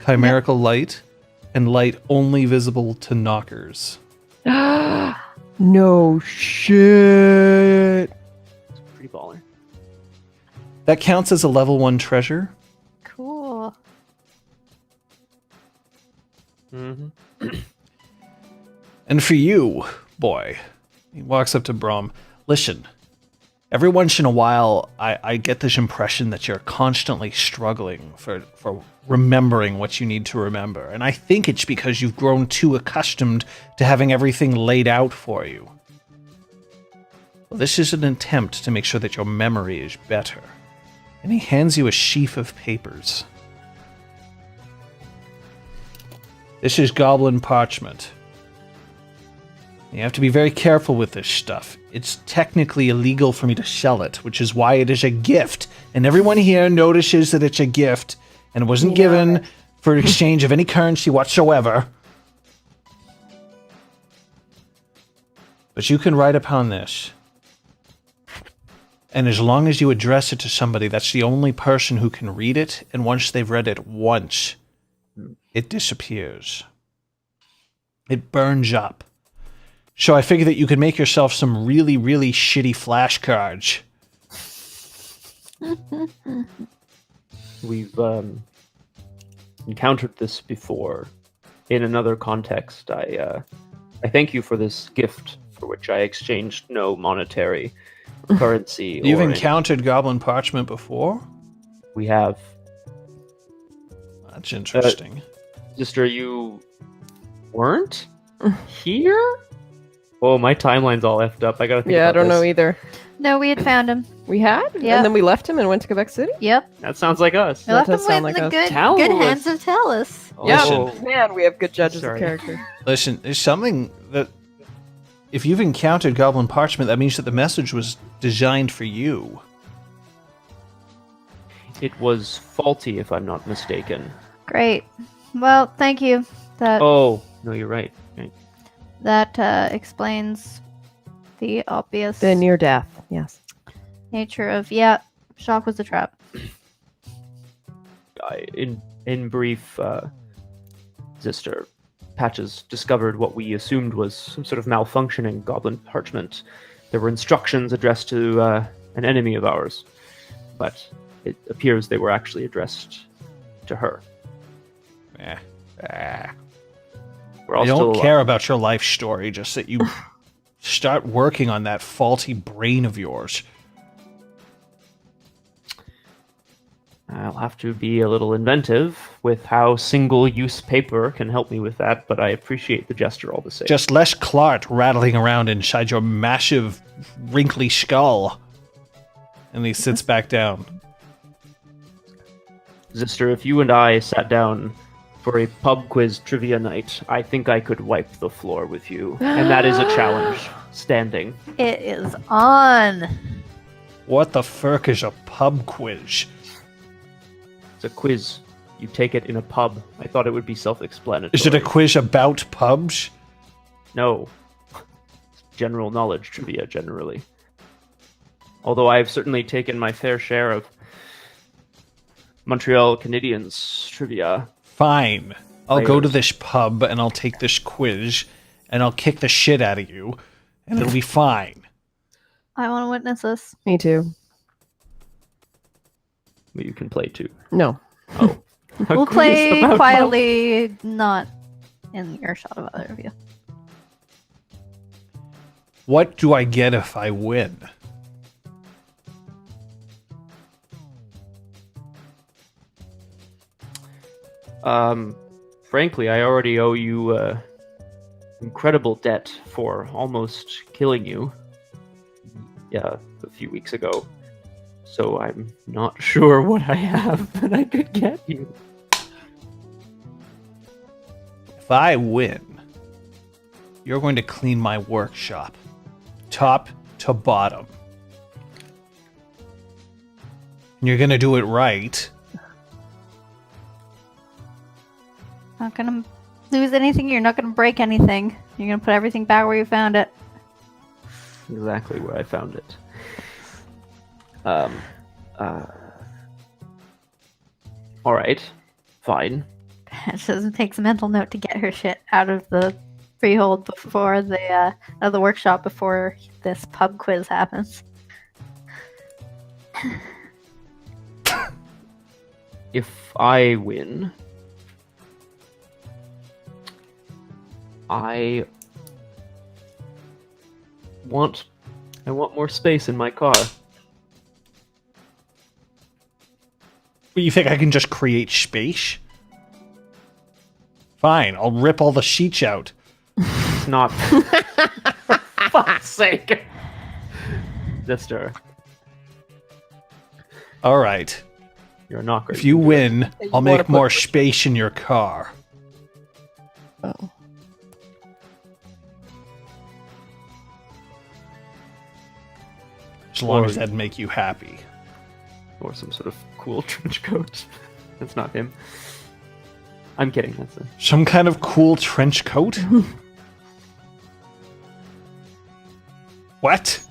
chimerical light, and light only visible to knockers. No shit. It's pretty baller. That counts as a level 1 treasure. Cool. Mm-hmm. And for you, boy, he walks up to Braum. Listen, every once in a while, I get this impression that you're constantly struggling for remembering what you need to remember. And I think it's because you've grown too accustomed to having everything laid out for you. Well, this is an attempt to make sure that your memory is better. And he hands you a sheaf of papers. This is goblin parchment. You have to be very careful with this stuff. It's technically illegal for me to sell it, which is why it is a gift. And everyone here notices that it's a gift and it wasn't given for exchange of any currency whatsoever. But you can write upon this. And as long as you address it to somebody, that's the only person who can read it. And once they've read it once, it disappears. It burns up. So I figured that you could make yourself some really, really shitty flashcards. We've encountered this before in another context. I thank you for this gift, for which I exchanged no monetary currency. You've or encountered goblin parchment before? We have. That's interesting. Sister, you weren't here? Oh, my timeline's all effed up. I gotta think Yeah, I about don't know this. either. No, we had found him. We had? Yeah. And then we left him and went to Quebec City? Yep. That sounds like us. We left him does sound with like the us. good Talus. hands of Talus. Oh. Man, we have good judges Sorry. of character. Listen, there's something that... If you've encountered goblin parchment, that means that the message was designed for you. It was faulty, if I'm not mistaken. Great. Well, thank you. That Oh, no, you're right. that explains the obvious The near death, yes. nature of shock was a trap. In brief, Sister, Patches discovered what we assumed was some sort of malfunctioning goblin parchment. There were instructions addressed to an enemy of ours, but it appears they were actually addressed to her. We're all I still don't care about your life story, just that you start working on that faulty brain of yours. I'll have to be a little inventive with how single-use paper can help me with that, but I appreciate the gesture all the same. Just less Clark rattling around inside your massive, wrinkly skull. And he sits back down. Sister, if you and I sat down for a pub quiz trivia night, I think I could wipe the floor with you. And that is a challenge, standing. It is on. What the fuck is a pub quiz? It's a quiz. You take it in a pub. I thought it would be self-explanatory. Is it a quiz about pubs? No. General knowledge trivia, generally. Although I've certainly taken my fair share of Montreal Canadiens trivia. Fine. I'll go to Players. this pub and I'll take this quiz and I'll kick the shit out of you and it'll be fine. I want to witness this. Me too. But you can play too. No. Oh. A We'll quiz play about quietly, not in earshot of either of you. What do I get if I win? Frankly, I already owe you incredible debt for almost killing you. Yeah, a few weeks ago. So I'm not sure what I have that I could get you. If I win, you're going to clean my workshop, top to bottom. And you're going to do it right. Not gonna lose anything. You're not gonna break anything. You're gonna put everything back where you found it. Exactly where I found it. Alright. Fine. She doesn't takes a mental note to get her shit out of the freehold before the out of the workshop before this pub quiz happens. If I win, I want more space in my car. You think I can just create space? Fine, I'll rip all the sheets out. It's not. For fuck's sake, sister, All right. you're not going. If you win, You I'll wanna make put- more space in your car. Oh. As long Or- as that'd make you happy. Or some sort of cool trench coat. That's not him. I'm kidding. That's a... Some kind of cool trench coat? What?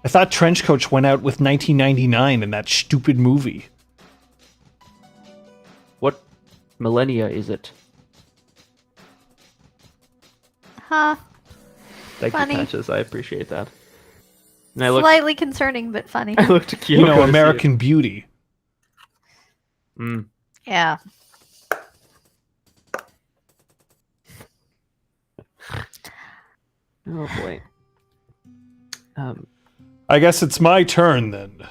I thought trench coats went out with 1999 in that stupid movie. What millennia is it? Huh. Thank Funny. you, Patches. I appreciate that. And I looked, Slightly concerning, but funny. I looked to Kyoko You know, to see American Beauty. if- Mm. Yeah. Oh boy. I guess it's my turn then.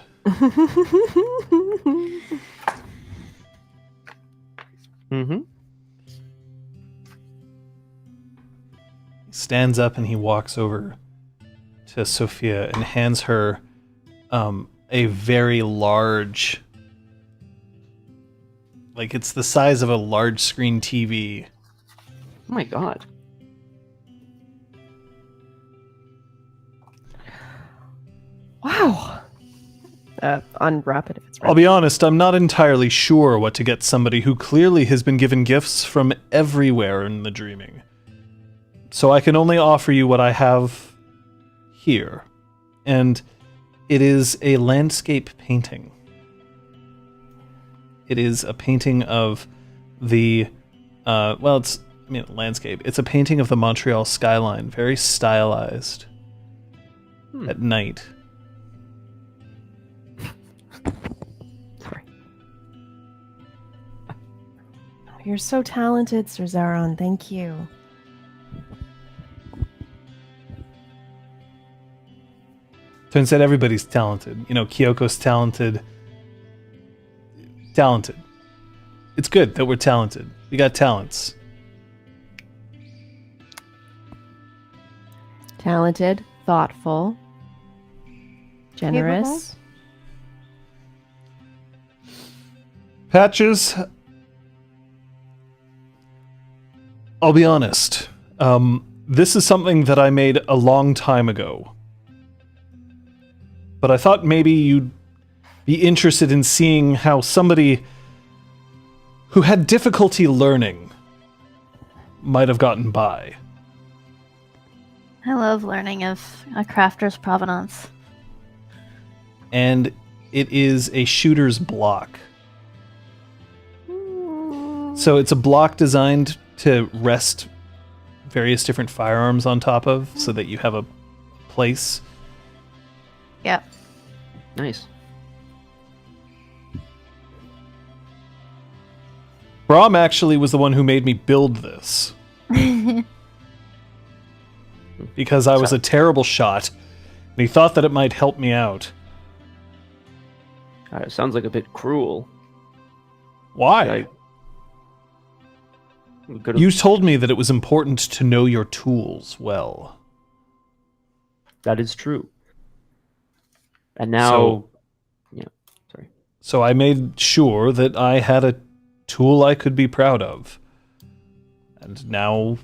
Mm-hmm. He stands up and he walks over to Sophia and hands her a very large, like it's the size of a large screen TV. Oh my god. Wow. Unwrap it if it's I'll be honest, I'm not entirely sure what to get somebody who clearly has been given gifts from everywhere in the dreaming. So I can only offer you what I have here. And it is a landscape painting. It is a painting of the, landscape. It's a painting of the Montreal skyline, very stylized at night. Sorry. You're so talented, Sir Zaron. Thank you. Turns out everybody's talented. You know, Kyoko's talented. Talented. It's good that we're talented. We got talents. Talented, thoughtful, generous. Patches, I'll be honest. This is something that I made a long time ago. But I thought maybe you'd be interested in seeing how somebody who had difficulty learning might have gotten by. I love learning of a crafter's provenance. And it is a shooter's block. So it's a block designed to rest various different firearms on top of so that you have a place. Yep. Nice. Braum actually was the one who made me build this. Because I was a terrible shot, and he thought that it might help me out. It sounds like a bit cruel. Why? We could've- You told me that it was important to know your tools well. That is true. And now... So- yeah, sorry. So I made sure that I had a tool I could be proud of. And now,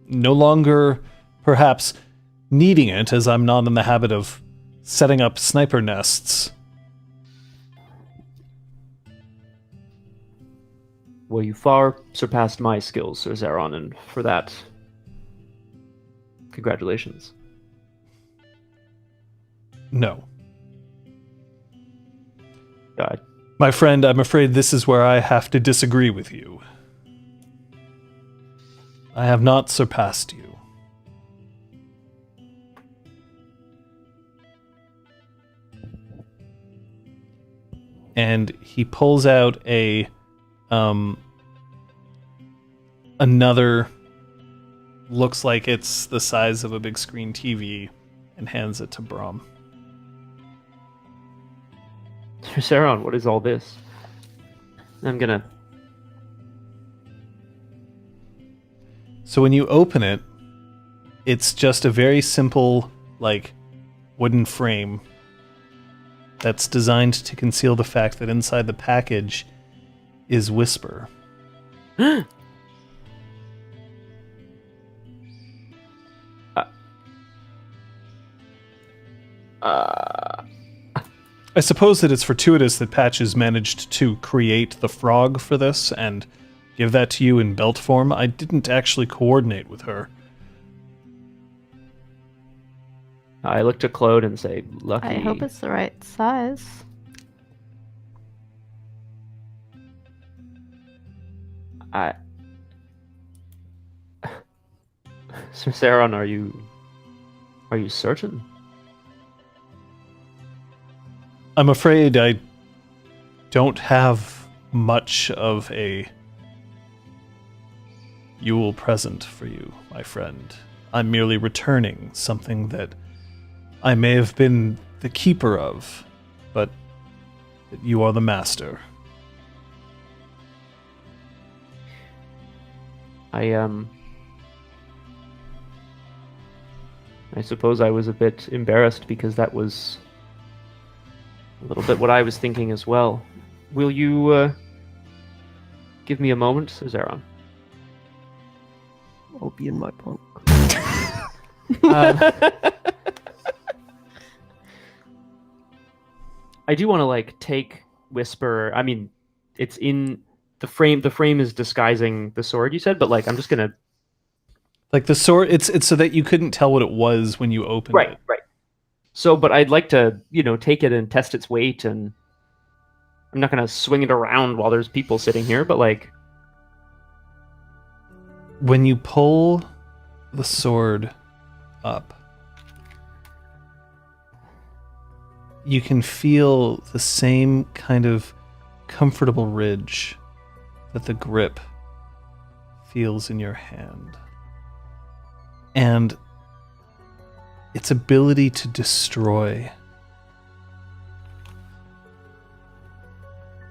no longer perhaps needing it, as I'm not in the habit of setting up sniper nests. Well, you far surpassed my skills, Sir Zaron, and for that, congratulations. No. God. My friend, I'm afraid this is where I have to disagree with you. I have not surpassed you. And he pulls out a another, looks like it's the size of a big screen TV, and hands it to Braum. Sir Zaron, what is all this? I'm gonna... So when you open it, it's just a very simple, like, wooden frame that's designed to conceal the fact that inside the package is Whisper. I suppose that it's fortuitous that Patches managed to create the frog for this and give that to you in belt form. I didn't actually coordinate with her. I look to Claude and say, lucky. I hope it's the right size. Sir Saron, are you certain? I'm afraid I don't have much of a Yule present for you, my friend. I'm merely returning something that I may have been the keeper of, but that you are the master. I suppose I was a bit embarrassed because that was a little bit what I was thinking as well. Will you give me a moment, Sir Zaron? I'll be in my punk. I do want to take Whisper. I mean, it's in the frame. The frame is disguising the sword, you said, but I'm just gonna. Like the sword, it's so that you couldn't tell what it was when you opened it. Right. So, but I'd like to, take it and test its weight, and I'm not gonna swing it around while there's people sitting here, but when you pull the sword up, you can feel the same kind of comfortable ridge that the grip feels in your hand. And its ability to destroy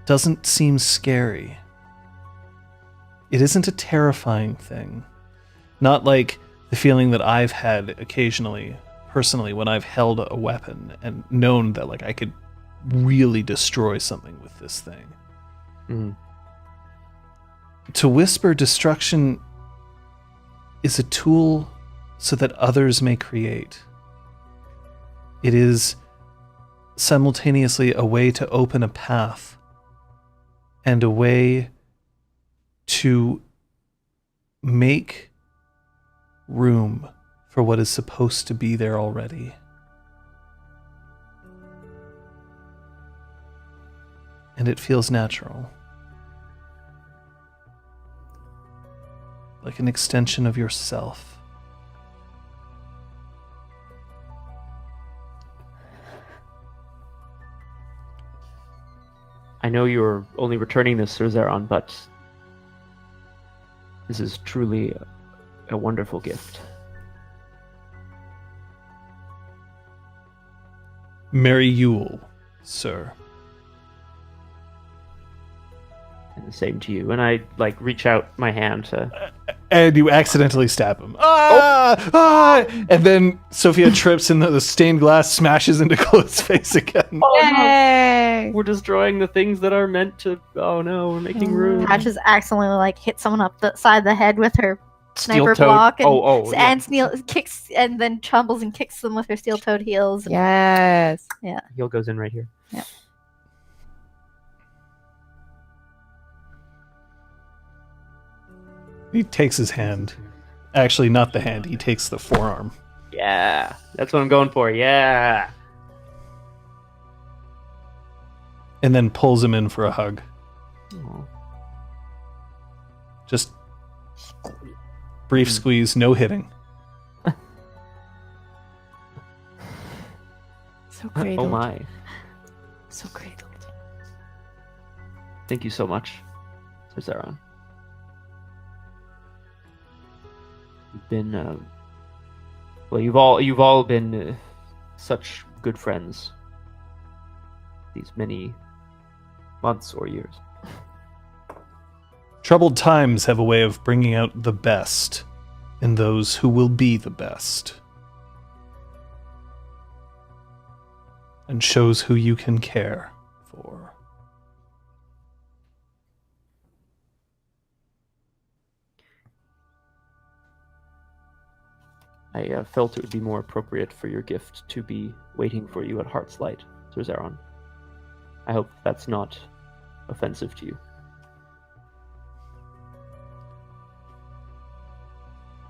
doesn't seem scary. It isn't a terrifying thing. Not like the feeling that I've had occasionally, personally, when I've held a weapon and known that I could really destroy something with this thing. Mm. To Whisper, destruction is a tool so that others may create. It is simultaneously a way to open a path and a way to make room for what is supposed to be there already. And it feels natural. Like an extension of yourself. I know you're only returning this, Sir Zaron, but this is truly a wonderful gift. Merry Yule, sir. And the same to you. And I reach out my hand to. And you accidentally stab him. Ah! And then Sophia trips and the stained glass smashes into Claude's face again. Oh, Yay! no. We're destroying the things that are meant to. Oh no, we're making room. Patches accidentally hit someone up the side of the head with her sniper Steel-toed- block, and yeah. Neale kicks and then tumbles and kicks them with her steel-toed heels. And, Yes. Heel goes in right here. Yeah. He takes his hand. Actually, not the hand. He takes the forearm. Yeah, that's what I'm going for. Yeah. And then pulls him in for a hug. Aw. Just brief squeeze, no hitting. So great. Oh my. So cradled. Thank you so much, Sir Zaron. You've been, you've all been such good friends these many months or years. Troubled times have a way of bringing out the best in those who will be the best. And shows who you can care for. I felt it would be more appropriate for your gift to be waiting for you at Heart's Light, Sir Zeron. I hope that's not offensive to you.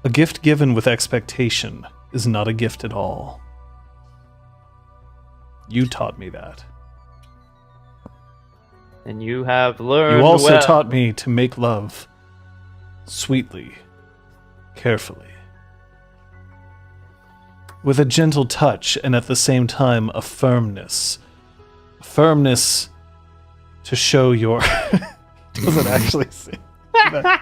A gift given with expectation is not a gift at all. You taught me that. And you have learned You also well. taught me to make love sweetly, carefully, with a gentle touch and at the same time a firmness. A firmness to show your... doesn't actually say that.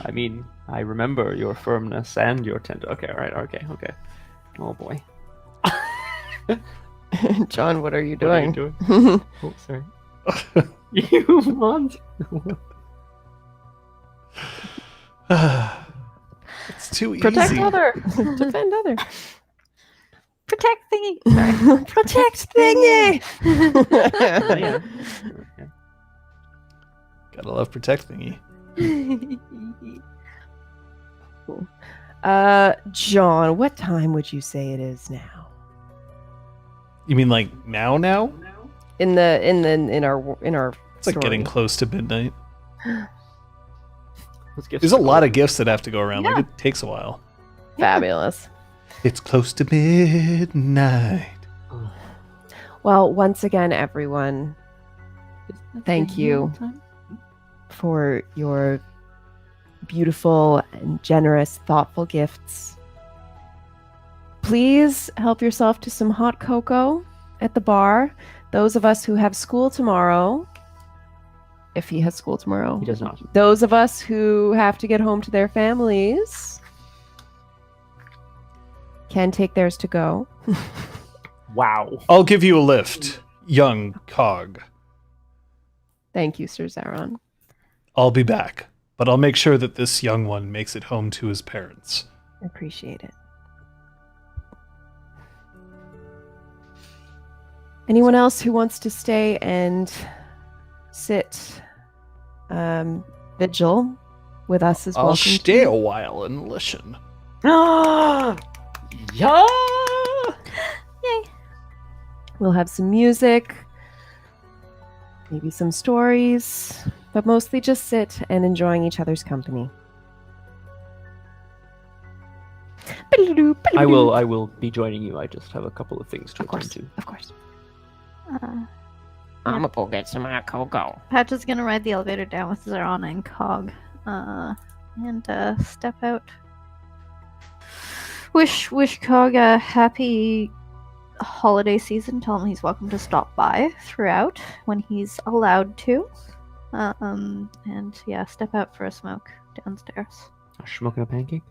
I mean, I remember your firmness and your tender. Okay, all right, okay. Oh boy. John, what are you What are you doing? doing? Oh, sorry. You want? It's too Protect easy. other. Defend other. Protect thingy. Sorry. Protect thingy. Yeah. Okay. Gotta love protect thingy. John, what time would you say it is now? You mean like now? In our It's like getting close to midnight. Let's get There's a lot of gifts that have to go around. Like Yeah. it takes a while. Fabulous. It's close to midnight. Well, once again, everyone, thank you for your beautiful and generous, thoughtful gifts. Please help yourself to some hot cocoa at the bar. Those of us who have school tomorrow, if he has school tomorrow. He does not. Those of us who have to get home to their families can take theirs to go. Wow. I'll give you a lift, young cog. Thank you, Sir Zeron. I'll be back, but I'll make sure that this young one makes it home to his parents. I appreciate it. Anyone else who wants to stay and sit vigil with us is I'll welcome. stay a while and listen. Yeah. We'll have some music, maybe some stories, but mostly just sit and enjoying each other's company. I will be joining you. I just have a couple of things to Of course, attend to. of course. Uh, I'm gonna go get some hot cocoa. Patch is gonna ride the elevator down with Zeron and Cog, and step out. Wish Cog a happy holiday season. Tell him he's welcome to stop by throughout when he's allowed to. And yeah, step out for a smoke downstairs. Smoking a pancake?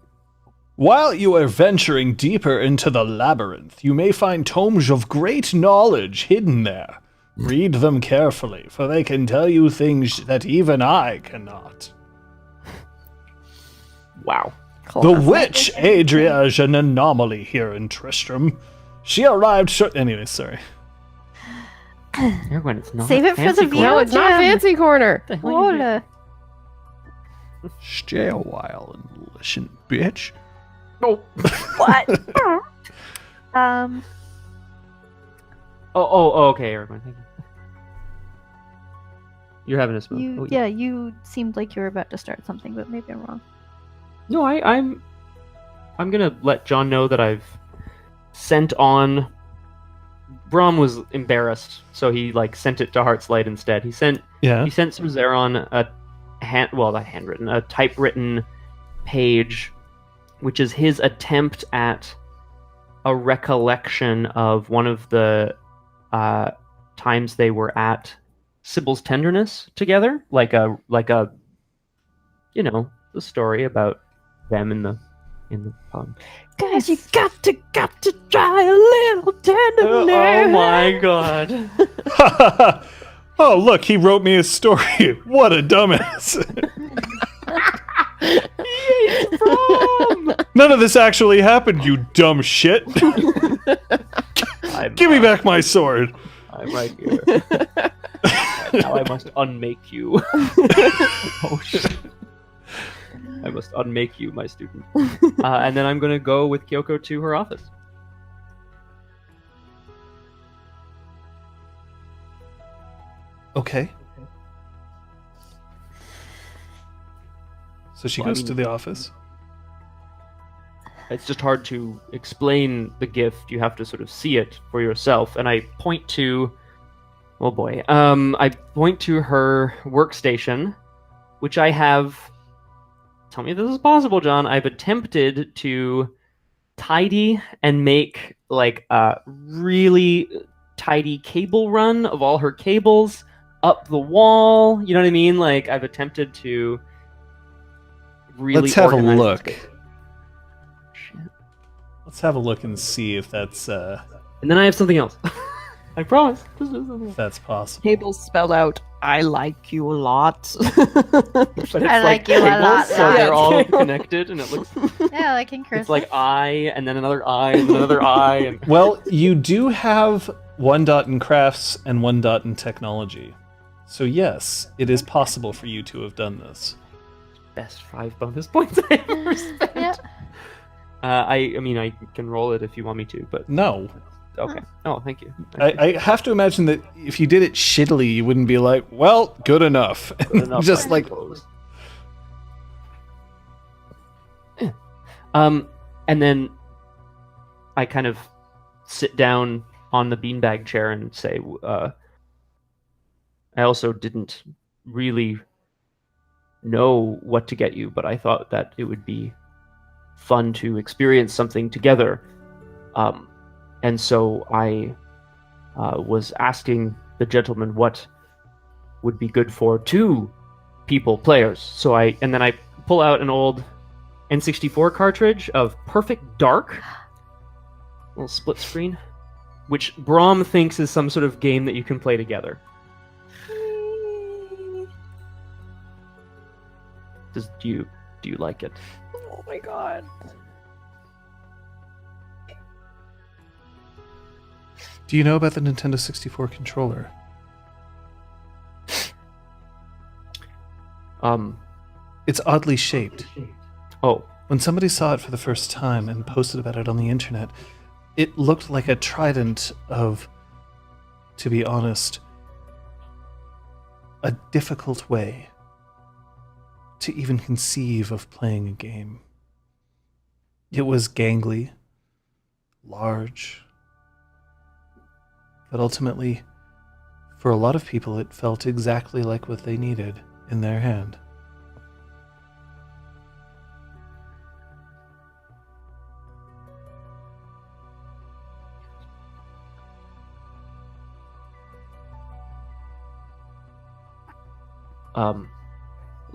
While you are venturing deeper into the labyrinth, you may find tomes of great knowledge hidden there. Read them carefully, for they can tell you things that even I cannot. Wow. The witch Adria is an anomaly here in Tristram. She arrived anyway, sorry. Everyone, it's not Save it for fancy the corner. No, it's not Jam. fancy corner. Hola. Stay a while and listen, bitch. Oh. What? Oh, okay, everyone. Thank you. You're having a smoke. Oh, Yeah, you seemed like you were about to start something, but maybe I'm wrong. No, I'm gonna let John know that I've sent on. Braum was embarrassed, so he sent it to Heart's Light instead. He sent Sir Zeron a typewritten page, which is his attempt at a recollection of one of the times they were at Sybil's Tenderness together, like a the story about them in the pub. Guys, you got to try a little tenderness. Oh my god. Oh, look, he wrote me a story. What a dumbass. None of this actually happened, you dumb shit. Give me back my sword. I'm right here. Now I must unmake you. Oh shit. I must unmake you, my student. And then I'm going to go with Kyoko to her office. Okay. So she Well, I goes to mean- the office. It's just hard to explain the gift. You have to sort of see it for yourself. And I point to... Oh boy. I point to her workstation, which I have... Tell me if this is possible, John. I've attempted to tidy and make like a really tidy cable run of all her cables up the wall. You know what I mean? Like I've attempted to really Let's have a organize the look. space. Shit. Let's have a look and see if that's And then I have something else. I promise. This is something if else. that's possible. Tables spelled out, I like you a lot. But it's I like you a cables, lot, so they're lot. all connected, and it looks Yeah, like in Christmas. it's like I, and then another I, and then another I, and Well, you do have 1 dot in crafts and 1 dot in technology. So yes, it is possible for you to have done this. best 5 bonus points I ever spent. Yeah. I mean, I can roll it if you want me to, but No. okay. Oh, thank you. I have to imagine that if you did it shittily, you wouldn't be like, well, good enough. Good enough, Just I like, suppose. And then I kind of sit down on the beanbag chair and say, I also didn't really know what to get you, but I thought that it would be fun to experience something together. And so I was asking the gentleman what would be good for 2 players. So then I pull out an old N64 cartridge of Perfect Dark, little split screen, which Braum thinks is some sort of game that you can play together. Do you like it? Oh my god. do you know about the Nintendo 64 controller? It's oddly shaped. Oh, When somebody saw it for the first time and posted about it on the internet, it looked like a trident of, to be honest, a difficult way to even conceive of playing a game. It was gangly, large, but ultimately, for a lot of people, it felt exactly like what they needed in their hand.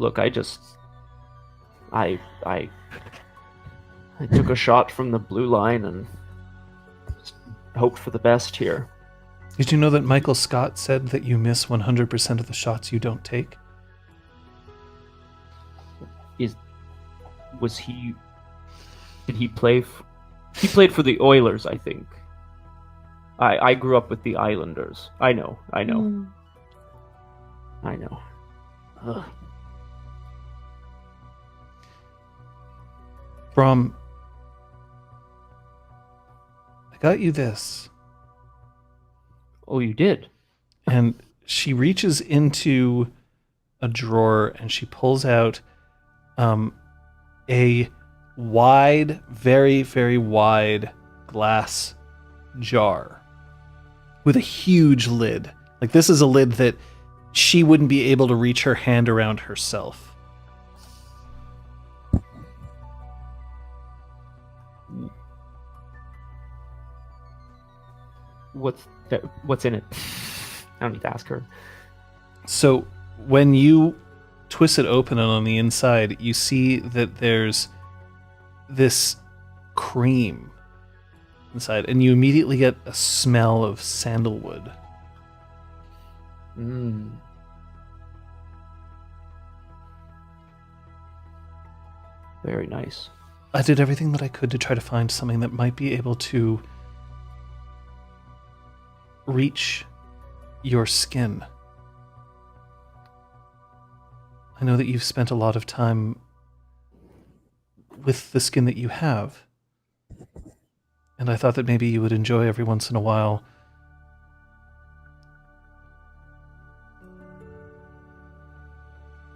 Look, I took a shot from the blue line and just hoped for the best here. Did you know that Michael Scott said that you miss 100% of the shots you don't take? Did he play? He played for the Oilers, I think. I grew up with the Islanders. I know. Ugh. Braum, I got you this. Oh, you did? And she reaches into a drawer and she pulls out a wide, very, very wide glass jar with a huge lid. Like, this is a lid that she wouldn't be able to reach her hand around herself. What's in it? I don't need to ask her. So when you twist it open and on the inside, you see that there's this cream inside, and you immediately get a smell of sandalwood. Very nice. I did everything that I could to try to find something that might be able to reach your skin. I know that you've spent a lot of time with the skin that you have. And I thought that maybe you would enjoy every once in a while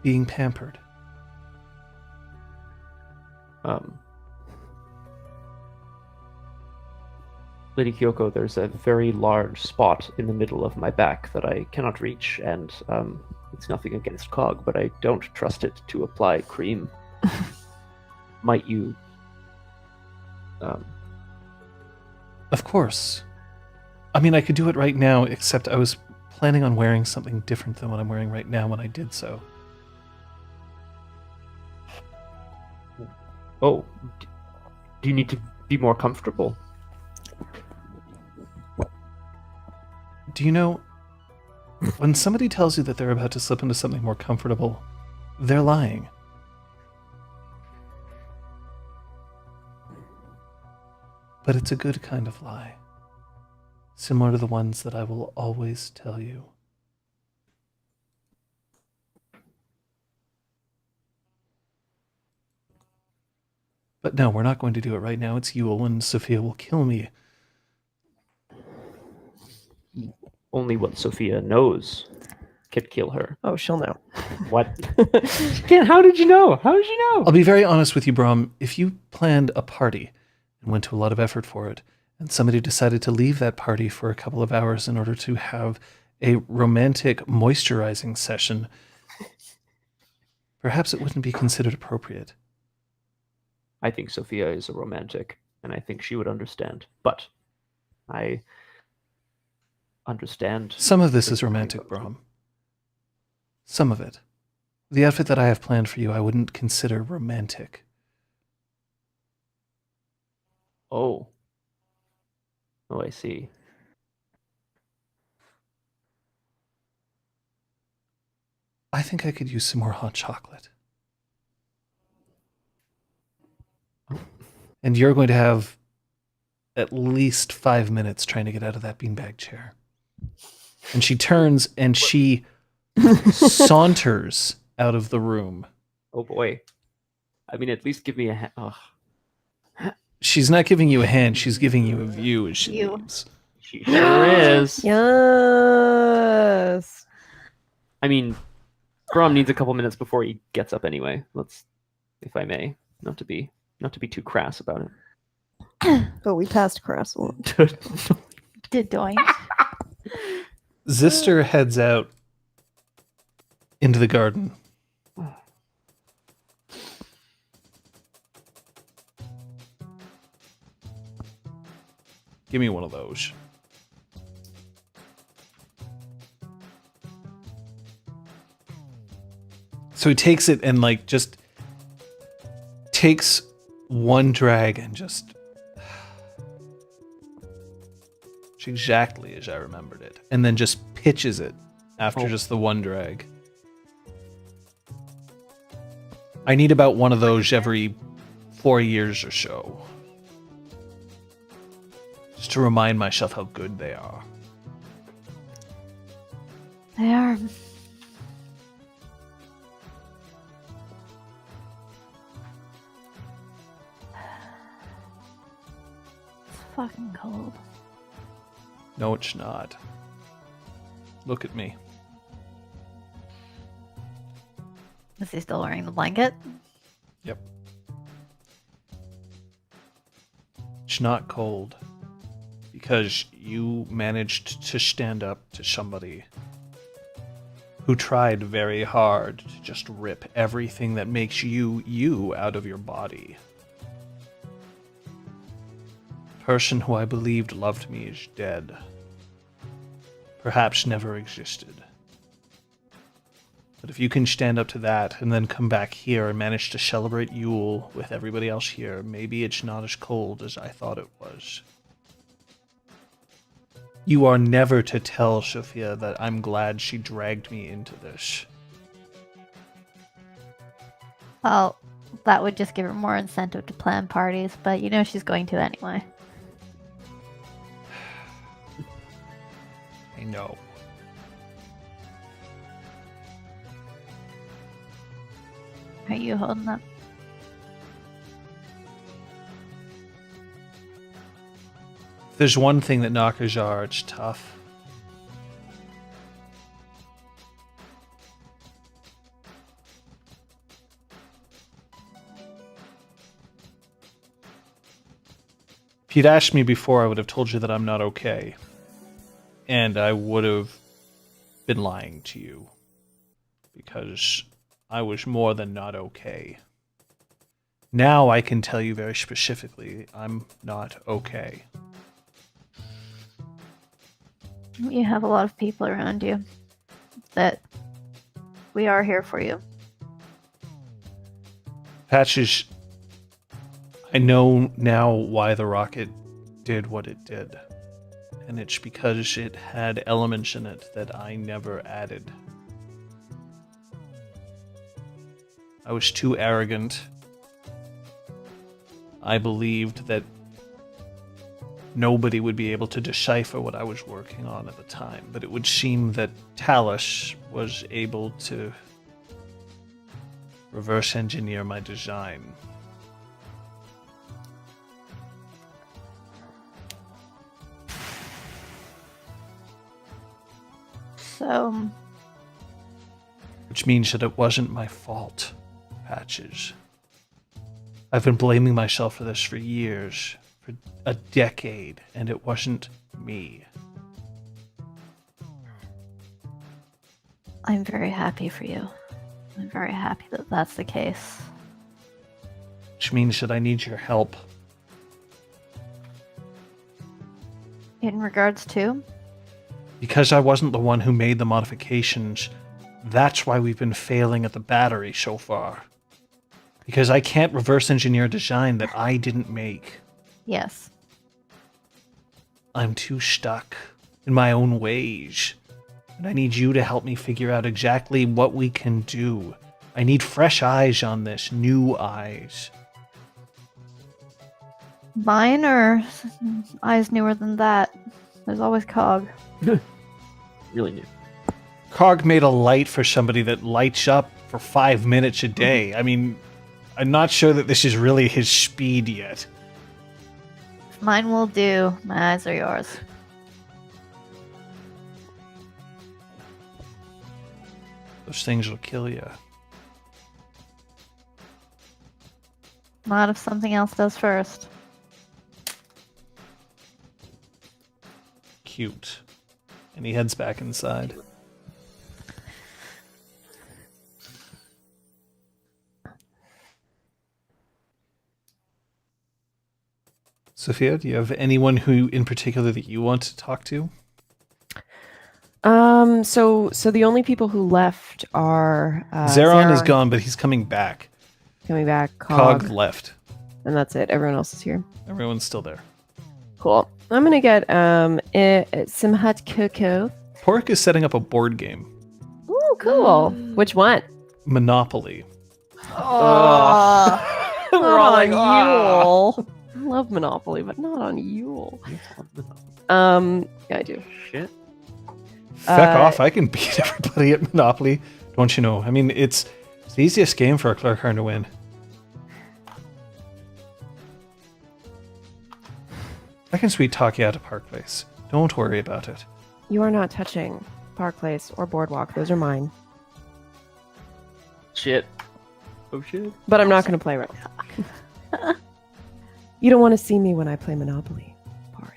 being pampered. Lady Kyoko, there's a very large spot in the middle of my back that I cannot reach, and it's nothing against Cog, but I don't trust it to apply cream. Might you? Of course. I mean, I could do it right now, except I was planning on wearing something different than what I'm wearing right now when I did so. Oh, do you need to be more comfortable? Do you know, when somebody tells you that they're about to slip into something more comfortable, they're lying. But it's a good kind of lie, similar to the ones that I will always tell you. But no, we're not going to do it right now. It's Yule, and Sophia will kill me. Only what Sophia knows could kill her. Oh, she'll know. What? How did you know? How did you know? I'll be very honest with you, Braum. If you planned a party and went to a lot of effort for it, and somebody decided to leave that party for a couple of hours in order to have a romantic moisturizing session, perhaps it wouldn't be considered appropriate. I think Sophia is a romantic, and I think she would understand. But I understand. Some of this is romantic, Braum. Some of it. The outfit that I have planned for you, I wouldn't consider romantic. Oh. Oh, I see. I think I could use some more hot chocolate. And you're going to have at least 5 minutes trying to get out of that beanbag chair. And she turns and she saunters out of the room. Oh boy. I mean, at least give me a hand. Oh. She's not giving you a hand, she's giving you a view as she You. leaves. She sure is. Yes. I mean, Braum needs a couple minutes before he gets up anyway. Let's, if I may, not to be too crass about it. Oh, we passed Crastle. Did doing. Zister heads out into the garden. Give me one of those. So he takes it and just takes one drag and just exactly as I remembered it, and then just pitches it after just the one drag. I need about one of those every 4 years or so, just to remind myself how good they are. They are. It's fucking cold. No, it's not. Look at me. Is he still wearing the blanket? Yep. It's not cold because you managed to stand up to somebody who tried very hard to just rip everything that makes you out of your body. The person who I believed loved me is dead. Perhaps never existed. But if you can stand up to that and then come back here and manage to celebrate Yule with everybody else here, maybe it's not as cold as I thought it was. You are never to tell Sophia that I'm glad she dragged me into this. Well, that would just give her more incentive to plan parties, but you know she's going to anyway. I know. Are you holding up? If there's one thing that knockers are, it's tough. If you'd asked me before, I would have told you that I'm not okay. And I would have been lying to you. Because I was more than not okay. Now I can tell you very specifically, I'm not okay. You have a lot of people around you that we are here for you. Patches, I know now why the rocket did what it did. And it's because it had elements in it that I never added. I was too arrogant. I believed that nobody would be able to decipher what I was working on at the time, but it would seem that Talus was able to reverse engineer my design. So, Which means that it wasn't my fault, Patches. I've been blaming myself for this for years, for a decade, and it wasn't me. I'm very happy for you. I'm very happy that that's the case. Which means that I need your help. In regards to? Because I wasn't the one who made the modifications, that's why we've been failing at the battery so far. Because I can't reverse engineer a design that I didn't make. Yes. I'm too stuck in my own ways. And I need you to help me figure out exactly what we can do. I need fresh eyes on this, new eyes. Mine or eyes newer than that? There's always Cog. Really new. Cog made a light for somebody that lights up for 5 minutes a day. I mean, I'm not sure that this is really his speed yet. Mine will do. My eyes are yours. Those things will kill you. Not if something else does first. Cute. And he heads back inside. Sophia, do you have anyone who in particular that you want to talk to? So the only people who left are Zeron is gone, but he's coming back. coming back. Cog left. And that's it. Everyone else is here. Everyone's still there. Cool. I'm gonna get some hot cocoa. Pork is setting up a board game. Ooh, cool. Which one? Monopoly. Oh, not on Yule. I love Monopoly, but not on Yule. Yeah, I do. Shit. Feck off, I can beat everybody at Monopoly. Don't you know? I mean, it's the easiest game for a Clerkhorn to win. I can sweet talk you out of Park Place. Don't worry about it. You are not touching Park Place or Boardwalk. Those are mine. Shit. Oh shit. But I'm not going to play right now. You don't want to see me when I play Monopoly, Park.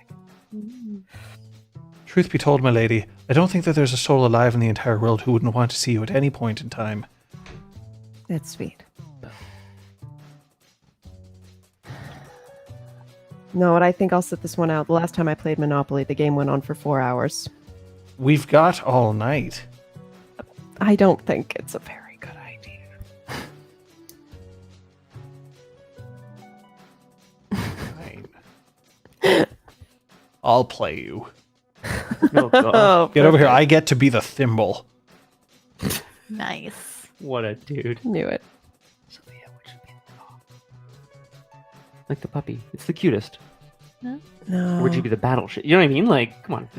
Truth be told, my lady, I don't think that there's a soul alive in the entire world who wouldn't want to see you at any point in time. That's sweet. No, what I think I'll sit this one out. The last time I played Monopoly, the game went on for 4 hours. We've got all night. I don't think it's a very good idea. Fine. I'll play you. Oh, God. Oh, Get over here. I get to be the thimble. Nice. What a dude. Knew it. Sophia, what should be the dog? Like the puppy. It's the cutest. No. Or would you be the battle shit? You know what I mean? Like, come on.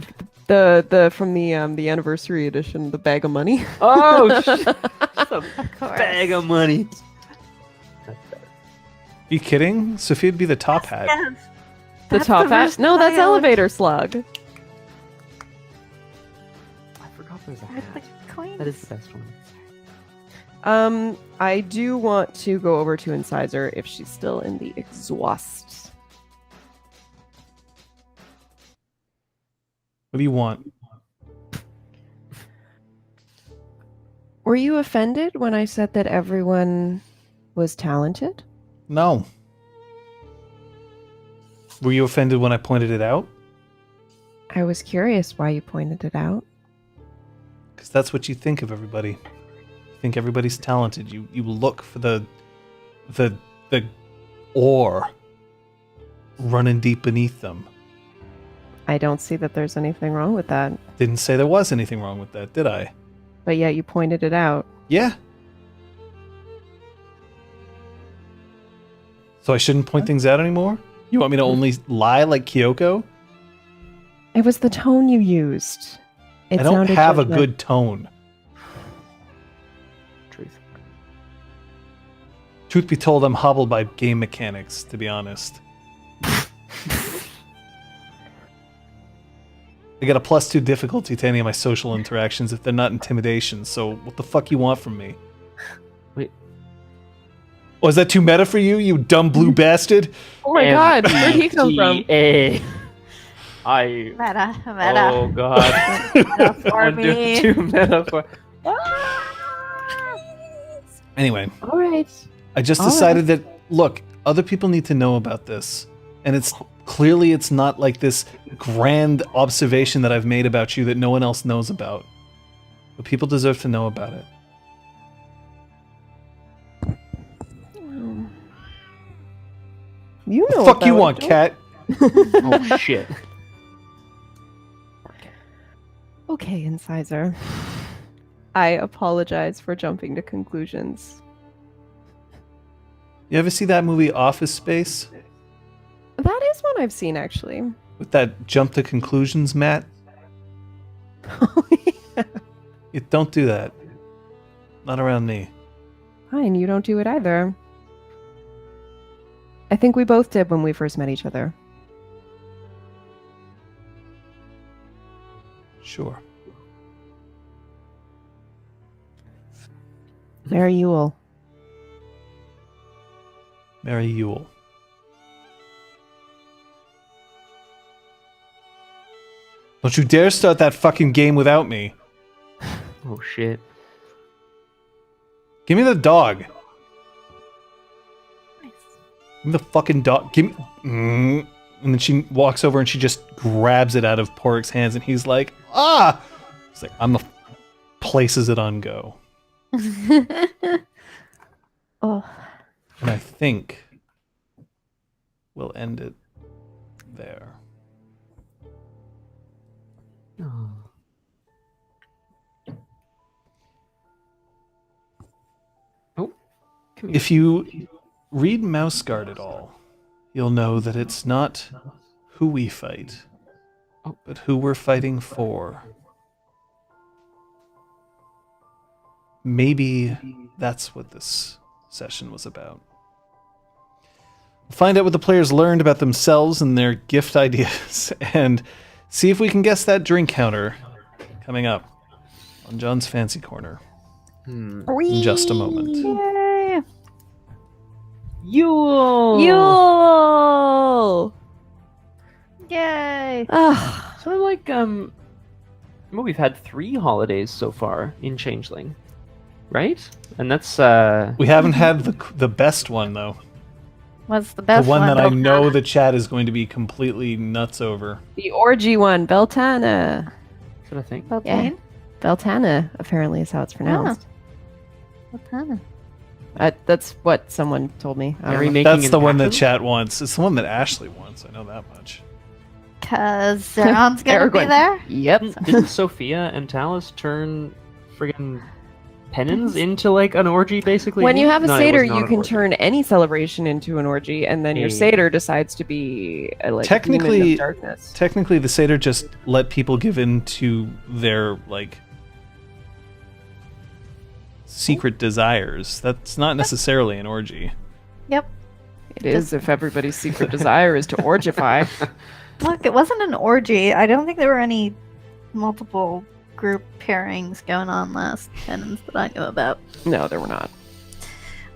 The from the anniversary edition, the bag of money? Oh, shit. Of course. Bag of money. That's better. You kidding? Sophia'd be the top hat. Yes. The That's top the hat? first No, that's time I looked elevator slug. I forgot there's a at hat. the coins. That is the best one. I do want to go over to Incisor if she's still in the exhaust. What do you want? Were you offended when I said that everyone was talented? No. Were you offended when I pointed it out? I was curious why you pointed it out. Because that's what you think of everybody. You think everybody's talented. You look for the ore running deep beneath them. I don't see that there's anything wrong with that. Didn't say there was anything wrong with that, did I? But yet you pointed it out. Yeah. So I shouldn't point things out anymore? You want me to only lie like Kyoko? It was the tone you used. It I don't sounded have a judgmental. good tone. Truth. Truth be told, I'm hobbled by game mechanics, to be honest. I get a +2 difficulty to any of my social interactions if they're not intimidation, so what the fuck you want from me? Wait. Oh, is that too meta for you, you dumb blue bastard? Oh my god, where'd he come from? MTA. Meta. Oh god. Meta for Someone do me. too meta for. Anyway, Alright. I just All decided that, look, other people need to know about this. And it's clearly it's not like this grand observation that I've made about you that no one else knows about. But people deserve to know about it. You know Fuck you about want, it. cat? Oh shit. Okay, Incisor. I apologize for jumping to conclusions. You ever see that movie Office Space? That is one I've seen, actually. With that jump to conclusions, Matt? You don't do that. Not around me. Fine, you don't do it either. I think we both did when we first met each other. Sure. Merry Yule. Merry Yule. Don't you dare start that fucking game without me. Oh shit. Give me the dog. Give me the fucking dog. Give me. And then she walks over and she just grabs it out of Porik's hands, and he's like, "Ah!" It's like I'm the places it on go, Oh, and I think we'll end it there. Oh. Oh. Come here. If you read Mouse Guard at all, you'll know that it's not who we fight, but who we're fighting for. Maybe that's what this session was about. We'll find out what the players learned about themselves and their gift ideas, and see if we can guess that drink counter coming up on John's Fancy Corner in just a moment. yay! Yule. Yule! Yay! Ah, So like well, we've had 3 holidays so far in Changeling, right? And that's We haven't had the best one, though. What's the best The one that I though? know the chat is going to be completely nuts over. the orgy one, Beltana. that's what I think. Beltane? Beltana, apparently, is how it's pronounced. Beltana. That's what someone told me. I don't Merry know. making That's and the one that happy? chat wants. It's the one that Ashley wants. I know that much. Cause Zeron's gonna be Aragorn. there? Yep. Didn't Sophia and Talus turn friggin' penance into like an orgy, basically? When you have a No, it satyr, was not you an can orgy. turn any celebration into an orgy, and then your Hey. satyr decides to be like Technically- demon of darkness. Technically, the satyr just let people give in to their like secret desires. That's not necessarily an orgy. Yep. It is if everybody's secret desire is to orgify. Look, it wasn't an orgy. I don't think there were any multiple group pairings going on last penance that I knew about. No, there were not.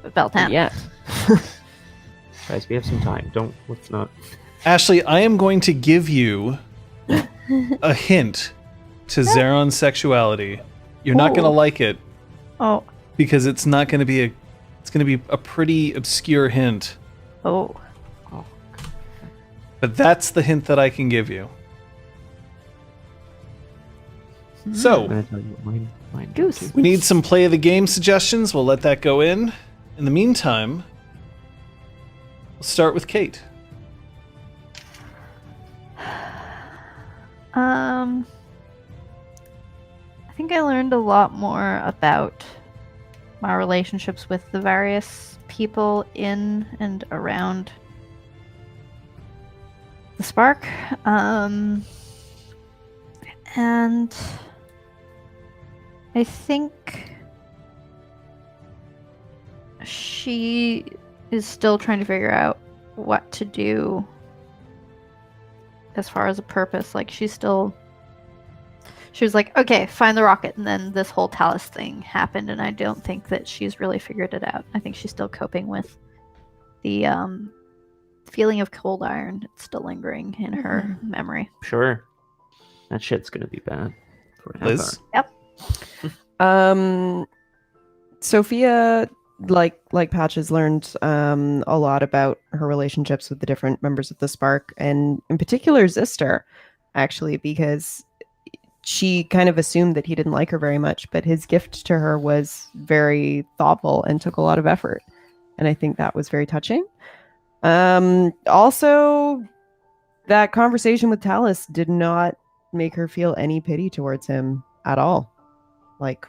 With Beltan. Yet. Guys, we have some time. Let's not. Ashley, I am going to give you a hint to Zeron's sexuality. You're not going to like it Oh. because it's not going to be it's going to be a pretty obscure hint. Oh. But that's the hint that I can give you. So, I'm gonna tell you what mine Goose. we need some play of the game suggestions. We'll let that go in. In the meantime, we'll start with Kate. I think I learned a lot more about my relationships with the various people in and around the Spark. And I think she is still trying to figure out what to do as far as a purpose. Like, she was like, okay, find the rocket, and then this whole Talus thing happened, and I don't think that she's really figured it out. I think she's still coping with the feeling of cold iron. It's still lingering in her memory. Sure. That shit's gonna be bad. Forever. Liz? Yep. Sophia, like Patches, learned a lot about her relationships with the different members of the Spark, and in particular Zister, actually, because she kind of assumed that he didn't like her very much, but his gift to her was very thoughtful and took a lot of effort, and I think that was very touching. Also, that conversation with Talus did not make her feel any pity towards him at all. Like,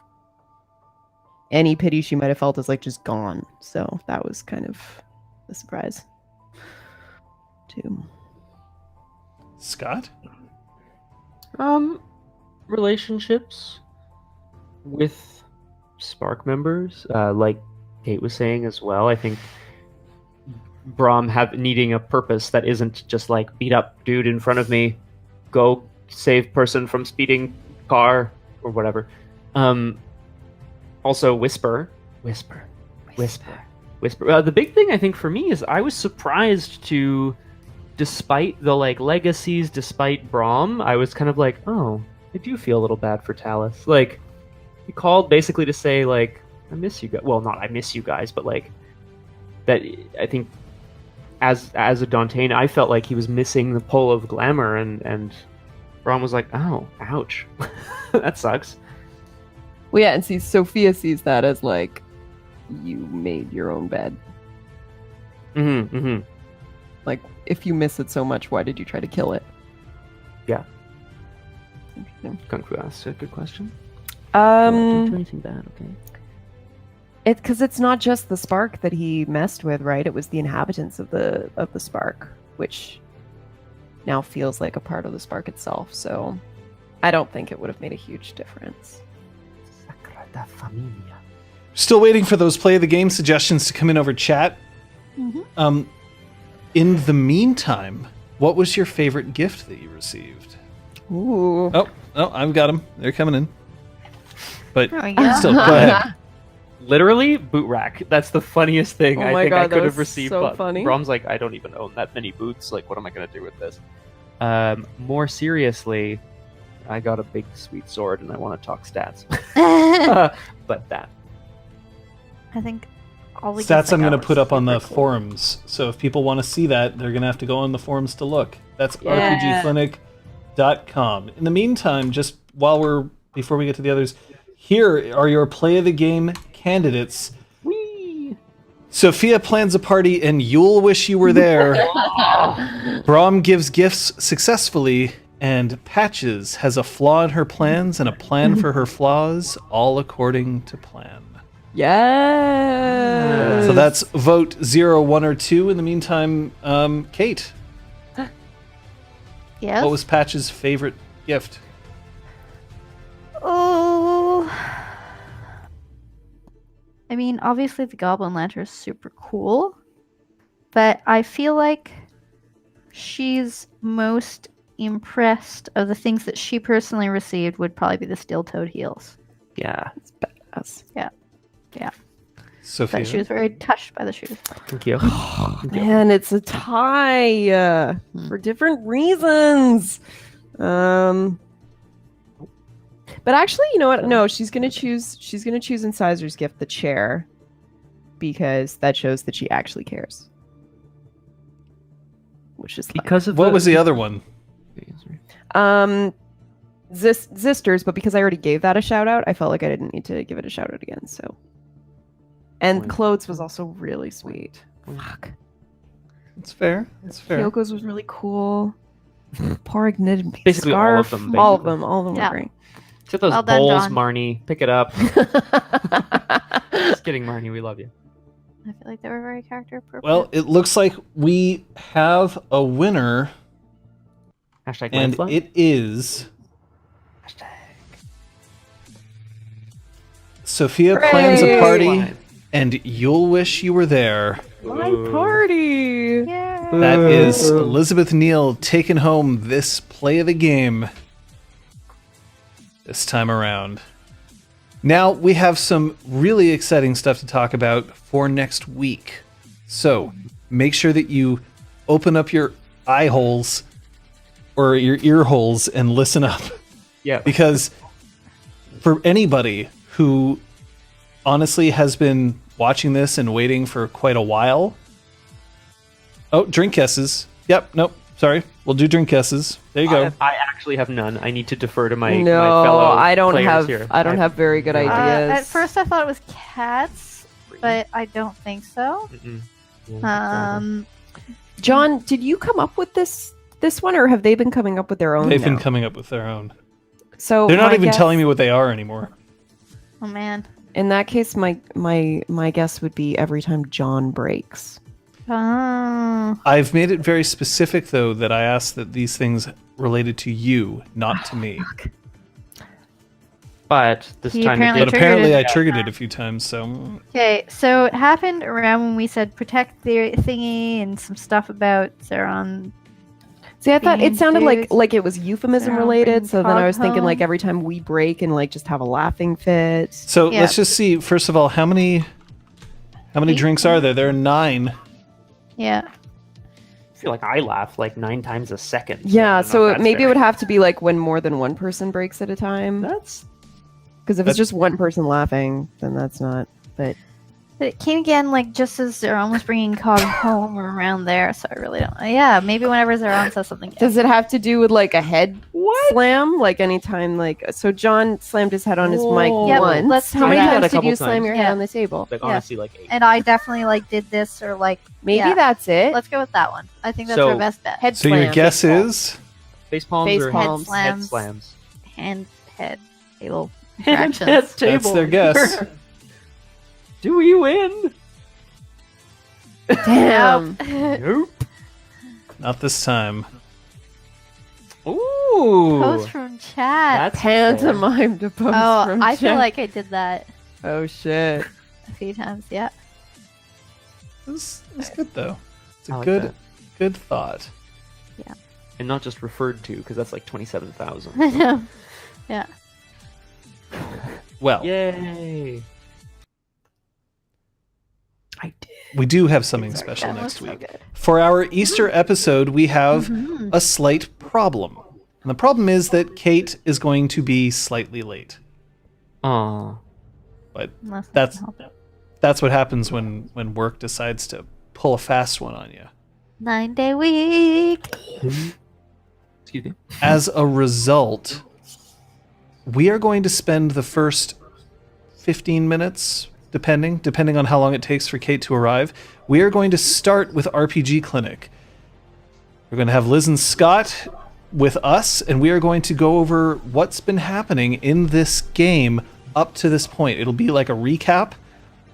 any pity she might have felt is like just gone. So that was kind of a surprise too. Scott? Relationships with Spark members, like Kate was saying as well. I think Braum needing a purpose that isn't just like beat up dude in front of me, go save person from speeding car or whatever. Also Whisper. The big thing I think for me is I was surprised to, despite the like legacies, despite Braum, I was kind of like, oh, I do feel a little bad for Talus. Like, he called basically to say like, I miss you guys. Well, not I miss you guys, but like that. I think as a Dauntain, I felt like he was missing the pull of Glamour, and Braum was like, oh, ouch, that sucks. Well, yeah, and Sophia sees that as like, you made your own bed. Like, if you miss it so much, why did you try to kill it? Yeah. Interesting. Kung Fu asked a good question. Don't do anything bad, okay? Because it's not just the Spark that he messed with, right? It was the inhabitants of the Spark, which now feels like a part of the Spark itself. So I don't think it would have made a huge difference. Sagrada Familia. Still waiting for those play of the game suggestions to come in over chat. In the meantime, what was your favorite gift that you received? Ooh. Oh, I've got them. They're coming in. But There we go. still, go ahead. Literally, boot rack. That's the funniest thing Oh I my think God, I that could was have received. so But funny. Braum's like, I don't even own that many boots. Like, what am I going to do with this? More seriously, I got a big sweet sword and I want to talk stats. But that. I think all the Stats I'm going to to put up on the forums. So if people want to see that, they're going to have to go on the forums to look. That's rpgclinic.com. In the meantime, just before we get to the others, here are your play of the game candidates. Whee! Sophia plans a party and you'll wish you were there. Braum gives gifts successfully, and Patches has a flaw in her plans and a plan for her flaws, all according to plan. Yes. So that's vote 0, 1, or 2. In the meantime, Kate, Yes. what was Patch's favorite gift? Oh. I mean, obviously the Goblin Lantern is super cool. but I feel like she's most impressed of the things that she personally received would probably be the steel-toed heels. Yeah. It's badass. Sophia. But she was very touched by the shoes. Thank you. Man, it's a tie for different reasons. But actually, you know what? No, she's gonna choose Incisor's gift, the chair, because that shows that she actually cares. Which is Because of What was the other one? Zisters, but because I already gave that a shout out, I felt like I didn't need to give it a shout out again. So, and Point. Claude's was also really sweet. Fuck. It's fair. It's fair. Kyoko's was really cool. Porg knitted Basically all of scarf. them, All of basically. them. All of them Yeah. were great. Except those Well done, bowls, John. Marnie. Pick it up. Just kidding, Marnie. We love you. I feel like they were very character appropriate. Well, it looks like we have a winner, Hashtag and landslide. it is Sophia plans a Hooray! party, and you'll wish you were there. My party. yeah. That is Elizabeth Neale taking home this play of the game this time around. Now we have some really exciting stuff to talk about for next week. So make sure that you open up your eye holes or your ear holes and listen up. Yeah. Because for anybody who honestly has been watching this and waiting for quite a while. Oh, drink guesses. Yep, nope, sorry. We'll do drink guesses. There you go. I actually have none. I need to defer to my No, my fellow I don't players have. here. I don't have very good ideas. At first, I thought it was cats, but I don't think so. John, did you come up with this one, or have they been coming up with their own? They've been now? coming up with their own. So They're not my even guess- telling me what they are anymore. Oh man. In that case, my guess would be every time John breaks. Oh. I've made it very specific, though, that I asked that these things related to you, not to me. But this He time it apparently But did. triggered apparently it. I triggered it a few times, so... Okay, so it happened around when we said protect the thingy and some stuff about Zeron. See, I thought it Being sounded dudes. like it was euphemism They're related. bringing So then I was Cog thinking like home. every time we break and like just have a laughing fit. So Yeah. let's just see, first of all, how many Eight? drinks are there? There are 9. Yeah. I feel like I laugh like 9 times a second. I Yeah, don't know so if that's maybe fair. it would have to be like when more than one person breaks at a time. That's Because if it's just one person laughing, then that's not. But But it came again like just as Zeron was bringing Cog home or around there, so I really don't. Yeah, maybe whenever Zeron says something. does it have to do with like a head slam? Like anytime, like so John slammed his head on his mic Yep, once. let's How do many that. times A did couple you slam times. your head Yeah. on the table? like Yeah. honestly like 8. And I definitely like did this or like Maybe yeah. that's it. Let's go with that one. I think that's So- our best bet. Head So slam. your guess is... Face palms Face or palms. head Slams. slams? Hand, head, table Head interactions. That's their guess. Do we win? Damn. Nope. Not this time. Ooh. Post from chat. That's fair. Pantomime to post Oh, from I feel chat. like I did that Oh shit. a few times. Yeah. It's good, though. It's a I like good, that. good thought. And not just referred to, because that's like 27,000. I know. Yeah. Well, Yay. I did. we do have something special That was next so week. good. For our Easter episode, we have a slight problem. And the problem is that Kate is going to be slightly late. Aw. But Unless I That's- can help it. that's what happens when work decides to pull a fast one on you. 9-day week. Excuse me. As a result, we are going to spend the first 15 minutes, depending on how long it takes for Kate to arrive. We are going to start with RPG Clinic. We're going to have Liz and Scott with us, and we are going to go over what's been happening in this game up to this point. It'll be like a recap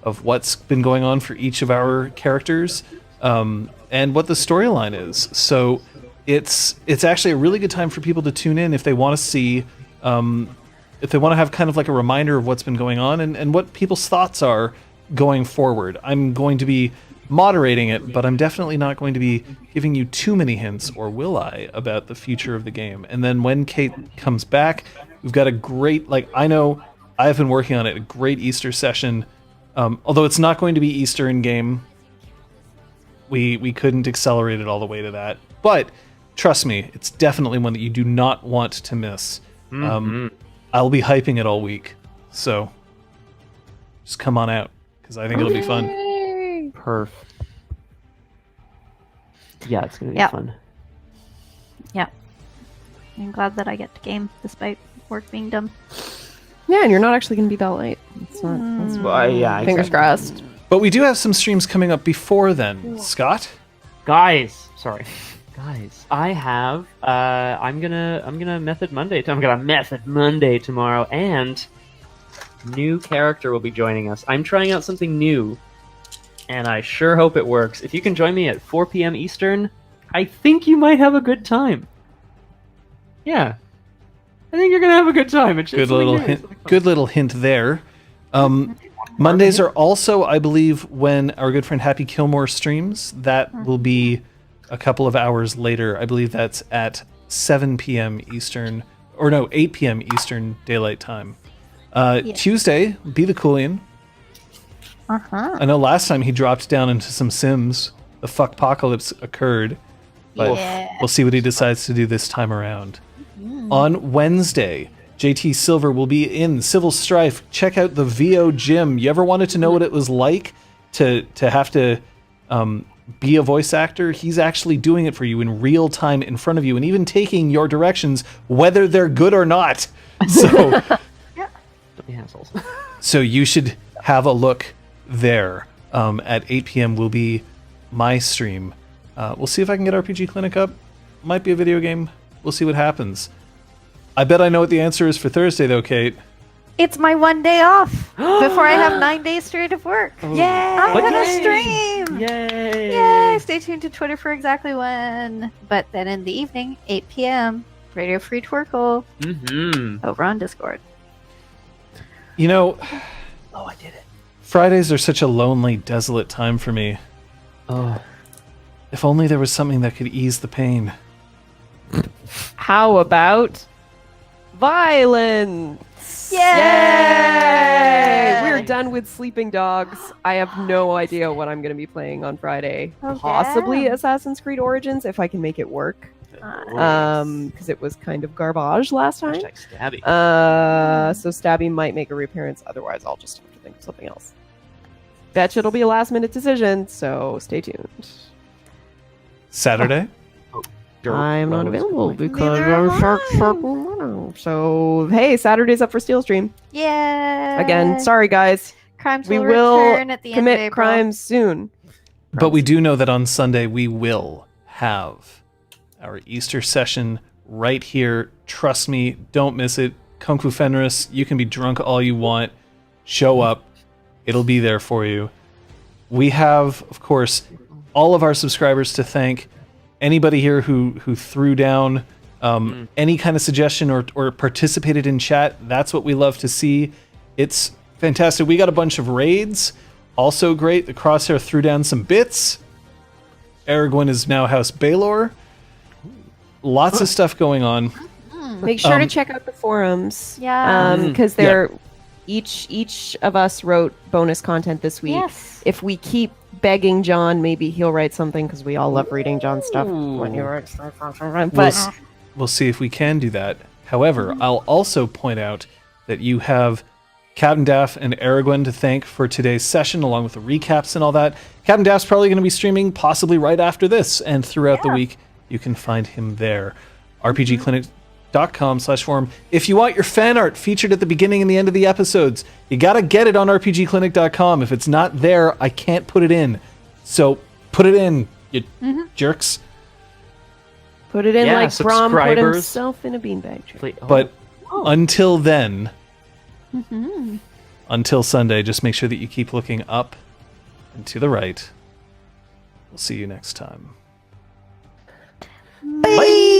of what's been going on for each of our characters, and what the storyline is. So it's actually a really good time for people to tune in if they want to see, if they want to have kind of like a reminder of what's been going on and what people's thoughts are going forward. I'm going to be moderating it, but I'm definitely not going to be giving you too many hints, or will I, about the future of the game. And then when Kate comes back, we've got a great, I know I've been working on it, a great Easter session. Although it's not going to be Easter in game, we couldn't accelerate it all the way to that. But trust me, it's definitely one that you do not want to miss. I'll be hyping it all week, so just come on out, because I think it'll be fun. Perf. Yeah, it's gonna be Yep. fun. Yeah. I'm glad that I get to game despite work being done. Yeah, and you're not actually going to be that late. It's not. That's Yeah, fingers exactly. crossed. But we do have some streams coming up before then. Scott? Guys, I have. I'm gonna method Monday. I'm gonna method Monday tomorrow, and new character will be joining us. I'm trying out something new, and I sure hope it works. If you can join me at 4 p.m. Eastern, I think you might have a good time. Yeah, I think you're gonna have a good time. It's Good little hint. Good little hint there. Mondays are also, I believe, when our good friend Happy Kilmore streams. That will be a couple of hours later. I believe that's at 7 p.m. Eastern, or no, 8 p.m. Eastern Daylight Time. Tuesday, Be the Coolian. I know last time he dropped down into some Sims. The fuckpocalypse occurred. But we'll see what he decides to do this time around. On Wednesday, JT Silver will be in Civil Strife. Check out the VO gym. You ever wanted to know what it was like to have to be a voice actor? He's actually doing it for you in real time in front of you, and even taking your directions, whether they're good or not. So, Don't be assholes. so you should have a look there. At 8 p.m. will be my stream. We'll see if I can get RPG Clinic up. Might be a video game. We'll see what happens. I bet I know what the answer is for Thursday, though, Kate. It's my one day off before I have 9 days straight of work. Yay! I'm gonna stream. Yay! Yay! Stay tuned to Twitter for exactly when. But then in the evening, 8 p.m., Radio Free Twerkle over on Discord. You know, Oh, I did it. Fridays are such a lonely, desolate time for me. Oh. If only there was something that could ease the pain. How about violence? Yay! We're done with Sleeping Dogs. I have no idea what I'm going to be playing on Friday. Possibly Assassin's Creed Origins if I can make it work. Because it was kind of garbage last time. Hashtag stabby. So Stabby might make a reappearance. Otherwise, I'll just have to think of something else. Bet it'll be a last minute decision. So stay tuned. Saturday? I'm not available because Neither am I'm so hey, Saturday's up for Steel Stream Yay! again. Sorry guys, Crimes we will will return at the end of commit April. crimes soon. But we do know that on Sunday we will have our Easter session right here. Trust me, don't miss it. Kung Fu Fenris, you can be drunk all you want. Show up. It'll be there for you. We have, of course, all of our subscribers to thank. Anybody here who threw down any kind of suggestion or participated in chat, that's what we love to see. It's fantastic. We got a bunch of raids. Also great. The Crosshair threw down some bits. Aragorn is now House Baelor. Lots of stuff going on. Make sure to check out the forums. Yeah. Because they're each of us wrote bonus content this week. Yes. If we keep begging John, maybe he'll write something because we all love reading John's stuff when you write stuff. But We'll see if we can do that. However, I'll also point out that you have Captain Daff and Aragorn to thank for today's session, along with the recaps and all that. Captain Daff's probably going to be streaming possibly right after this, and throughout the week, you can find him there. RPGclinic.com/forum. If you want your fan art featured at the beginning and the end of the episodes, you got to get it on RPGclinic.com. If it's not there, I can't put it in. So put it in, you jerks. put it in Yeah, like Braum put subscribers. himself in a beanbag. But until then, until Sunday, just make sure that you keep looking up and to the right. We'll see you next time. Bye.